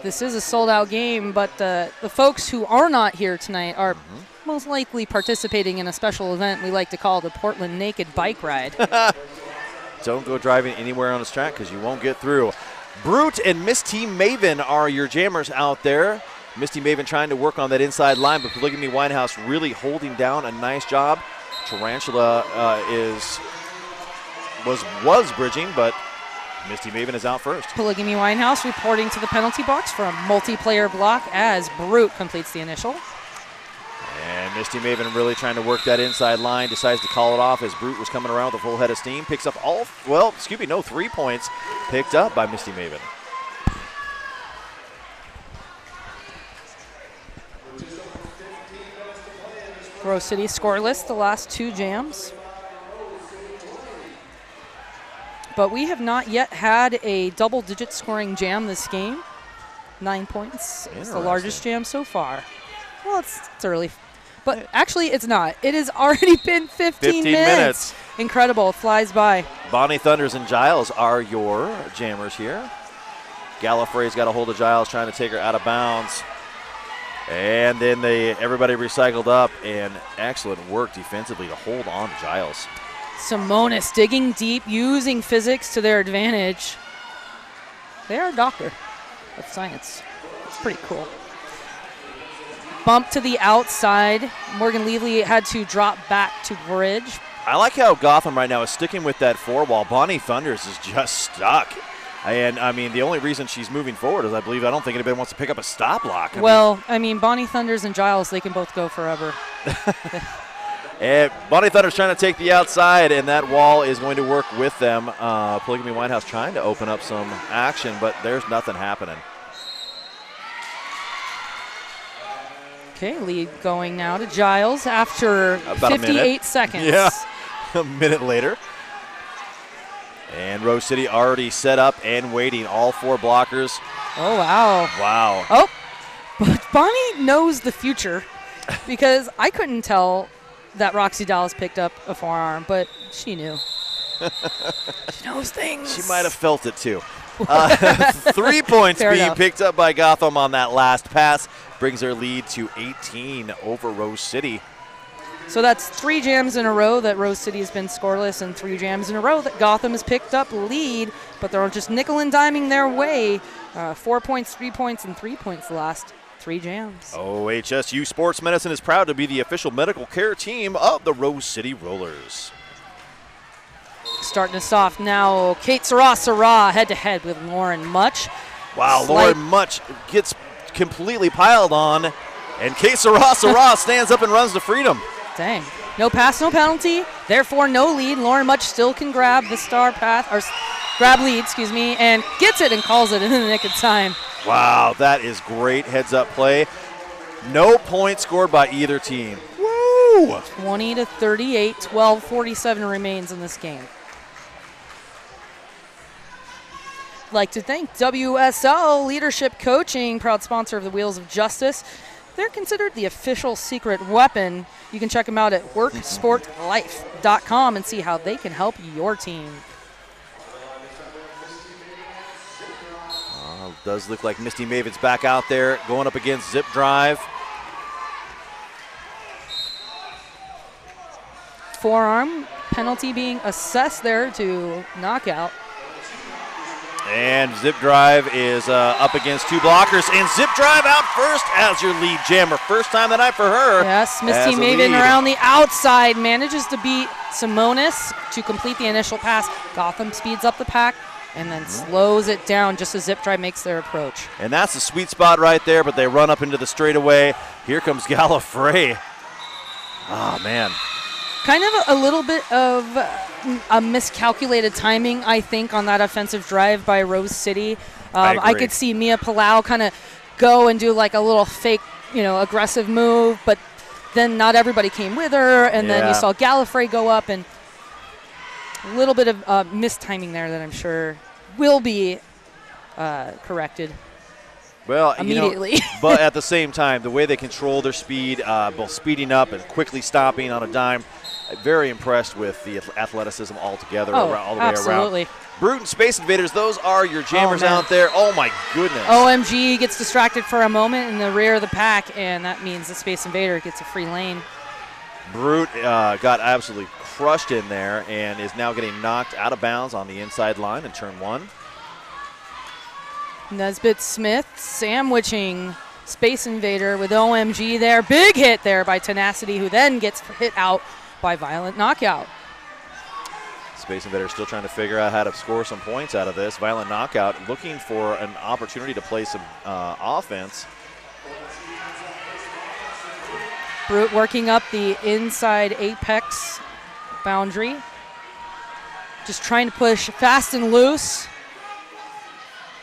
This is a sold-out game, but the folks who are not here tonight are most likely participating in a special event we like to call the Portland Naked Bike Ride. Don't go driving anywhere on this track because you won't get through. Brute and Misty Maven are your jammers out there. Misty Maven trying to work on that inside line, but Polygamy Winehouse really holding down a nice job. Tarantula was bridging, but Misty Maven is out first. Polygamy Winehouse reporting to the penalty box for a multiplayer block as Brute completes the initial. And Misty Maven really trying to work that inside line, decides to call it off as Brute was coming around with a full head of steam. Picks up 3 points picked up by Misty Maven. Rose City scoreless the last 2 jams. But we have not yet had a double-digit scoring jam this game. 9 points. It's the largest jam so far. Well, it's early. But actually, it's not. It has already been 15 minutes. Incredible. Flies by. Bonnie Thunders and Giles are your jammers here. Gallifrey's got a hold of Giles, trying to take her out of bounds. And then everybody recycled up, and excellent work defensively to hold on to Giles. Simonis digging deep, using physics to their advantage. They are a doctor of science. It's pretty cool. Bump to the outside. Morgan Levy had to drop back to bridge. I like how Gotham right now is sticking with that 4 while Bonnie Thunders is just stuck And, I mean, the only reason she's moving forward is I don't think anybody wants to pick up a stop block. I mean, Bonnie Thunders and Giles, they can both go forever. And Bonnie Thunder's trying to take the outside, and that wall is going to work with them. Polygamy Whitehouse trying to open up some action, but there's nothing happening. Okay, lead going now to Giles after About 58 seconds. Yeah, a minute later. And Rose City already set up and waiting, all 4 blockers. Oh, wow. Wow. Oh, but Bonnie knows the future because I couldn't tell that Roxy Dallas picked up a forearm, but she knew. She knows things. She might have felt it too. 3 points Fair being enough. picked up by Gotham on that last pass. Brings their lead to 18 over Rose City. So that's 3 jams in a row that Rose City has been scoreless, and 3 jams in a row that Gotham has picked up lead, but they're just nickel and diming their way. 4 points, 3 points, and 3 points the last 3 jams. OHSU Sports Medicine is proud to be the official medical care team of the Rose City Rollers. Starting us off now, Kate Sarah head-to-head with Lauren Much. Wow, Lauren Much gets completely piled on, and Kate Sarah stands up and runs to freedom. Dang. No pass, no penalty, therefore no lead. Lauren Much still can grab the star path, or grab lead, and gets it and calls it in the nick of time. Wow, that is great heads-up play. No points scored by either team. Woo! 20-38, 12:47 remains in this game. Like to thank WSL Leadership Coaching, proud sponsor of the Wheels of Justice. They're considered the official secret weapon. You can check them out at worksportlife.com and see how they can help your team. Does look like Misty Maven's back out there going up against Zip Drive. Forearm penalty being assessed there to knockout. And Zip Drive is up against 2 blockers, and Zip Drive out first as your lead jammer. First time that night for her. Yes, Misty Maven around the outside manages to beat Simonis to complete the initial pass. Gotham speeds up the pack and then slows it down just as Zip Drive makes their approach. And that's the sweet spot right there, but they run up into the straightaway. Here comes Gallifrey. Oh, man. Kind of a little bit of a miscalculated timing, I think, on that offensive drive by Rose City. I could see Mia Palau kind of go and do like a little fake, aggressive move, but then not everybody came with her, and then you saw Gallifrey go up, and a little bit of mistiming there that I'm sure will be corrected. Well, immediately. But at the same time, the way they control their speed, both speeding up and quickly stopping on a dime, very impressed with the athleticism altogether all the way around. Brute and Space Invaders, those are your jammers out there. Oh, my goodness. OMG gets distracted for a moment in the rear of the pack, and that means the Space Invader gets a free lane. Brute got absolutely crushed in there and is now getting knocked out of bounds on the inside line in turn 1. Nesbitt Smith sandwiching Space Invader with OMG there. Big hit there by Tenacity, who then gets hit out by Violent Knockout. Space Invader still trying to figure out how to score some points out of this. Violent Knockout looking for an opportunity to play some offense. Brute working up the inside apex boundary. Just trying to push fast and loose.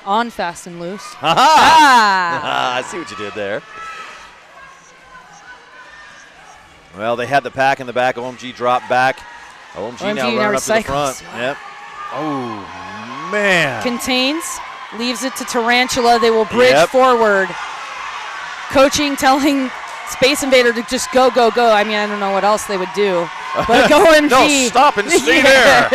On fast and loose. I see what you did there. Well, they had the pack in the back. OMG dropped back. OMG now running up to the front. Yep. Oh, man. Contains, leaves it to Tarantula. They will bridge forward. Coaching telling Space Invader to just go, go, go. I mean, I don't know what else they would do. But OMG. No, stop and stay there.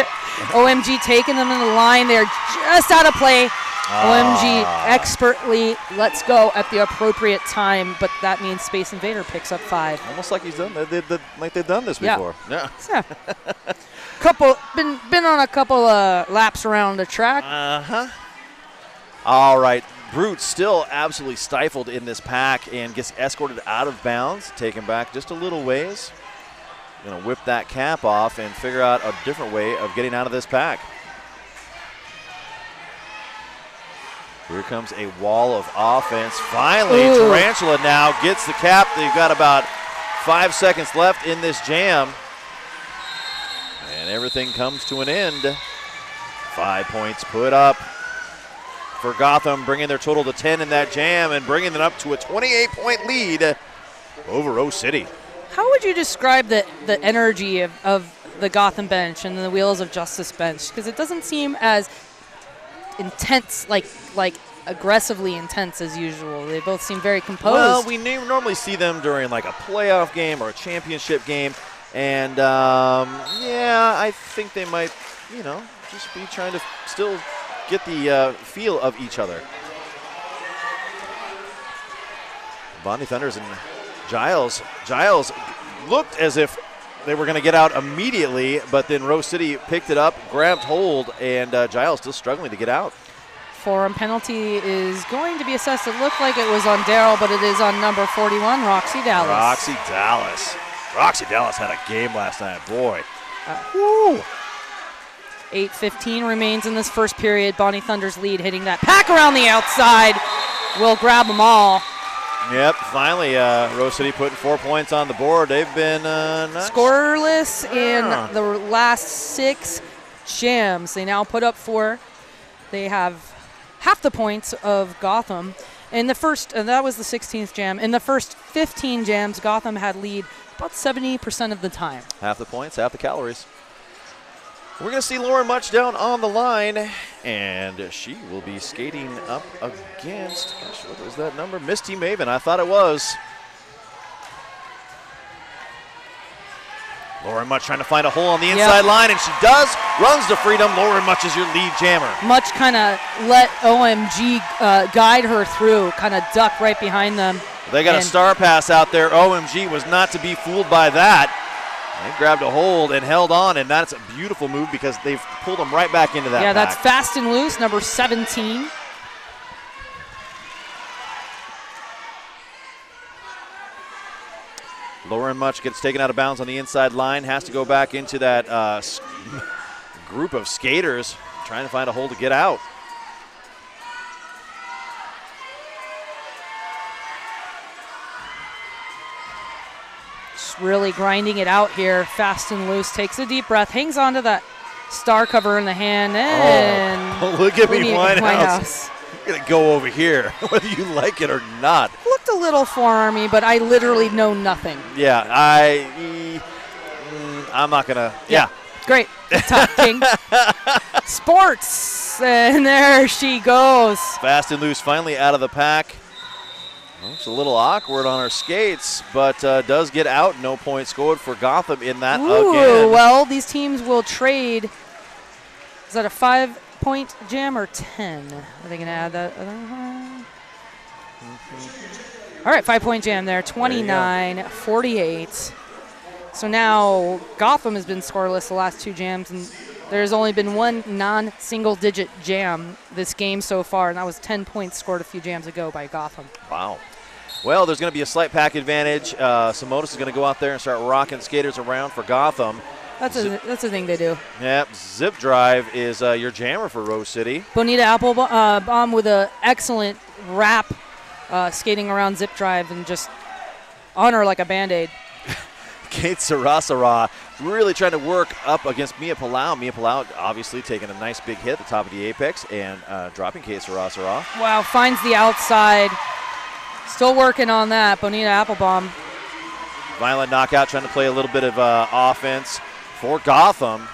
OMG taking them in the line. They're just out of play. OMG expertly lets go at the appropriate time, but that means Space Invader picks up 5. Almost like he's done. Like they've done this before. Yeah. Been on a couple laps around the track. All right. Brute still absolutely stifled in this pack and gets escorted out of bounds, taken back just a little ways. Going to whip that cap off and figure out a different way of getting out of this pack. Here comes a wall of offense. Finally, Ooh. Tarantula now gets the cap. They've got about 5 seconds left in this jam. And everything comes to an end. 5 points put up for Gotham, bringing their total to 10 in that jam and bringing them up to a 28-point lead over Rose City. How would you describe the energy of the Gotham bench and the Wheels of Justice bench? Because it doesn't seem as intense, like aggressively intense as usual. They both seem very composed. Well, we normally see them during like a playoff game or a championship game. And, yeah, I think they might, just be trying to still get the feel of each other. Bonnie Thunders and Giles looked as if they were going to get out immediately, but then Rose City picked it up, grabbed hold, and Giles still struggling to get out. Forearm penalty is going to be assessed. It looked like it was on Daryl, but it is on number 41, Roxy Dallas. Roxy Dallas had a game last night, boy. 8:15 remains in this first period. Bonnie Thunder's lead, hitting that pack around the outside. Will grab them all. Yep, finally Rose City putting 4 points on the board. They've been scoreless in the last 6 jams. They now put up 4. They have half the points of Gotham. In the first, that was the 16th jam. In the first 15 jams, Gotham had lead about 70% of the time. Half the points, half the calories. We're going to see Lauren Much down on the line, and she will be skating up against, gosh, what was that number? Misty Maven, I thought it was. Lauren Much trying to find a hole on the inside line, and she does. Runs to freedom. Lauren Much is your lead jammer. Much kind of let OMG guide her through, kind of duck right behind them. They got a star pass out there. OMG was not to be fooled by that. They grabbed a hold and held on, and that's a beautiful move because they've pulled them right back into that pack. That's fast and loose, number 17. Lauren Much gets taken out of bounds on the inside line, has to go back into that group of skaters, trying to find a hole to get out. Just really grinding it out here, fast and loose, takes a deep breath, hangs on to that star cover in the hand, and look at me, Winehouse. You're going to go over here, whether you like it or not. Looked a little forearmy, but I literally know nothing. Yeah, I'm not going to, yeah. Great, talking sports, and there she goes. Fast and loose, finally out of the pack. Well, it's a little awkward on her skates, but does get out. No point scored for Gotham in that again. Well, these teams will trade. Is that a 5-point jam or 10? Are they going to add that? All right, 5-point jam there, 29-48. So now Gotham has been scoreless the last 2 jams, and there's only been one non-single-digit jam this game so far, and that was 10 points scored a few jams ago by Gotham. Wow. Well, there's going to be a slight pack advantage. Simonis is going to go out there and start rocking skaters around for Gotham. That's a thing they do. Yep, Zip Drive is your jammer for Rose City. Bonita Applebaum with an excellent wrap, skating around Zip Drive and just on her like a Band-Aid. Kate Sarasara really trying to work up against Mia Palau. Mia Palau obviously taking a nice big hit at the top of the apex and dropping Kate Sarasara. Wow, finds the outside. Still working on that, Bonita Applebaum. Violent knockout, trying to play a little bit of offense for Gotham.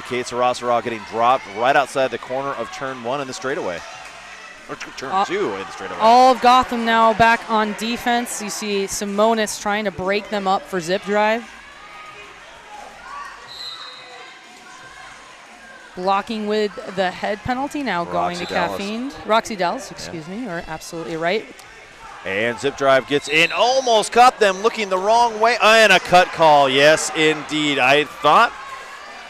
Kate Sarasara getting dropped right outside the corner of turn 1 in the straightaway. Or turn 2 in the straightaway. All of Gotham now back on defense. You see Simonis trying to break them up for Zip Drive. Blocking with the head penalty, now going to Caffeine. Roxy Dallas, excuse me, you're absolutely right. And Zip Drive gets in, almost caught them looking the wrong way, and a cut call, yes indeed. I thought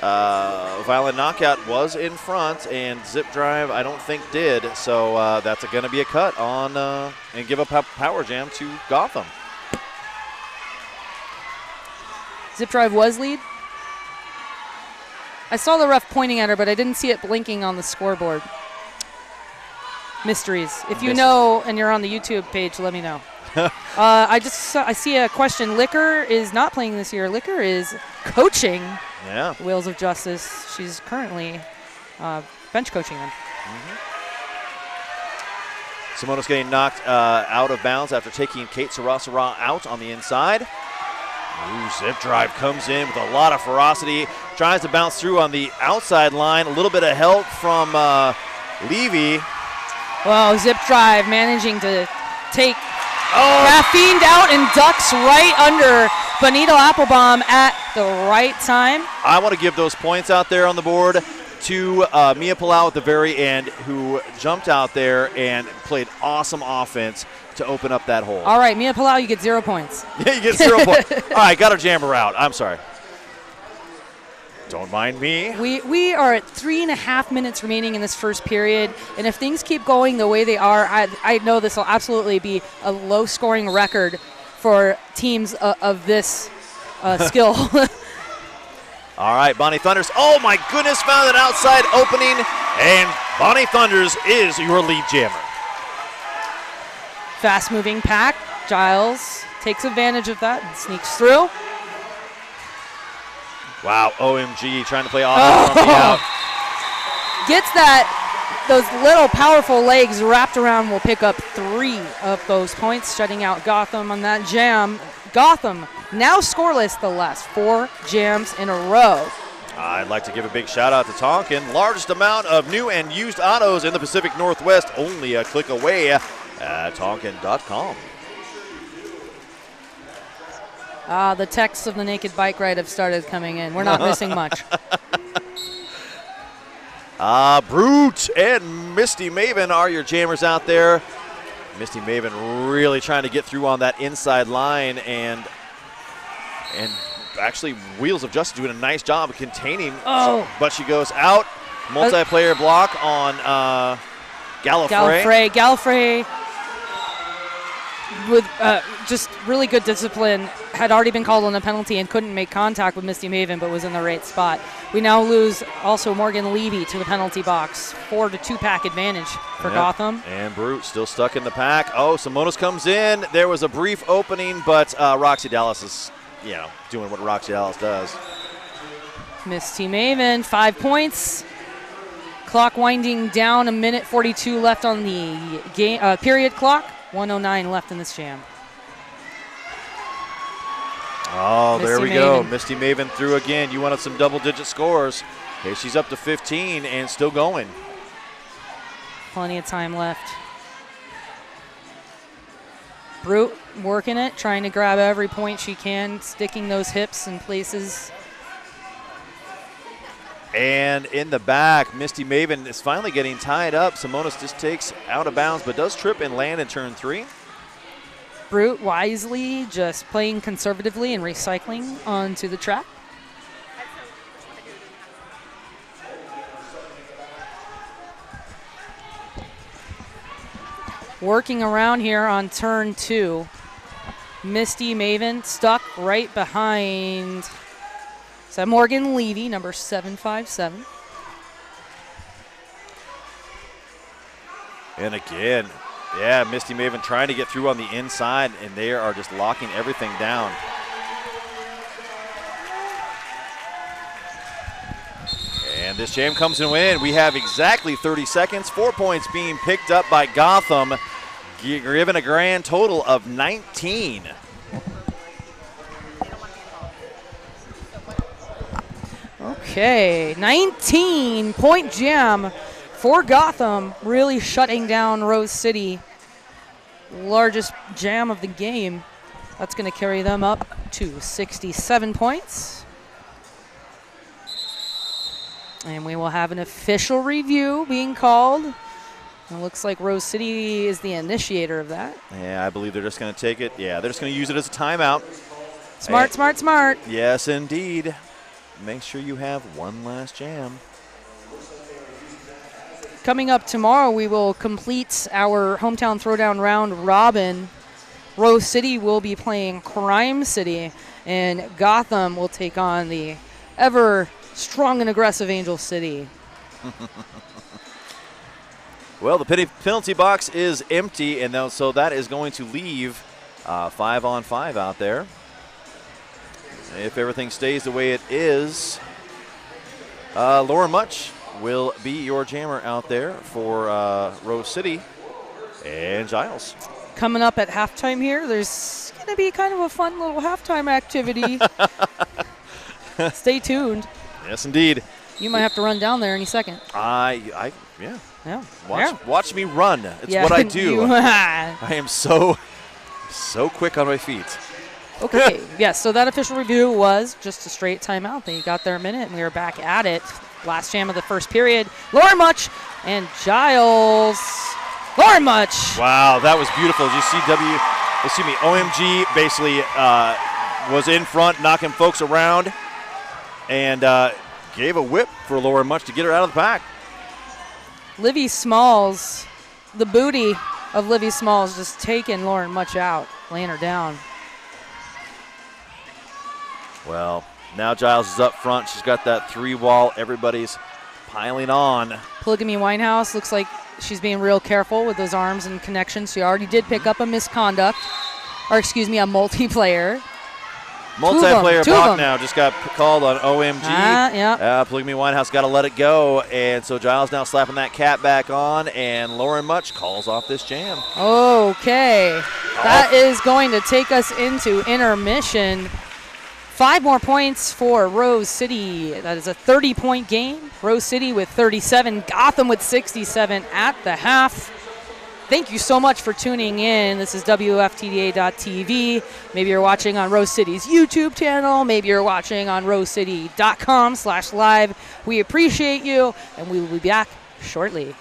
Violent Knockout was in front, and Zip Drive I don't think did, so that's going to be a cut on and give a power jam to Gotham. Zip Drive was lead. I saw the ref pointing at her, but I didn't see it blinking on the scoreboard. mysteries. If you know and you're on the YouTube page, let me know. I see a question. Liquor is not playing this year. Liquor is coaching Wheels of Justice. She's currently bench coaching them. Simona's getting knocked out of bounds after taking Kate Sarasara out on the inside. Ooh, zip drive comes in with a lot of ferocity. Tries to bounce through on the outside line. A little bit of help from Levy. Well, zip drive managing to take Raffine out and ducks right under Benito Applebaum at the right time. I want to give those points out there on the board to Mia Palau at the very end, who jumped out there and played awesome offense to open up that hole. All right, Mia Palau, you get 0 points. Yeah, you get 0 points. All right, got our jammer out. I'm sorry. Don't mind me. We are at 3.5 minutes remaining in this first period, and if things keep going the way they are, I know this will absolutely be a low-scoring record for teams of this skill. All right, Bonnie Thunders. Oh, my goodness, found an outside opening, and Bonnie Thunders is your lead jammer. Fast-moving pack. Giles takes advantage of that and sneaks through. Wow, OMG, trying to play offense from the out. Gets those little powerful legs wrapped around, will pick up 3 of those points, shutting out Gotham on that jam. Gotham now scoreless the last 4 jams in a row. I'd like to give a big shout out to Tonkin. Largest amount of new and used autos in the Pacific Northwest, only a click away at Tonkin.com. The texts of the Naked Bike Ride have started coming in. We're not missing much. Brute and Misty Maven are your jammers out there. Misty Maven really trying to get through on that inside line, and actually Wheels of Justice doing a nice job of containing. But she goes out. Multiplayer block on Gallifrey. Gallifrey with just really good discipline, had already been called on a penalty and couldn't make contact with Misty Maven, but was in the right spot. We now lose also Morgan Levy to the penalty box. 4-2 pack advantage for Gotham. And Brute still stuck in the pack. Oh, Simonos comes in. There was a brief opening, but Roxy Dallas is, doing what Roxy Dallas does. Misty Maven, 5 points. Clock winding down, 1:42 left on the game period clock. 1:09 left in this jam. Oh, there we go. Misty Maven through again. You wanted some double-digit scores. Okay, she's up to 15 and still going. Plenty of time left. Brute working it, trying to grab every point she can, sticking those hips in places. And in the back, Misty Maven is finally getting tied up. Simonos just takes out of bounds, but does trip and land in turn 3. Brute wisely just playing conservatively and recycling onto the track. Working around here on turn 2. Misty Maven stuck right behind Morgan Levy, number 757. And again, Misty Maven trying to get through on the inside, and they are just locking everything down. And this jam comes to an end. We have exactly 30 seconds. 4 points being picked up by Gotham, given a grand total of 19. Okay, 19-point jam for Gotham, really shutting down Rose City. Largest jam of the game. That's going to carry them up to 67 points. And we will have an official review being called. It looks like Rose City is the initiator of that. Yeah, I believe they're just going to take it. Yeah, they're just going to use it as a timeout. Smart, smart, smart. Yes, indeed. Make sure you have one last jam. Coming up tomorrow, we will complete our hometown throwdown round robin. Rose City will be playing Crime City, and Gotham will take on the ever strong and aggressive Angel City. Well, the penalty box is empty, and so that is going to leave 5-on-5 out there. If everything stays the way it is, Lauren Much will be your jammer out there for Rose City and Giles. Coming up at halftime here, there's going to be kind of a fun little halftime activity. Stay tuned. Yes, indeed. You might have to run down there any second. Yeah. Yeah. Watch me run. It's what I do. I am so quick on my feet. Okay, yes, so that official review was just a straight timeout. They got their minute, and we are back at it. Last jam of the first period. Lauren Much and Giles. Lauren Much. Wow, that was beautiful. Did you see OMG basically was in front, knocking folks around, and gave a whip for Lauren Much to get her out of the pack. Livy Smalls, the booty of Livy Smalls, just taking Lauren Much out, laying her down. Well, now Giles is up front. She's got that 3-wall. Everybody's piling on. Polygamy Winehouse looks like she's being real careful with those arms and connections. She already did pick up a misconduct, or excuse me, a multiplayer. Multiplayer block now just got called on OMG. Yeah. Polygamy Winehouse got to let it go. And so Giles now slapping that cap back on, and Lauren Much calls off this jam. Okay. That is going to take us into intermission. 5 more points for Rose City. That is a 30-point game. Rose City with 37, Gotham with 67 at the half. Thank you so much for tuning in. This is WFTDA.tv. Maybe you're watching on Rose City's YouTube channel. Maybe you're watching on rosecity.com/live. We appreciate you, and we will be back shortly.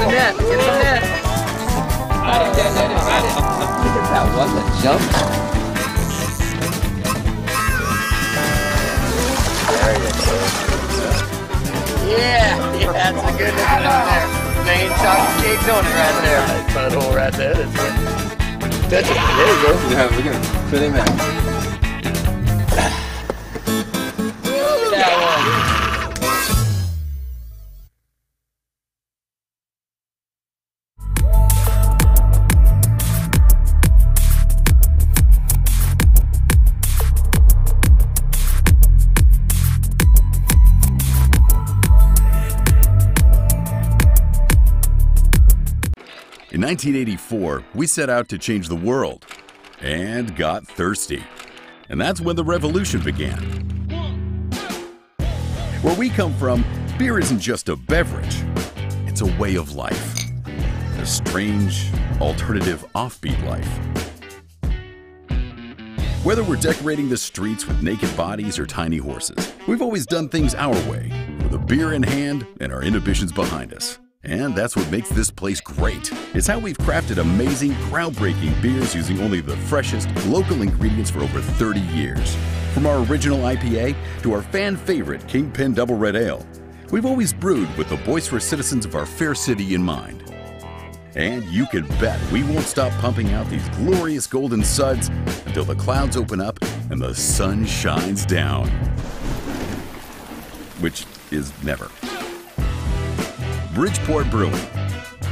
Get the net. Look at that one that jumped. There you go. Yeah, that's a good one there. Main chocolate cake donut right there. Nice butthole right there. That's it. There you go. Yeah, we're gonna put him in. Look at that one. In 1984, we set out to change the world and got thirsty. And that's when the revolution began. Where we come from, beer isn't just a beverage, it's a way of life. A strange, alternative, offbeat life. Whether we're decorating the streets with naked bodies or tiny horses, we've always done things our way, with a beer in hand and our inhibitions behind us. And that's what makes this place great. It's how we've crafted amazing, groundbreaking beers using only the freshest, local ingredients for over 30 years. From our original IPA to our fan favorite Kingpin Double Red Ale, we've always brewed with the boisterous citizens of our fair city in mind. And you can bet we won't stop pumping out these glorious golden suds until the clouds open up and the sun shines down. Which is never. Bridgeport Brewing,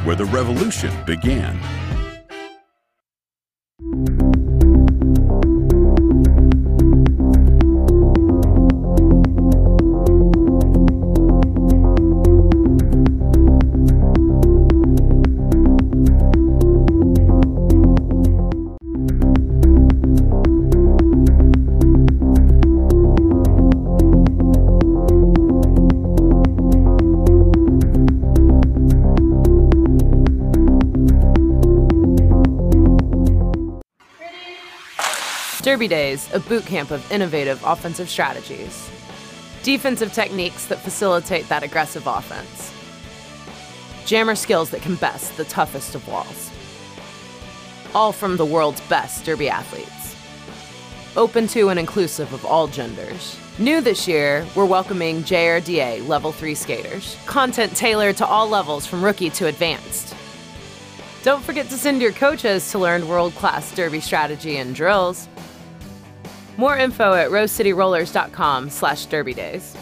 where the revolution began. Derby Days, a boot camp of innovative offensive strategies. Defensive techniques that facilitate that aggressive offense. Jammer skills that can best the toughest of walls. All from the world's best Derby athletes. Open to and inclusive of all genders. New this year, we're welcoming JRDA Level 3 skaters. Content tailored to all levels from rookie to advanced. Don't forget to send your coaches to learn world-class derby strategy and drills. More info at rosecityrollers.com/derbydays.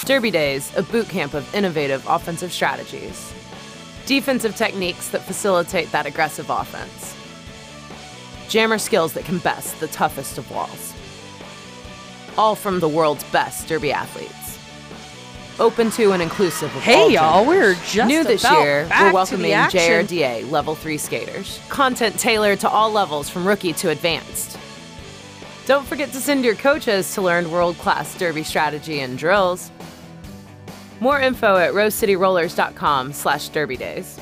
Derby Days, a boot camp of innovative offensive strategies. Defensive techniques that facilitate that aggressive offense. Jammer skills that can best the toughest of walls. All from the world's best Derby athletes. Open to and inclusive of all Hey y'all, genders. we're just New this about year, back we're to welcoming the action. JRDA Level 3 skaters. Content tailored to all levels from rookie to advanced. Don't forget to send your coaches to learn world-class Derby strategy and drills. More info at rosecityrollers.com/derbydays.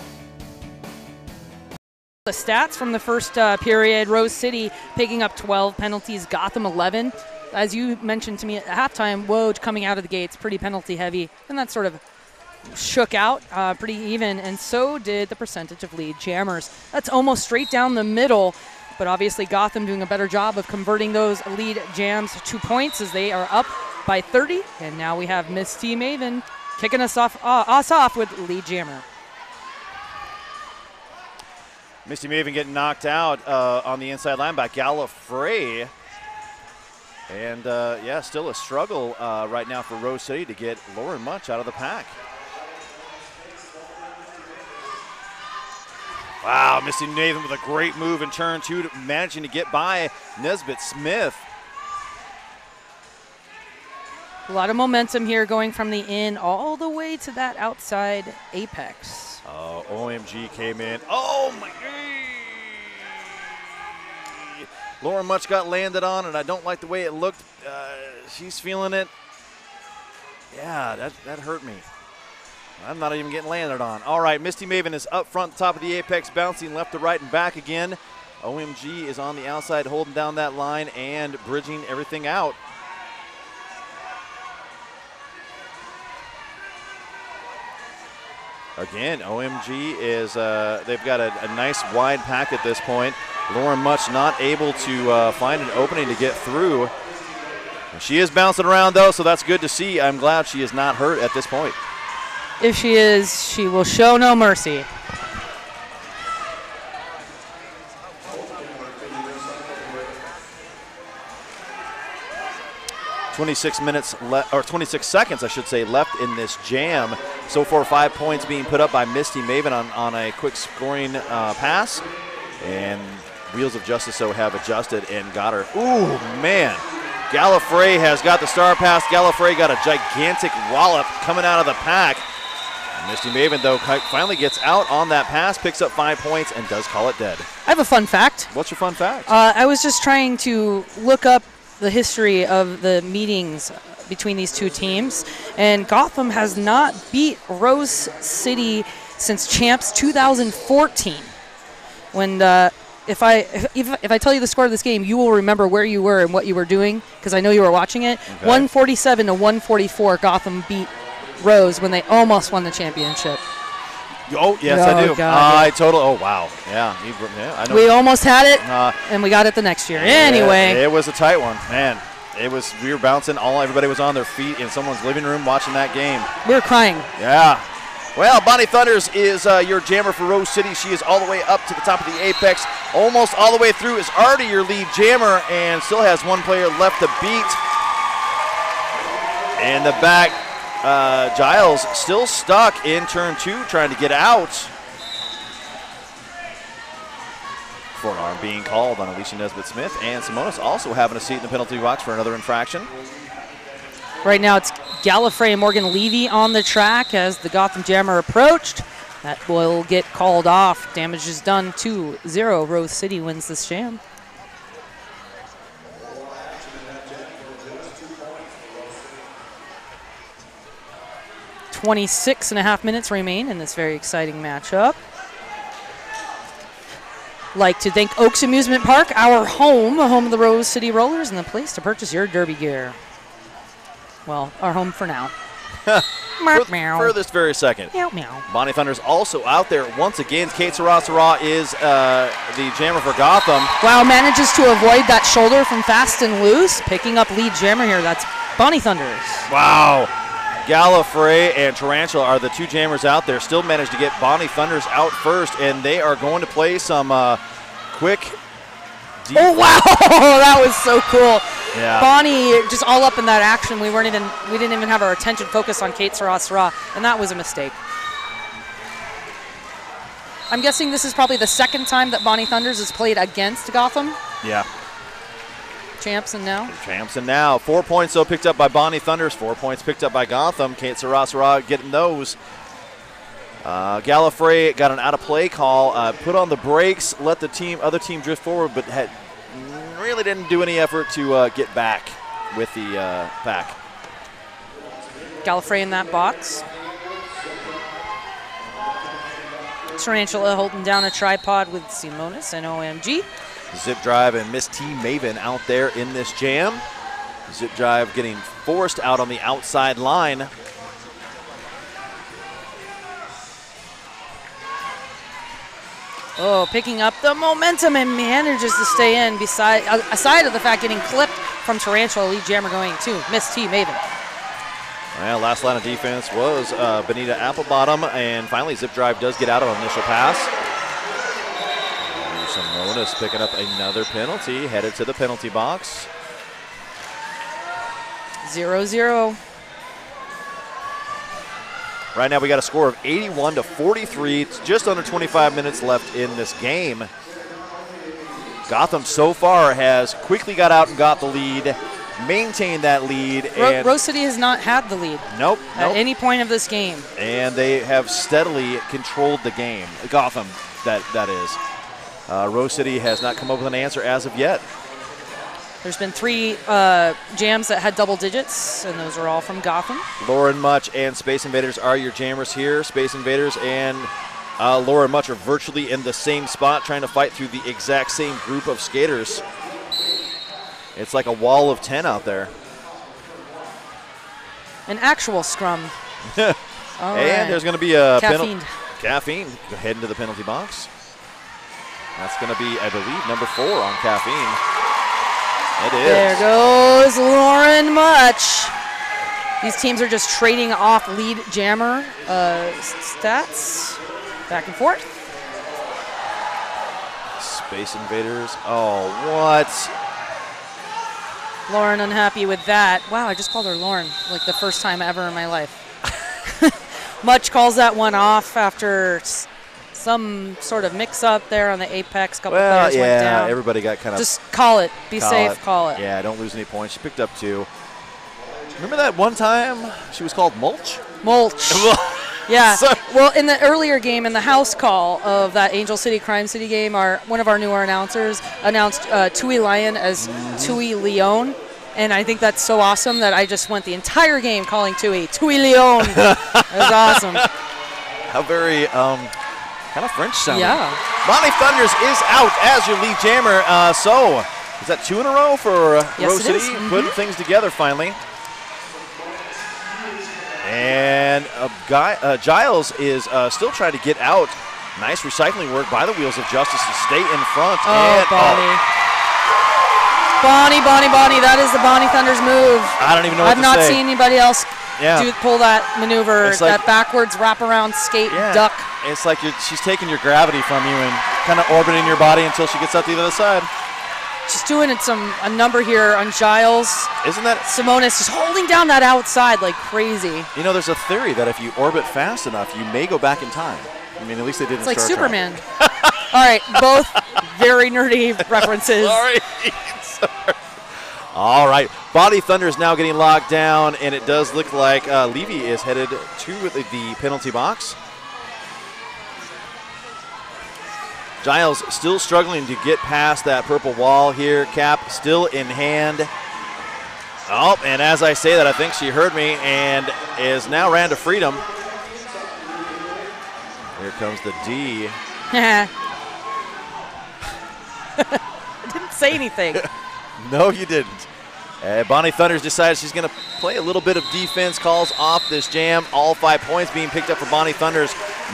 The stats from the first period, Rose City picking up 12 penalties, Gotham 11. As you mentioned to me at halftime, Woj coming out of the gates pretty penalty heavy, and that sort of shook out pretty even, and so did the percentage of lead jammers. That's almost straight down the middle, but obviously Gotham doing a better job of converting those lead jams to points as they are up by 30, and now we have Miss T. Maven kicking us off with lead jammer. Misty Maven getting knocked out on the inside line by Gallifrey. And, yeah, still a struggle right now for Rose City to get Lauren Much out of the pack. Wow, Misty Maven with a great move in turn 2, managing to get by Nesbitt Smith. A lot of momentum here going from the in all the way to that outside apex. Oh, OMG came in. Oh, my God. Lauren Much got landed on, and I don't like the way it looked. She's feeling it. Yeah, that hurt me. I'm not even getting landed on. All right, Misty Maven is up front, top of the apex, bouncing left to right and back again. OMG is on the outside, holding down that line and bridging everything out. Again, OMG is, they've got a nice wide pack at this point. Lauren Much not able to find an opening to get through. She is bouncing around, though, so that's good to see. I'm glad she is not hurt at this point. If she is, she will show no mercy. 26 minutes or 26 seconds, I should say, left in this jam. So far, 5 points being put up by Misty Maven on a quick scoring pass. And Wheels of Justice so have adjusted and got her. Ooh, man. Gallifrey has got the star pass. Gallifrey got a gigantic wallop coming out of the pack. Misty Maven, though, finally gets out on that pass, picks up 5 points, and does call it dead. I have a fun fact. What's your fun fact? I was just trying to look up the history of the meetings between these two teams, and Gotham has not beat Rose City since Champs 2014. When if I tell you the score of this game, you will remember where you were and what you were doing, because I know you were watching it. Okay. 147 to 144, Gotham beat Rose when they almost won the championship. Oh, yes, I do. Oh, wow. Yeah, I know. We almost had it, and we got it the next year. Anyway. It was a tight one. Man, we were bouncing. Everybody was on their feet in someone's living room watching that game. We were crying. Yeah. Well, Bonnie Thunders is your jammer for Rose City. She is all the way up to the top of the apex. Almost all the way through is already your lead jammer and still has one player left to beat. In the back, Giles still stuck in turn 2 trying to get out. For an arm being called on Alicia Nesbitt-Smith, and Simonis also having a seat in the penalty box for another infraction. Right now it's Gallifrey and Morgan Levy on the track as the Gotham Jammer approached. That will get called off. Damage is done 2-0. Rose City wins this jam. .26.5 minutes remain in this very exciting matchup. Like to thank Oaks Amusement Park, our home of the Rose City Rollers, and the place to purchase your derby gear. Well, our home for now. For this very second. Meow, meow. Bonnie Thunder's also out there once again. Kate Sarah is the jammer for Gotham. Wow, manages to avoid that shoulder from fast and loose. Picking up lead jammer here. That's Bonnie Thunders. Wow. Gallifrey and Tarantula are the two jammers out there. Still managed to get Bonnie Thunders out first, and they are going to play some quick. Oh, wow. That was so cool. Yeah. Bonnie just all up in that action. We didn't even have our attention focused on Kate Sarah, and that was a mistake. I'm guessing this is probably the second time that Bonnie Thunders has played against Gotham. Yeah. Champs and now. 4 points, though, picked up by Bonnie Thunders. 4 points picked up by Gotham. Kate Sarah getting those. Gallifrey got an out-of-play call. Put on the brakes, let the other team drift forward, but really didn't do any effort to get back with the pack. Gallifrey in that box. Tarantula holding down a tripod with Simonis and OMG. Zip Drive and Miss T Maven out there in this jam. Zip Drive getting forced out on the outside line. Oh, picking up the momentum and manages to stay in aside of the fact getting clipped from Tarantula. Lead jammer going to Miss T Maven. Well, last line of defense was Benita Applebottom, and finally Zip Drive does get out on initial pass. Simonis picking up another penalty, headed to the penalty box. 0-0. Right now we got a score of 81-43. It's just under 25 minutes left in this game. Gotham so far has quickly got out and got the lead, maintained that lead. And Rose City has not had the lead. Nope. At any point of this game. And they have steadily controlled the game. Gotham, that is. Rose City has not come up with an answer as of yet. There's been 3 jams that had double digits, and those are all from Gotham. Lauren Much and Space Invaders are your jammers here. Space Invaders and Lauren Much are virtually in the same spot, trying to fight through the exact same group of skaters. It's like a wall of 10 out there. An actual scrum. And right. there's going to be a Caffeine. Go ahead into the penalty box. That's going to be, I believe, number 4 on Caffeine. It is. There goes Lauren Much. These teams are just trading off lead jammer stats. Back and forth. Space Invaders. Oh, what? Lauren unhappy with that. Wow, I just called her Lauren, like the first time ever in my life. Much calls that one off after some sort of mix-up there on the apex. Couple players went down. Everybody got kind of. Just call it. Be safe. Call it. Yeah, don't lose any points. She picked up 2. Remember that one time she was called Mulch? Mulch. Yeah. Well, in the earlier game, in the house call of that Angel City Crime City game, one of our newer announcers announced Tui Lion as Tui Leon. And I think that's so awesome that I just went the entire game calling Tui Leon. That was awesome. How very kind of French sounding. Yeah. Bonnie Thunders is out as your lead jammer. So is that 2 in a row for Rose City? Putting things together finally. And Giles is still trying to get out. Nice recycling work by the Wheels of Justice to stay in front. Oh, Bonnie. Bonnie. That is the Bonnie Thunders move. I don't even know what to say. I've not seen anybody else pull that maneuver, like, that backwards wraparound skate duck. It's like she's taking your gravity from you and kind of orbiting your body until she gets out the other side. Just doing a number here on Giles. Isn't that? Simonis just holding down that outside like crazy. You know, there's a theory that if you orbit fast enough, you may go back in time. I mean, at least they did in It's like Star Superman. All right, both very nerdy references. Sorry. All right, Bonnie Thunder is now getting locked down, and it does look like Levy is headed to the penalty box. Giles still struggling to get past that purple wall here. Cap still in hand. Oh, and as I say that, I think she heard me and is now ran to freedom. Here comes the D. I didn't say anything. No, you didn't. Bonnie Thunders decides she's going to play a little bit of defense, calls off this jam. All 5 points being picked up for Bonnie Thunders.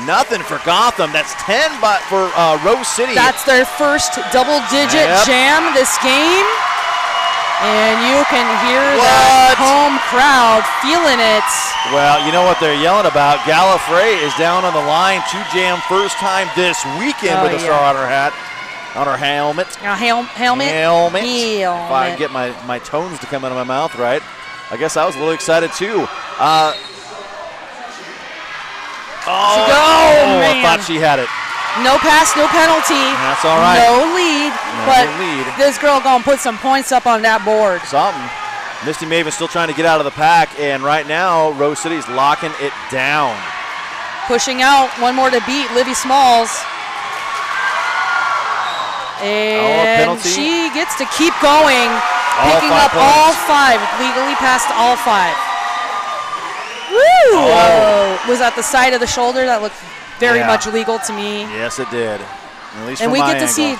Nothing for Gotham. That's 10 for Rose City. That's their first double-digit jam this game. And you can hear that home crowd feeling it. Well, you know what they're yelling about. Gallifrey is down on the line to jam first time this weekend with a star on her hat. on her helmet. Helmet. If I get my tones to come out of my mouth right. I guess I was a little excited too. I thought she had it. No pass, no penalty. That's all right. No lead, this girl gonna put some points up on that board. Something. Misty Maven still trying to get out of the pack, and right now Rose City's locking it down. Pushing out, one more to beat, Livy Smalls. And she gets to keep going, picking up all 5, legally past all 5. Woo! Was that the side of the shoulder? That looked very much legal to me. Yes, it did. At least and we get to angle. see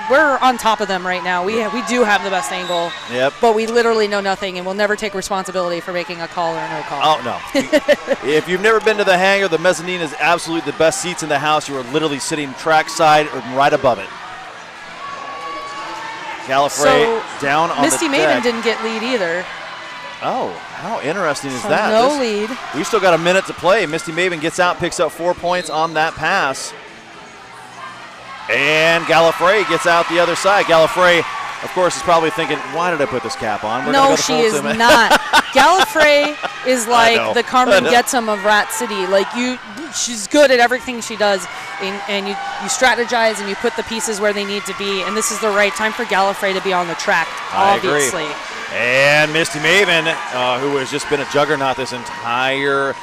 we're on top of them right now. We do have the best angle. Yep. But we literally know nothing, and we'll never take responsibility for making a call or no call. Oh, no. If you've never been to the hangar, the mezzanine is absolutely the best seats in the house. You are literally sitting trackside or right above it. Gallifrey down on Misty the deck. Maven didn't get lead either. Oh, how interesting is So that? no lead. We still got a minute to play. Misty Maven gets out, picks up 4 points on that pass. And Gallifrey gets out the other side. Gallifrey, of course, is probably thinking, why did I put this cap on? No, she is not. Gallifrey is like the Carmen Getzum of Rat City. Like she's good at everything she does, and you strategize and you put the pieces where they need to be. And this is the right time for Gallifrey to be on the track, obviously. I agree. And Misty Maven, who has just been a juggernaut this entire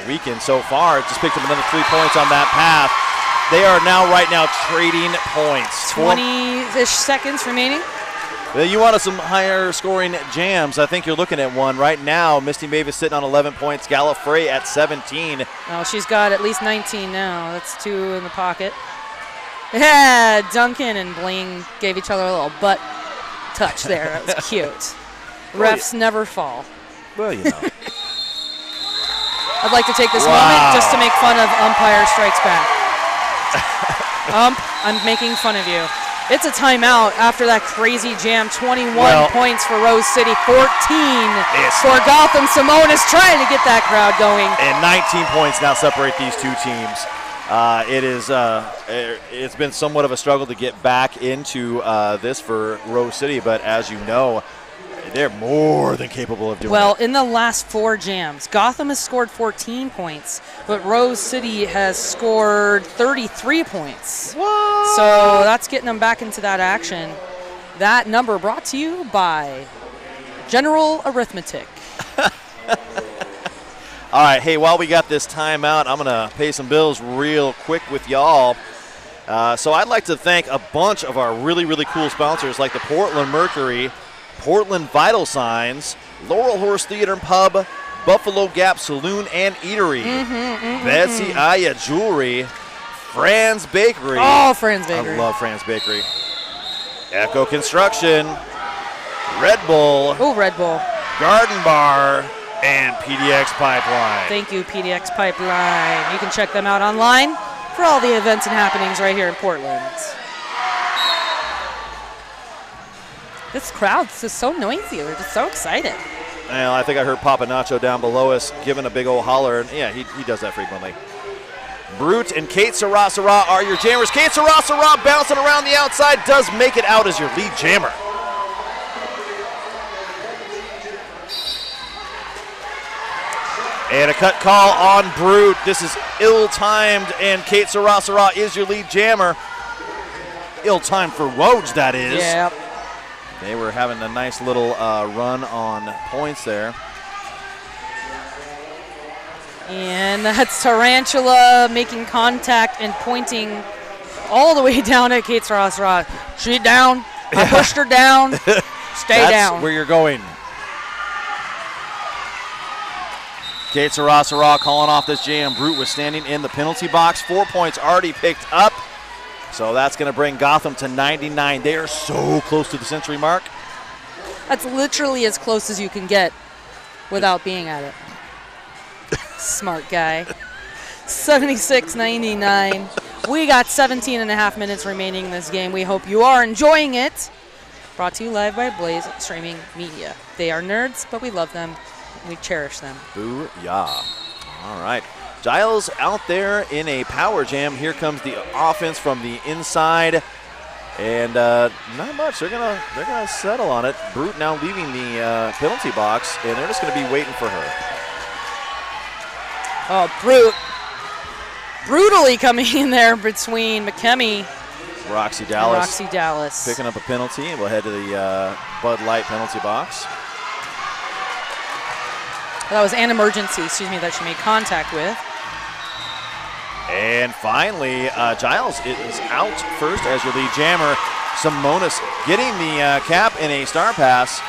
weekend so far, just picked up another 3 points on that path. They are right now trading points. 20-ish seconds remaining. You wanted some higher scoring jams. I think you're looking at one right now. Misty Maven sitting on 11 points. Gallifrey at 17. Oh, she's got at least 19 now. That's 2 in the pocket. Yeah, Duncan and Bling gave each other a little butt touch there. That was cute. Refs never fall. Well, you know. I'd like to take this moment just to make fun of umpire strikes back. I'm making fun of you. It's a timeout after that crazy jam. 21 points for Rose City, 14 for Gotham. Simone is trying to get that crowd going. And 19 points now separate these two teams. It's been somewhat of a struggle to get back into this for Rose City, but as you know, they're more than capable of doing it. Well, in the last 4 jams, Gotham has scored 14 points, but Rose City has scored 33 points. What? So that's getting them back into that action. That number brought to you by General Arithmetic. All right, hey, while we got this timeout, I'm going to pay some bills real quick with y'all. So I'd like to thank a bunch of our really, really cool sponsors like the Portland Mercury, Portland Vital Signs, Laurel Horse Theater and Pub, Buffalo Gap Saloon and Eatery, Betsy Aya Jewelry, Fran's Bakery. Oh, Fran's Bakery. I love Fran's Bakery. Echo Construction, Red Bull. Oh, Red Bull. Garden Bar, and PDX Pipeline. Thank you, PDX Pipeline. You can check them out online for all the events and happenings right here in Portland. This crowd's just so noisy. They're just so excited. Well, I think I heard Papa Nacho down below us giving a big old holler. And yeah, he does that frequently. Brute and Kate Sarah are your jammers. Kate Sarah bouncing around the outside does make it out as your lead jammer. And a cut call on Brute. This is ill-timed, and Kate Sarah is your lead jammer. Ill-timed for Woj, that is. Yep. They were having a nice little run on points there. And that's Tarantula making contact and pointing all the way down at Kate Sarah. She's down. I pushed her down. Stay down. That's where you're going. Kate Sarah calling off this jam. Brute was standing in the penalty box. 4 points already picked up. So that's going to bring Gotham to 99. They are so close to the century mark. That's literally as close as you can get without being at it. Smart guy. 76-99. We got 17 and a half minutes remaining in this game. We hope you are enjoying it. Brought to you live by Blaze Streaming Media. They are nerds, but we love them. We cherish them. Booyah. All right. Giles out there in a power jam. Here comes the offense from the inside. And not much. They're gonna settle on it. Brute now leaving the penalty box, and they're just gonna be waiting for her. Oh, brutally coming in there between McKemmy Roxy and Dallas. Roxy Dallas. Picking up a penalty, and we'll head to the Bud Light penalty box. That was an emergency, that she made contact with. And finally, Giles is out first as your lead jammer. Simonis getting the cap in a star pass.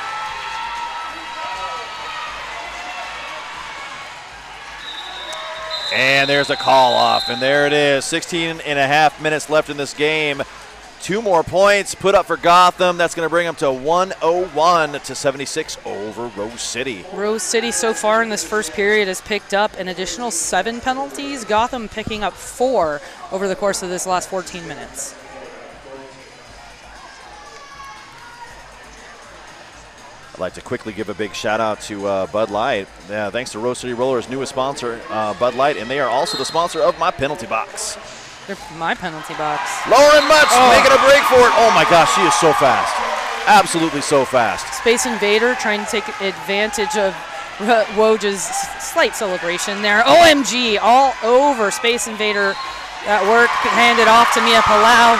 And there's a call off, and there it is. 16 and a half minutes left in this game. 2 more points put up for Gotham. That's going to bring them to 101-76 over Rose City. Rose City so far in this first period has picked up an additional 7 penalties. Gotham picking up 4 over the course of this last 14 minutes. I'd like to quickly give a big shout out to Bud Light. Thanks to Rose City Rollers' newest sponsor, Bud Light, and they are also the sponsor of my penalty box. They're my penalty box. Lauren Mutch making a break for it. Oh my gosh, she is so fast. Absolutely so fast. Space Invader trying to take advantage of Woj's slight celebration there. OMG, all over Space Invader. That work handed off to Mia Palau.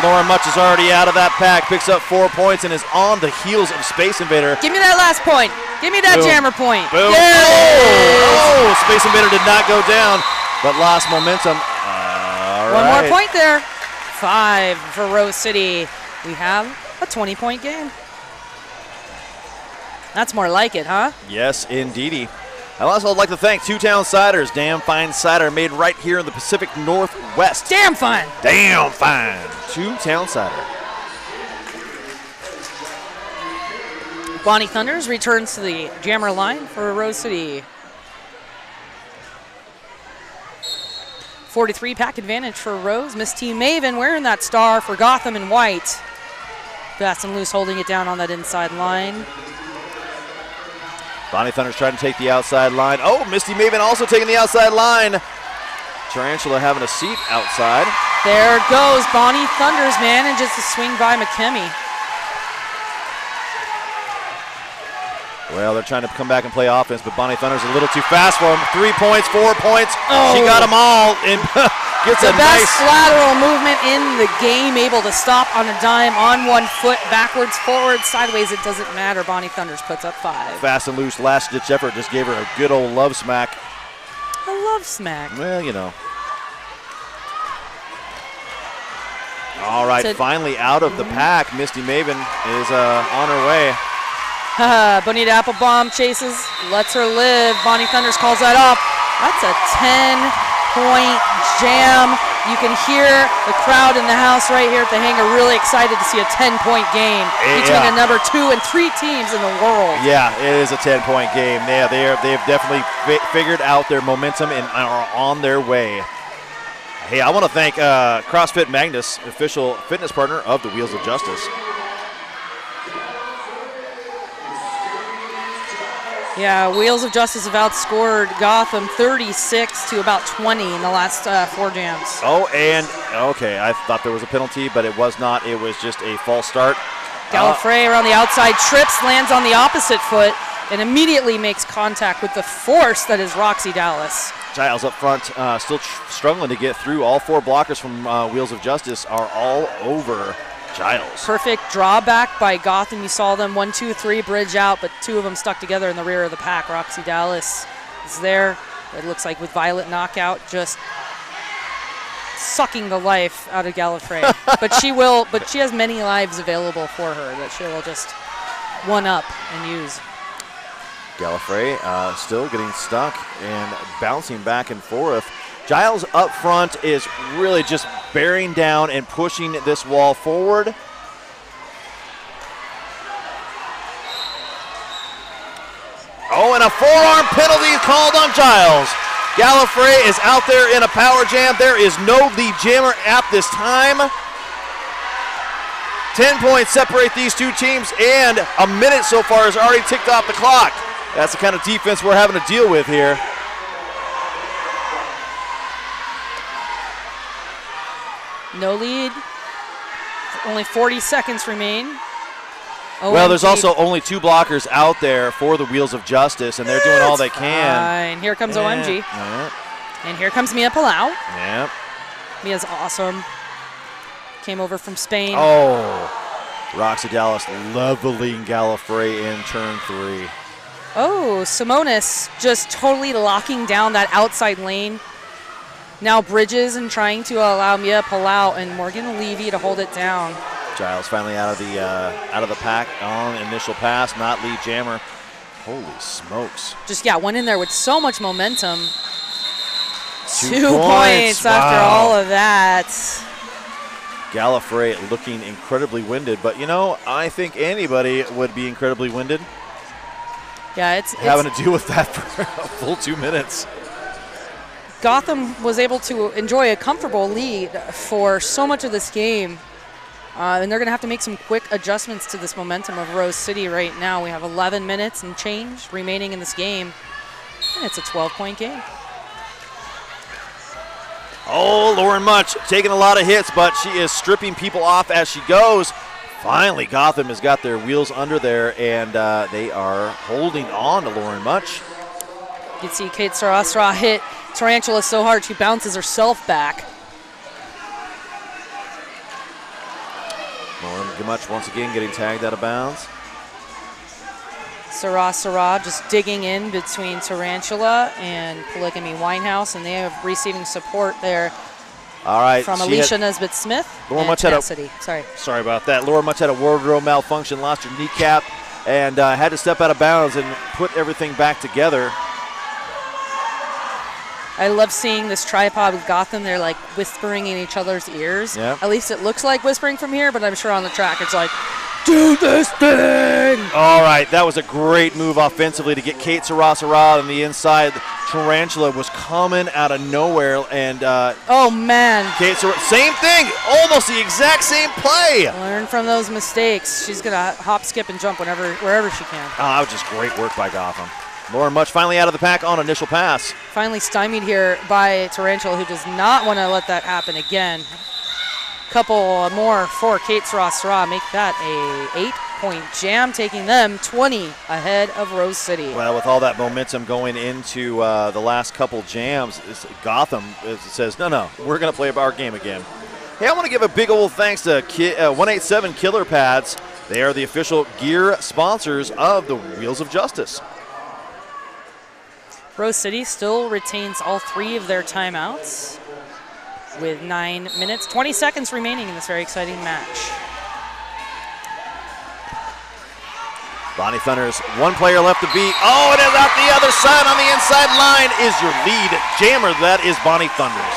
Lauren Mutch is already out of that pack, picks up 4 points, and is on the heels of Space Invader. Give me that last point. Give me that Boom. jammer point. Boom. Yes. Space Invader did not go down, but lost momentum. One more point there. 5 for Rose City. We have a 20-point game. That's more like it, huh? Yes, indeedy. I'd also like to thank Two Town Ciders. Damn fine cider made right here in the Pacific Northwest. Damn fine. Damn fine. Two Town Cider. Bonnie Thunders returns to the jammer line for Rose City. 43 pack advantage for Rose. Miss T Maven wearing that star for Gotham in white. Fast and loose holding it down on that inside line. Bonnie Thunder's trying to take the outside line. Oh, Misty Maven also taking the outside line. Tarantula having a seat outside. There goes Bonnie Thunders manages to swing by McKemmy. Well, they're trying to come back and play offense, but Bonnie Thunder's a little too fast for him. 3 points, 4 points. Oh. She got them all and gets the a best nice lateral movement in the game, able to stop on a dime, on 1 foot, backwards, forward, sideways, it doesn't matter. Bonnie Thunders puts up 5. fast and loose last-ditch effort. Just gave her a good old love smack. A love smack. Well, you know. All right, finally out of the pack. Misty Maven is on her way. Bonita Applebomb chases, lets her live. Bonnie Thunders calls that off. That's a 10-point jam. You can hear the crowd in the house right here at the hangar really excited to see a 10-point game between the number 2 and 3 teams in the world. Yeah, it is a 10-point game. Yeah, they've definitely figured out their momentum and are on their way. Hey, I want to thank CrossFit Magnus, official fitness partner of the Wheels of Justice. Yeah, Wheels of Justice have outscored Gotham 36 to about 20 in the last 4 jams. Oh, and okay, I thought there was a penalty, but it was not. It was just a false start. Gallifrey around the outside, trips, lands on the opposite foot, and immediately makes contact with the force that is Roxy Dallas. Giles up front, still struggling to get through. All 4 blockers from Wheels of Justice are all over Giles. Perfect drawback by Gotham. You saw them 1, 2, 3 bridge out, but 2 of them stuck together in the rear of the pack. Roxy Dallas is there. It looks like with Violet knockout, just sucking the life out of Gallifrey. but she has many lives available for her that she will just one up and use. Gallifrey still getting stuck and bouncing back and forth. Giles up front is really just bearing down and pushing this wall forward. Oh, and a forearm penalty called on Giles. Gallifrey is out there in a power jam. There is no lead jammer at this time. 10 points separate these 2 teams, and a minute so far has already ticked off the clock. That's the kind of defense we're having to deal with here. No lead Only 40 seconds remain. Well, there's also only 2 blockers out there for the Wheels of Justice, and they're doing all they can. And here comes OMG. Yeah. And here comes Mia Palau. Yeah. Mia's awesome. Came over from Spain. Oh, Roxy Dallas leveling Gallifrey in turn 3. Oh, Simonis just totally locking down that outside lane. Now bridges and trying to allow Mia Palau and Morgan Levy to hold it down. Giles finally out of the pack on initial pass, not lead jammer. Holy smokes. Just, yeah, went in there with so much momentum. 2 points after all of that. Gallifrey looking incredibly winded, but you know, I think anybody would be incredibly winded. Yeah, it's having to deal with that for a full 2 minutes. Gotham was able to enjoy a comfortable lead for so much of this game. And they're going to have to make some quick adjustments to this momentum of Rose City right now. We have 11 minutes and change remaining in this game. And it's a 12-point game. Oh, Lauren Much taking a lot of hits, but she is stripping people off as she goes. Finally, Gotham has got their wheels under there, and they are holding on to Lauren Much. You can see Kate Sarasra hit Tarantula so hard she bounces herself back. Lauren Much once again getting tagged out of bounds. Sarah just digging in between Tarantula and Polygamy Winehouse, and they are receiving support there. All right, from Alicia Nesbitt-Smith and Tenacity. Sorry about that. Laura Much had a wardrobe malfunction, lost her kneecap, and had to step out of bounds and put everything back together. I love seeing this tripod with Gotham. They're like whispering in each other's ears. Yep. At least it looks like whispering from here, but I'm sure on the track it's like, do this thing! All right, that was a great move offensively to get Kate Sarasara on the inside. Tarantula was coming out of nowhere, and oh man, Kate same thing, almost the exact same play. Learn from those mistakes. She's gonna hop, skip, and jump wherever she can. Oh, that was just great work by Gotham. Lauren Much finally out of the pack on initial pass. Finally stymied here by Tarantula, who does not want to let that happen again. Couple more for Kate Sarasra, make that a 8-point jam, taking them 20 ahead of Rose City. Well, with all that momentum going into the last couple jams, Gotham says, no, we're going to play our game again. Hey, I want to give a big old thanks to 187 Killer Pads. They are the official gear sponsors of the Wheels of Justice. Rose City still retains all 3 of their timeouts with 9 minutes, 20 seconds remaining in this very exciting match. Bonnie Thunders, 1 player left to beat. Oh, it is out the other side on the inside line is your lead jammer. That is Bonnie Thunders.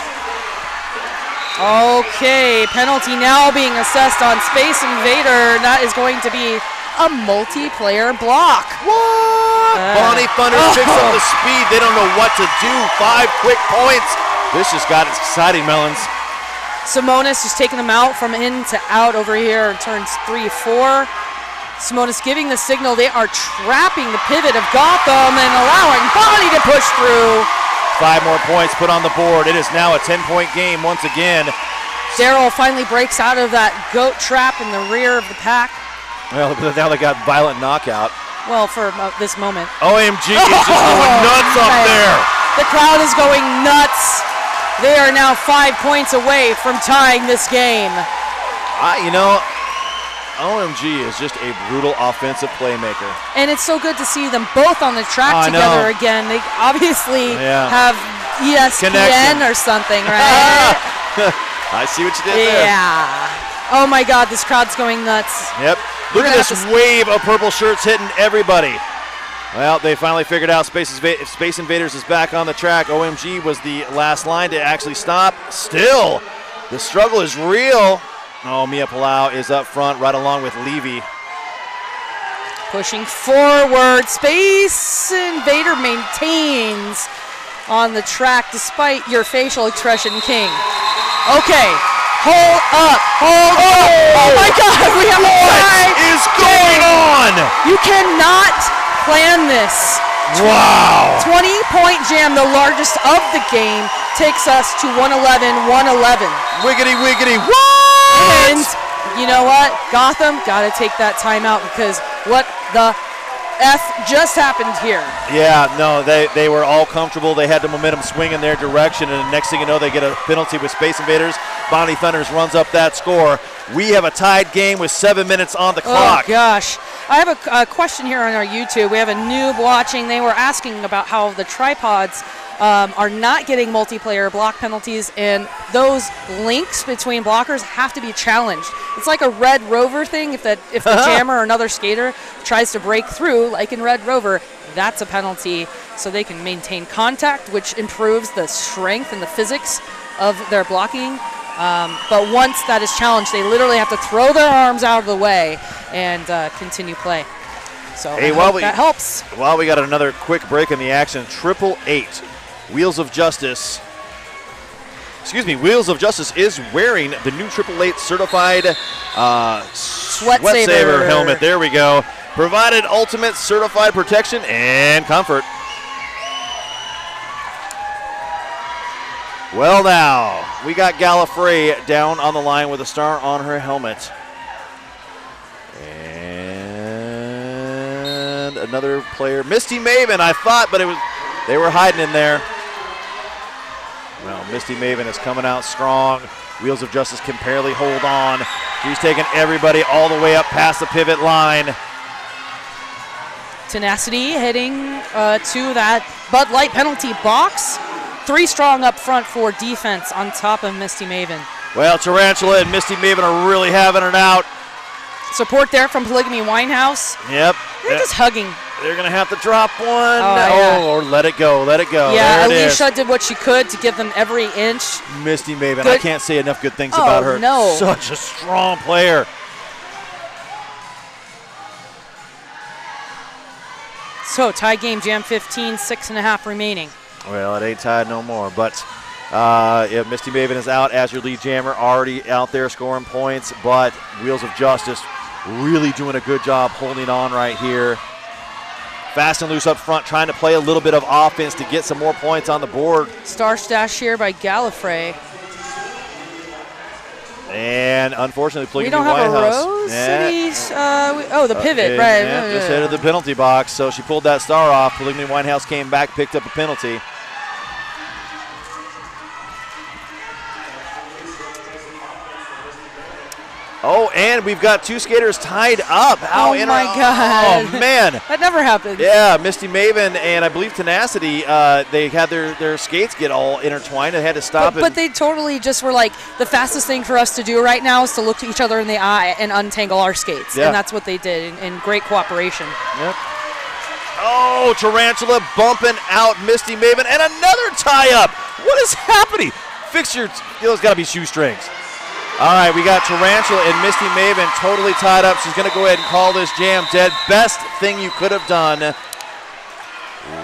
Okay, penalty now being assessed on Space Invader. That is going to be a multiplayer block. What? Bonnie Thunders picks up the speed. They don't know what to do. 5 quick points. This just got exciting, Melons. Simonis just taking them out from in to out over here in turns 3-4. Simonis giving the signal. They are trapping the pivot of Gotham and allowing Bonnie to push through. 5 more points put on the board. It is now a 10-point game once again. Daryl finally breaks out of that goat trap in the rear of the pack. Well, now they got violent knockout. Well, for this moment. OMG is just going nuts up there. The crowd is going nuts. They are now 5 points away from tying this game. You know, OMG is just a brutal offensive playmaker. And it's so good to see them both on the track together again. They obviously have ESPN connection or something, right? I see what you did there. Yeah. Oh my God, this crowd's going nuts. Yep. Look at this wave of purple shirts hitting everybody. Well, they finally figured out Space Invaders is back on the track. OMG was the last line to actually stop. Still, the struggle is real. Oh, Mia Palau is up front right along with Levy. Pushing forward. Space Invader maintains on the track despite your facial expression, King. Okay. Hold up. Oh my God, we have a tie. What is going on? You cannot plan this. Wow. 20-point jam, the largest of the game, takes us to 111-111. Wiggity, wiggity, what? And you know what? Gotham got to take that timeout because what the F just happened here. Yeah, no, they were all comfortable. They had the momentum swing in their direction, and the next thing you know, they get a penalty with Space Invaders. Bonnie Thunders runs up that score. We have a tied game with 7 minutes on the clock. Oh, gosh. I have a question here on our YouTube. We have a noob watching. They were asking about how the tripods are not getting multiplayer block penalties, and those links between blockers have to be challenged. It's like a Red Rover thing. If the jammer or another skater tries to break through, like in Red Rover, that's a penalty, so they can maintain contact, which improves the strength and the physics of their blocking. But once that is challenged, they literally have to throw their arms out of the way and continue play. So hey, that helps. While we got another quick break in the action, 888 Wheels of Justice. Wheels of Justice is wearing the new 888 certified Sweat Saver helmet. There we go. Provided ultimate certified protection and comfort. Well, now we got Gallifrey down on the line with a star on her helmet. And another player, Misty Maven, I thought, but they were hiding in there. Well, Misty Maven is coming out strong. Wheels of Justice can barely hold on. She's taking everybody all the way up past the pivot line. Tenacity heading to that Bud Light penalty box. 3 strong up front for defense on top of Misty Maven. Well, Tarantula and Misty Maven are really having it out. Support there from Polygamy Winehouse. Yep. They're just hugging. They're going to have to drop one. Yeah. Or let it go. Let it go. Yeah, there Alicia did what she could to give them every inch. Misty Maven, I can't say enough good things about her. No. Such a strong player. So, tie game, Jam 15, 6.5 remaining. Well, it ain't tied no more, but Misty Maven is out as your lead jammer, already out there scoring points, but Wheels of Justice really doing a good job holding on right here. Fast and loose up front, trying to play a little bit of offense to get some more points on the board. Star stash here by Gallifrey. And unfortunately, we don't have a Rose City. The pivot, right. Yeah, just headed the penalty box, so she pulled that star off. Polygamy Winehouse came back, picked up a penalty. Oh, and we've got 2 skaters tied up. Oh, my God. Oh, man. That never happens. Yeah, Misty Maven and I believe Tenacity, they had their skates get all intertwined. They had to stop it. But they totally just were like, the fastest thing for us to do right now is to look to each other in the eye and untangle our skates. Yeah. And that's what they did in great cooperation. Yep. Oh, Tarantula bumping out Misty Maven and another tie-up. What is happening? Fix your, it's got to be shoestrings. All right, we got Tarantula and Misty Maven totally tied up. She's going to go ahead and call this jam dead. Best thing you could have done.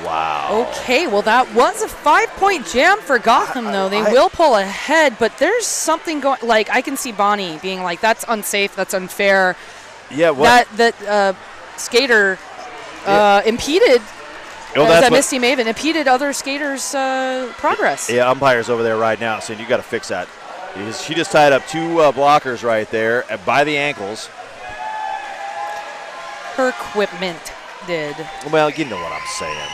Wow. Okay, well, that was a 5-point jam for Gotham, though. They will pull ahead, but there's something going, like, I can see Bonnie being like, that's unsafe, that's unfair. Yeah, what? That skater impeded, that Misty Maven impeded other skaters' progress. Yeah, umpire's over there right now, so you got to fix that. She just tied up 2 blockers right there by the ankles. Her equipment did. Well, you know what I'm saying.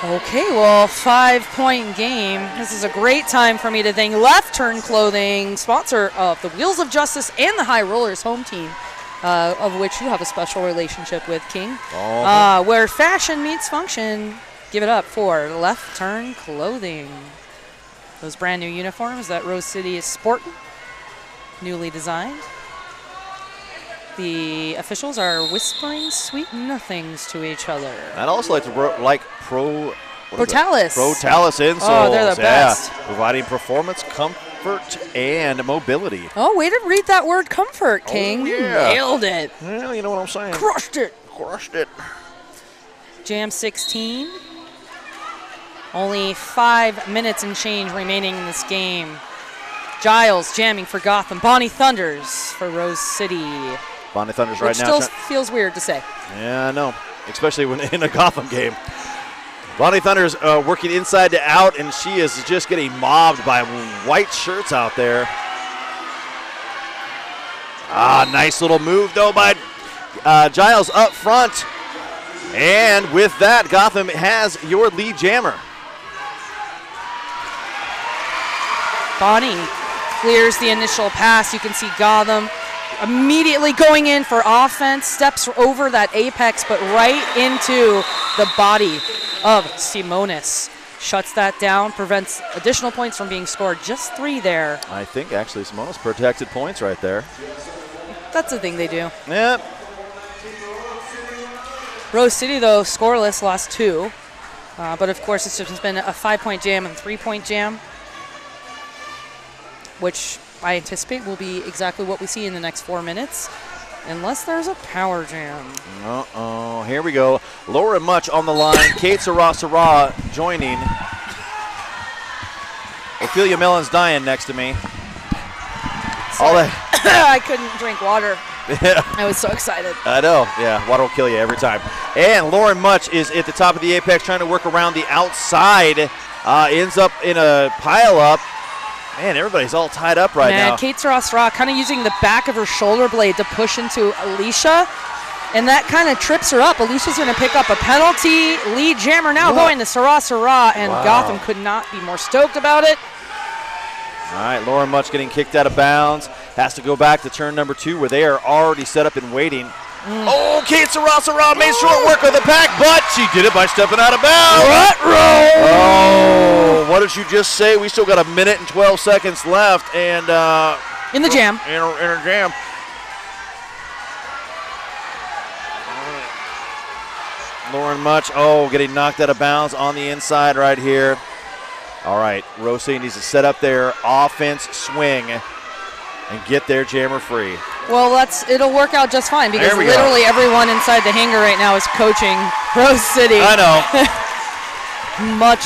Okay, well, 5-point game. This is a great time for me to thank Left Turn Clothing, sponsor of the Wheels of Justice and the High Rollers home team, of which you have a special relationship with, King. Where fashion meets function. Give it up for Left Turn Clothing. Those brand new uniforms that Rose City is sporting, newly designed. The officials are whispering sweet nothings to each other. I'd also like to Protalis insoles. Oh, they're the best. Providing performance, comfort, and mobility. Oh, way to read that word comfort, King. Oh, yeah. You nailed it. Well, you know what I'm saying. Crushed it. Crushed it. Jam 16. Only 5 minutes and change remaining in this game. Giles jamming for Gotham. Bonnie Thunders for Rose City. Bonnie Thunders right now. Which still feels weird to say. Yeah, I know. Especially when in a Gotham game. Bonnie Thunders working inside to out, and she is just getting mobbed by white shirts out there. Nice little move, though, by Giles up front. And with that, Gotham has your lead jammer. Bonnie clears the initial pass. You can see Gotham immediately going in for offense, steps over that apex, but right into the body of Simonis. Shuts that down, prevents additional points from being scored. Just 3 there. I think actually Simonis protected points right there. That's the thing they do. Yep. Rose City, though, scoreless, lost 2. But of course, it's just been a 5-point jam and 3-point jam, which I anticipate will be exactly what we see in the next 4 minutes, unless there's a power jam. Uh-oh, here we go. Laura Much on the line. Kate Sarah joining. Ophelia Mellon's dying next to me. I couldn't drink water. Yeah. I was so excited. I know. Yeah, water will kill you every time. And Lauren Much is at the top of the apex trying to work around the outside. Ends up in a pile-up. Man, everybody's all tied up right now. Kate Sarah kind of using the back of her shoulder blade to push into Alicia, and that kind of trips her up. Alicia's going to pick up a penalty. Lead jammer now going to Sarah, and Gotham could not be more stoked about it. All right, Lauren Much getting kicked out of bounds. Has to go back to turn number 2 where they are already set up and waiting. Oh, Kate Sarah made short work of the pack, but she did it by stepping out of bounds. Oh, what did you just say? We still got 1 minute and 12 seconds left, and in the jam. In her jam. Lauren Much, getting knocked out of bounds on the inside right here. All right, Rose City needs to set up their offense swing and get their jammer free. Well, it'll work out just fine because literally everyone inside the hangar right now is coaching Rose City. I know. Much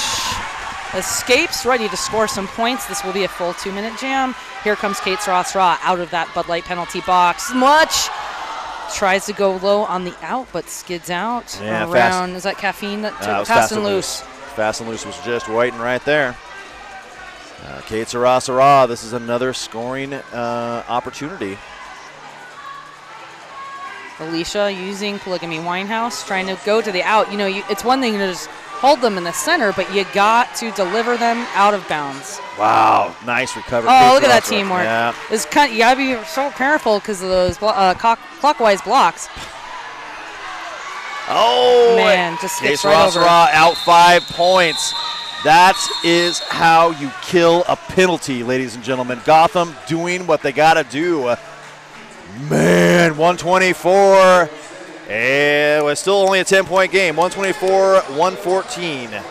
escapes, ready to score some points. This will be a full 2-minute jam. Here comes Kate Sarah out of that Bud Light penalty box. Much tries to go low on the out, but skids out around. Is that caffeine? Fast and loose. Fast and loose was just waiting right there. Kate Sarah, this is another scoring opportunity. Alicia using Polygamy Winehouse, trying to go to the out. You know, it's one thing to just hold them in the center, but you got to deliver them out of bounds. Wow, nice recovery. Oh, look at that teamwork. Yeah. You got to be so careful because of those clockwise blocks. Oh, man, just Kate skips right over. Out 5 points. That is how you kill a penalty, ladies and gentlemen. Gotham doing what they got to do. Man, 124. It was still only a 10-point game. 124-114.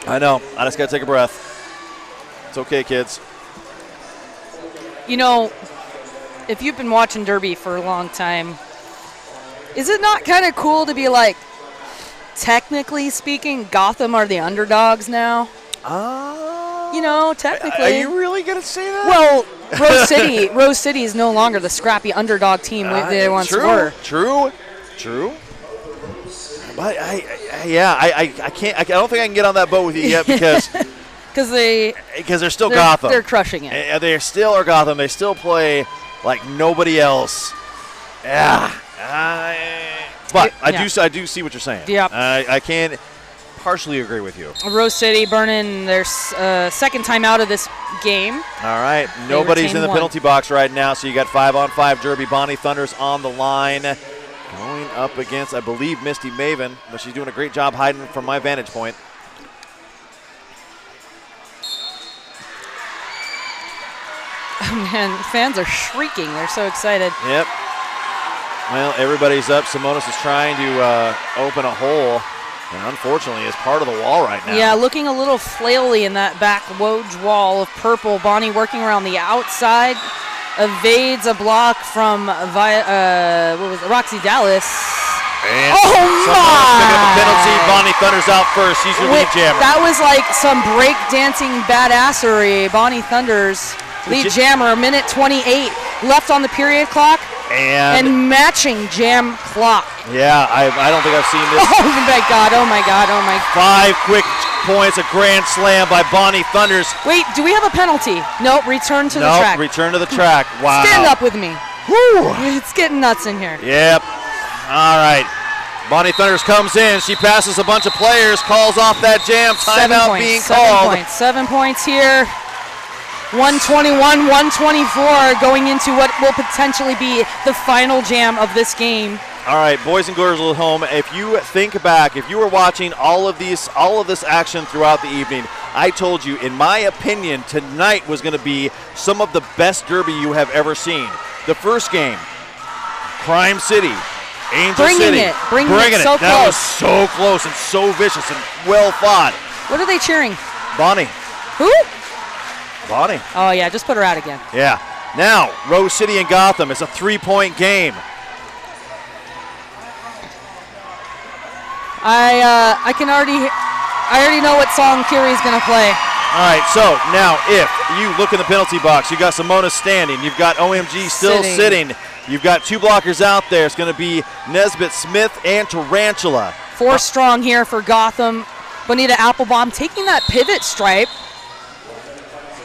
I know. I just got to take a breath. It's okay, kids. You know, if you've been watching Derby for a long time, is it not kind of cool to be like, technically speaking, Gotham are the underdogs now? You know, technically. Are you really going to say that? Well, Rose City is no longer the scrappy underdog team they once were. True. But I can't. I don't think I can get on that boat with you yet because they're still Gotham. They're crushing it. They still are Gotham. They still play like nobody else. Yeah. But I do see what you're saying. Yep. I can partially agree with you. Rose City burning their second time out of this game. All right. Nobody's in the penalty box right now, so you got 5-on-5 Derby. Bonnie Thunders on the line. Going up against, I believe, Misty Maven, but she's doing a great job hiding from my vantage point. Oh, man, fans are shrieking. They're so excited. Yep. Well, everybody's up. Simonis is trying to open a hole, and unfortunately is part of the wall right now. Yeah, looking a little flaily in that back Woj wall of purple. Bonnie working around the outside, evades a block from Roxy Dallas. And picking up a penalty. Bonnie Thunders out first. She's your lead jammer. That was like some break-dancing badassery. Bonnie Thunders, lead jammer, 1:28 left on the period clock. And matching jam clock. Yeah, I don't think I've seen this. Oh my God, oh my God, oh my God. 5 quick points, a grand slam by Bonnie Thunders. Wait, do we have a penalty? Nope, return to the track. Return to the track. Wow. Stand up with me. Whew. It's getting nuts in here. Yep. All right. Bonnie Thunders comes in. She passes a bunch of players, calls off that jam. Timeout being called. 7 points here. 121, 124 going into what will potentially be the final jam of this game. All right, boys and girls at home, if you think back, if you were watching all of this action throughout the evening, I told you, in my opinion, tonight was going to be some of the best derby you have ever seen. The first game, Crime City, Angel City. Bringing it so close. That was so close and so vicious and well fought. What are they cheering? Bonnie. Who? Bonnie. Oh, yeah, just put her out again. Yeah. Now, Rose City and Gotham. It's a 3-point game. I already know what song Kiri's going to play. All right, so now if you look in the penalty box, you got Simona standing, you've got OMG still sitting. You've got 2 blockers out there. It's going to be Nesbitt Smith and Tarantula. 4 strong here for Gotham. Bonita Applebaum taking that pivot stripe.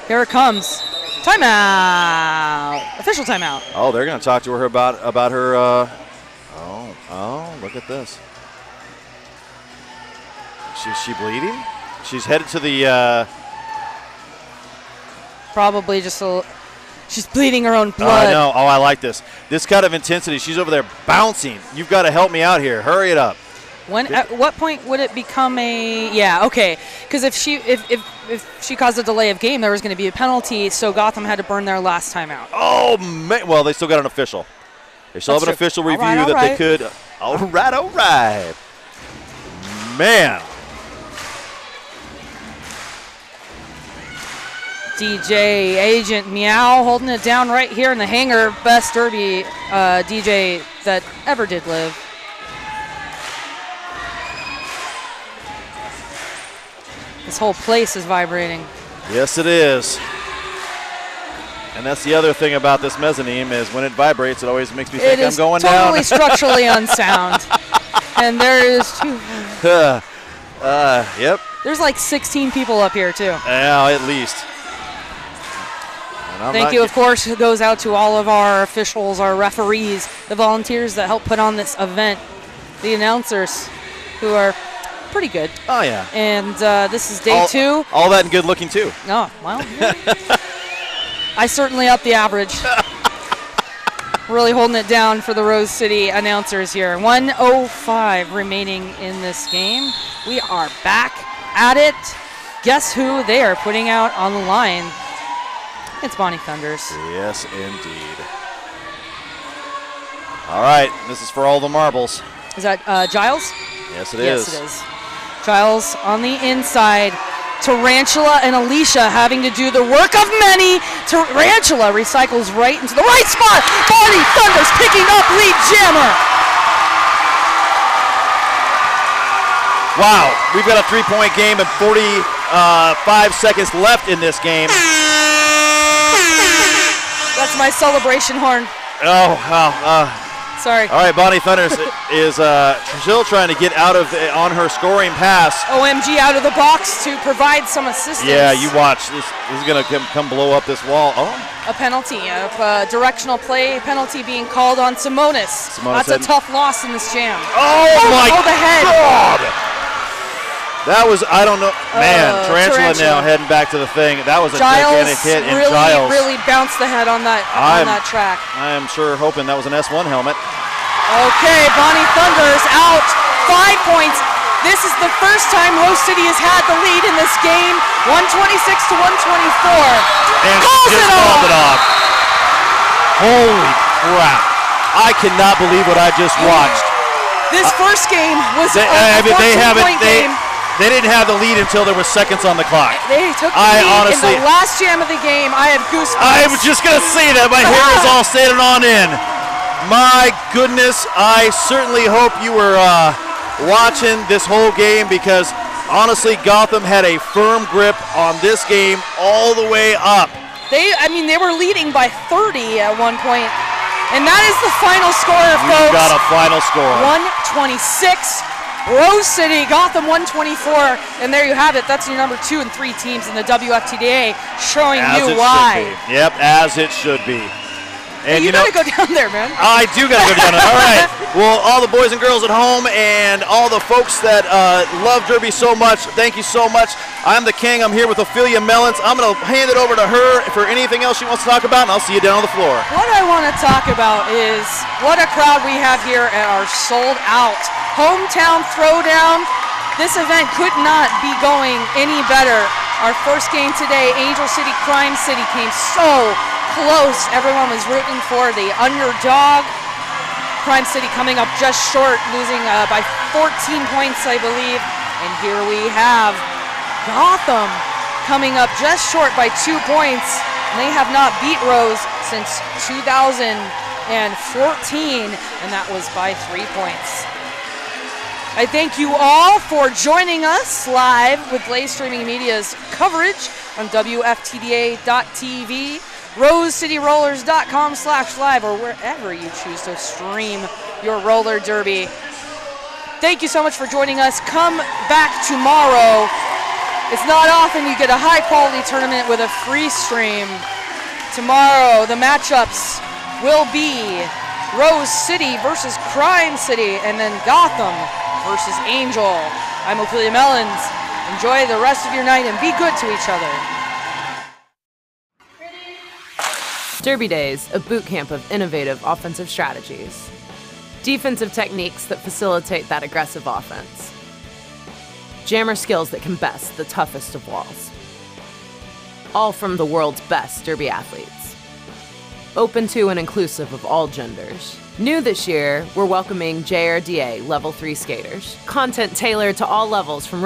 Here it comes. Timeout. Official timeout. Oh, they're going to talk to her about her. Oh, look at this. Is she bleeding? She's headed to the. Probably just she's bleeding her own blood. I know. Oh, I like this. This kind of intensity. She's over there bouncing. You've got to help me out here. Hurry it up. At what point would it become a? Yeah, okay. Because if she caused a delay of game, there was going to be a penalty. So Gotham had to burn their last timeout. Oh man! Well, they still got an official. They still have an official review that they could. All right. Man. DJ Agent Meow holding it down right here in the hangar. Best derby DJ that ever did live. This whole place is vibrating. Yes, it is. And that's the other thing about this mezzanine is when it vibrates, it always makes me think I'm going down. It is totally structurally unsound. And there is yep. There's like 16 people up here too. Yeah, at least. Thank you, of course, goes out to all of our officials, our referees, the volunteers that help put on this event, the announcers, who are pretty good. Oh, yeah. And this is day 2. All that and good looking, too. Oh, well. I certainly up the average. Really holding it down for the Rose City announcers here. 1:05 remaining in this game. We are back at it. Guess who they are putting out on the line? It's Bonnie Thunders. Yes, indeed. All right, this is for all the marbles. Is that Giles? Yes, it is. Yes, it is. Giles on the inside. Tarantula and Alicia having to do the work of many. Tarantula recycles right into the right spot. Bonnie Thunders picking up lead jammer. Wow, we've got a 3-point game and 45 seconds left in this game. That's my celebration horn. Oh, wow. Sorry. All right, Bonnie Thunders is still trying to get out of on her scoring pass. OMG out of the box to provide some assistance. Yeah, you watch. This is going to come blow up this wall. Oh. A penalty, a directional play penalty being called on Simonis. That's a tough loss in this jam. Oh my the head. God. That was, I don't know. Man, Tarantula now heading back to the thing. That was a gigantic hit. And Giles really bounced the head on that track. I am sure hoping that was an S1 helmet. Okay, Bonnie Thunders out. 5 points. This is the first time Rose City has had the lead in this game. 126 to 124. And she just called it off. Holy crap. I cannot believe what I just watched. This first game was a 14-point game. They didn't have the lead until there was seconds on the clock. They took the lead in the last jam of the game. I have goosebumps. I was just going to say that. My hair is all standing on end. My goodness, I certainly hope you were watching this whole game because, honestly, Gotham had a firm grip on this game all the way up. They were leading by 30 at one point. And that is the final score, folks. We've got a final score. 126. Rose City, Gotham 124. And there you have it. That's your number 2 and 3 teams in the WFTDA, showing you why. Yep, as it should be. And you gotta go down there, man. I do gotta go down there. All right. Well, all the boys and girls at home and all the folks that love Derby so much, thank you so much. I'm the king. I'm here with Ophelia Mellons. I'm gonna hand it over to her for anything else she wants to talk about, and I'll see you down on the floor. What I want to talk about is what a crowd we have here at our sold-out hometown Throwdown. This event could not be going any better. Our first game today, Angel City, Crime City, came so close. Everyone was rooting for the underdog. Crime City coming up just short, losing by 14 points, I believe. And here we have Gotham coming up just short by 2 points. And they have not beat Rose since 2014, and that was by 3 points. I thank you all for joining us live with Blaze Streaming Media's coverage on WFTDA.tv, RoseCityRollers.com/live, or wherever you choose to stream your roller derby. Thank you so much for joining us. Come back tomorrow. It's not often you get a high-quality tournament with a free stream. Tomorrow, the matchups will be Rose City versus Crime City, and then Gotham versus Angel. I'm Ophelia Mellons. Enjoy the rest of your night and be good to each other. Derby Days, a boot camp of innovative offensive strategies. Defensive techniques that facilitate that aggressive offense. Jammer skills that can best the toughest of walls. All from the world's best derby athletes. Open to and inclusive of all genders. New this year, we're welcoming JRDA Level 3 skaters. Content tailored to all levels from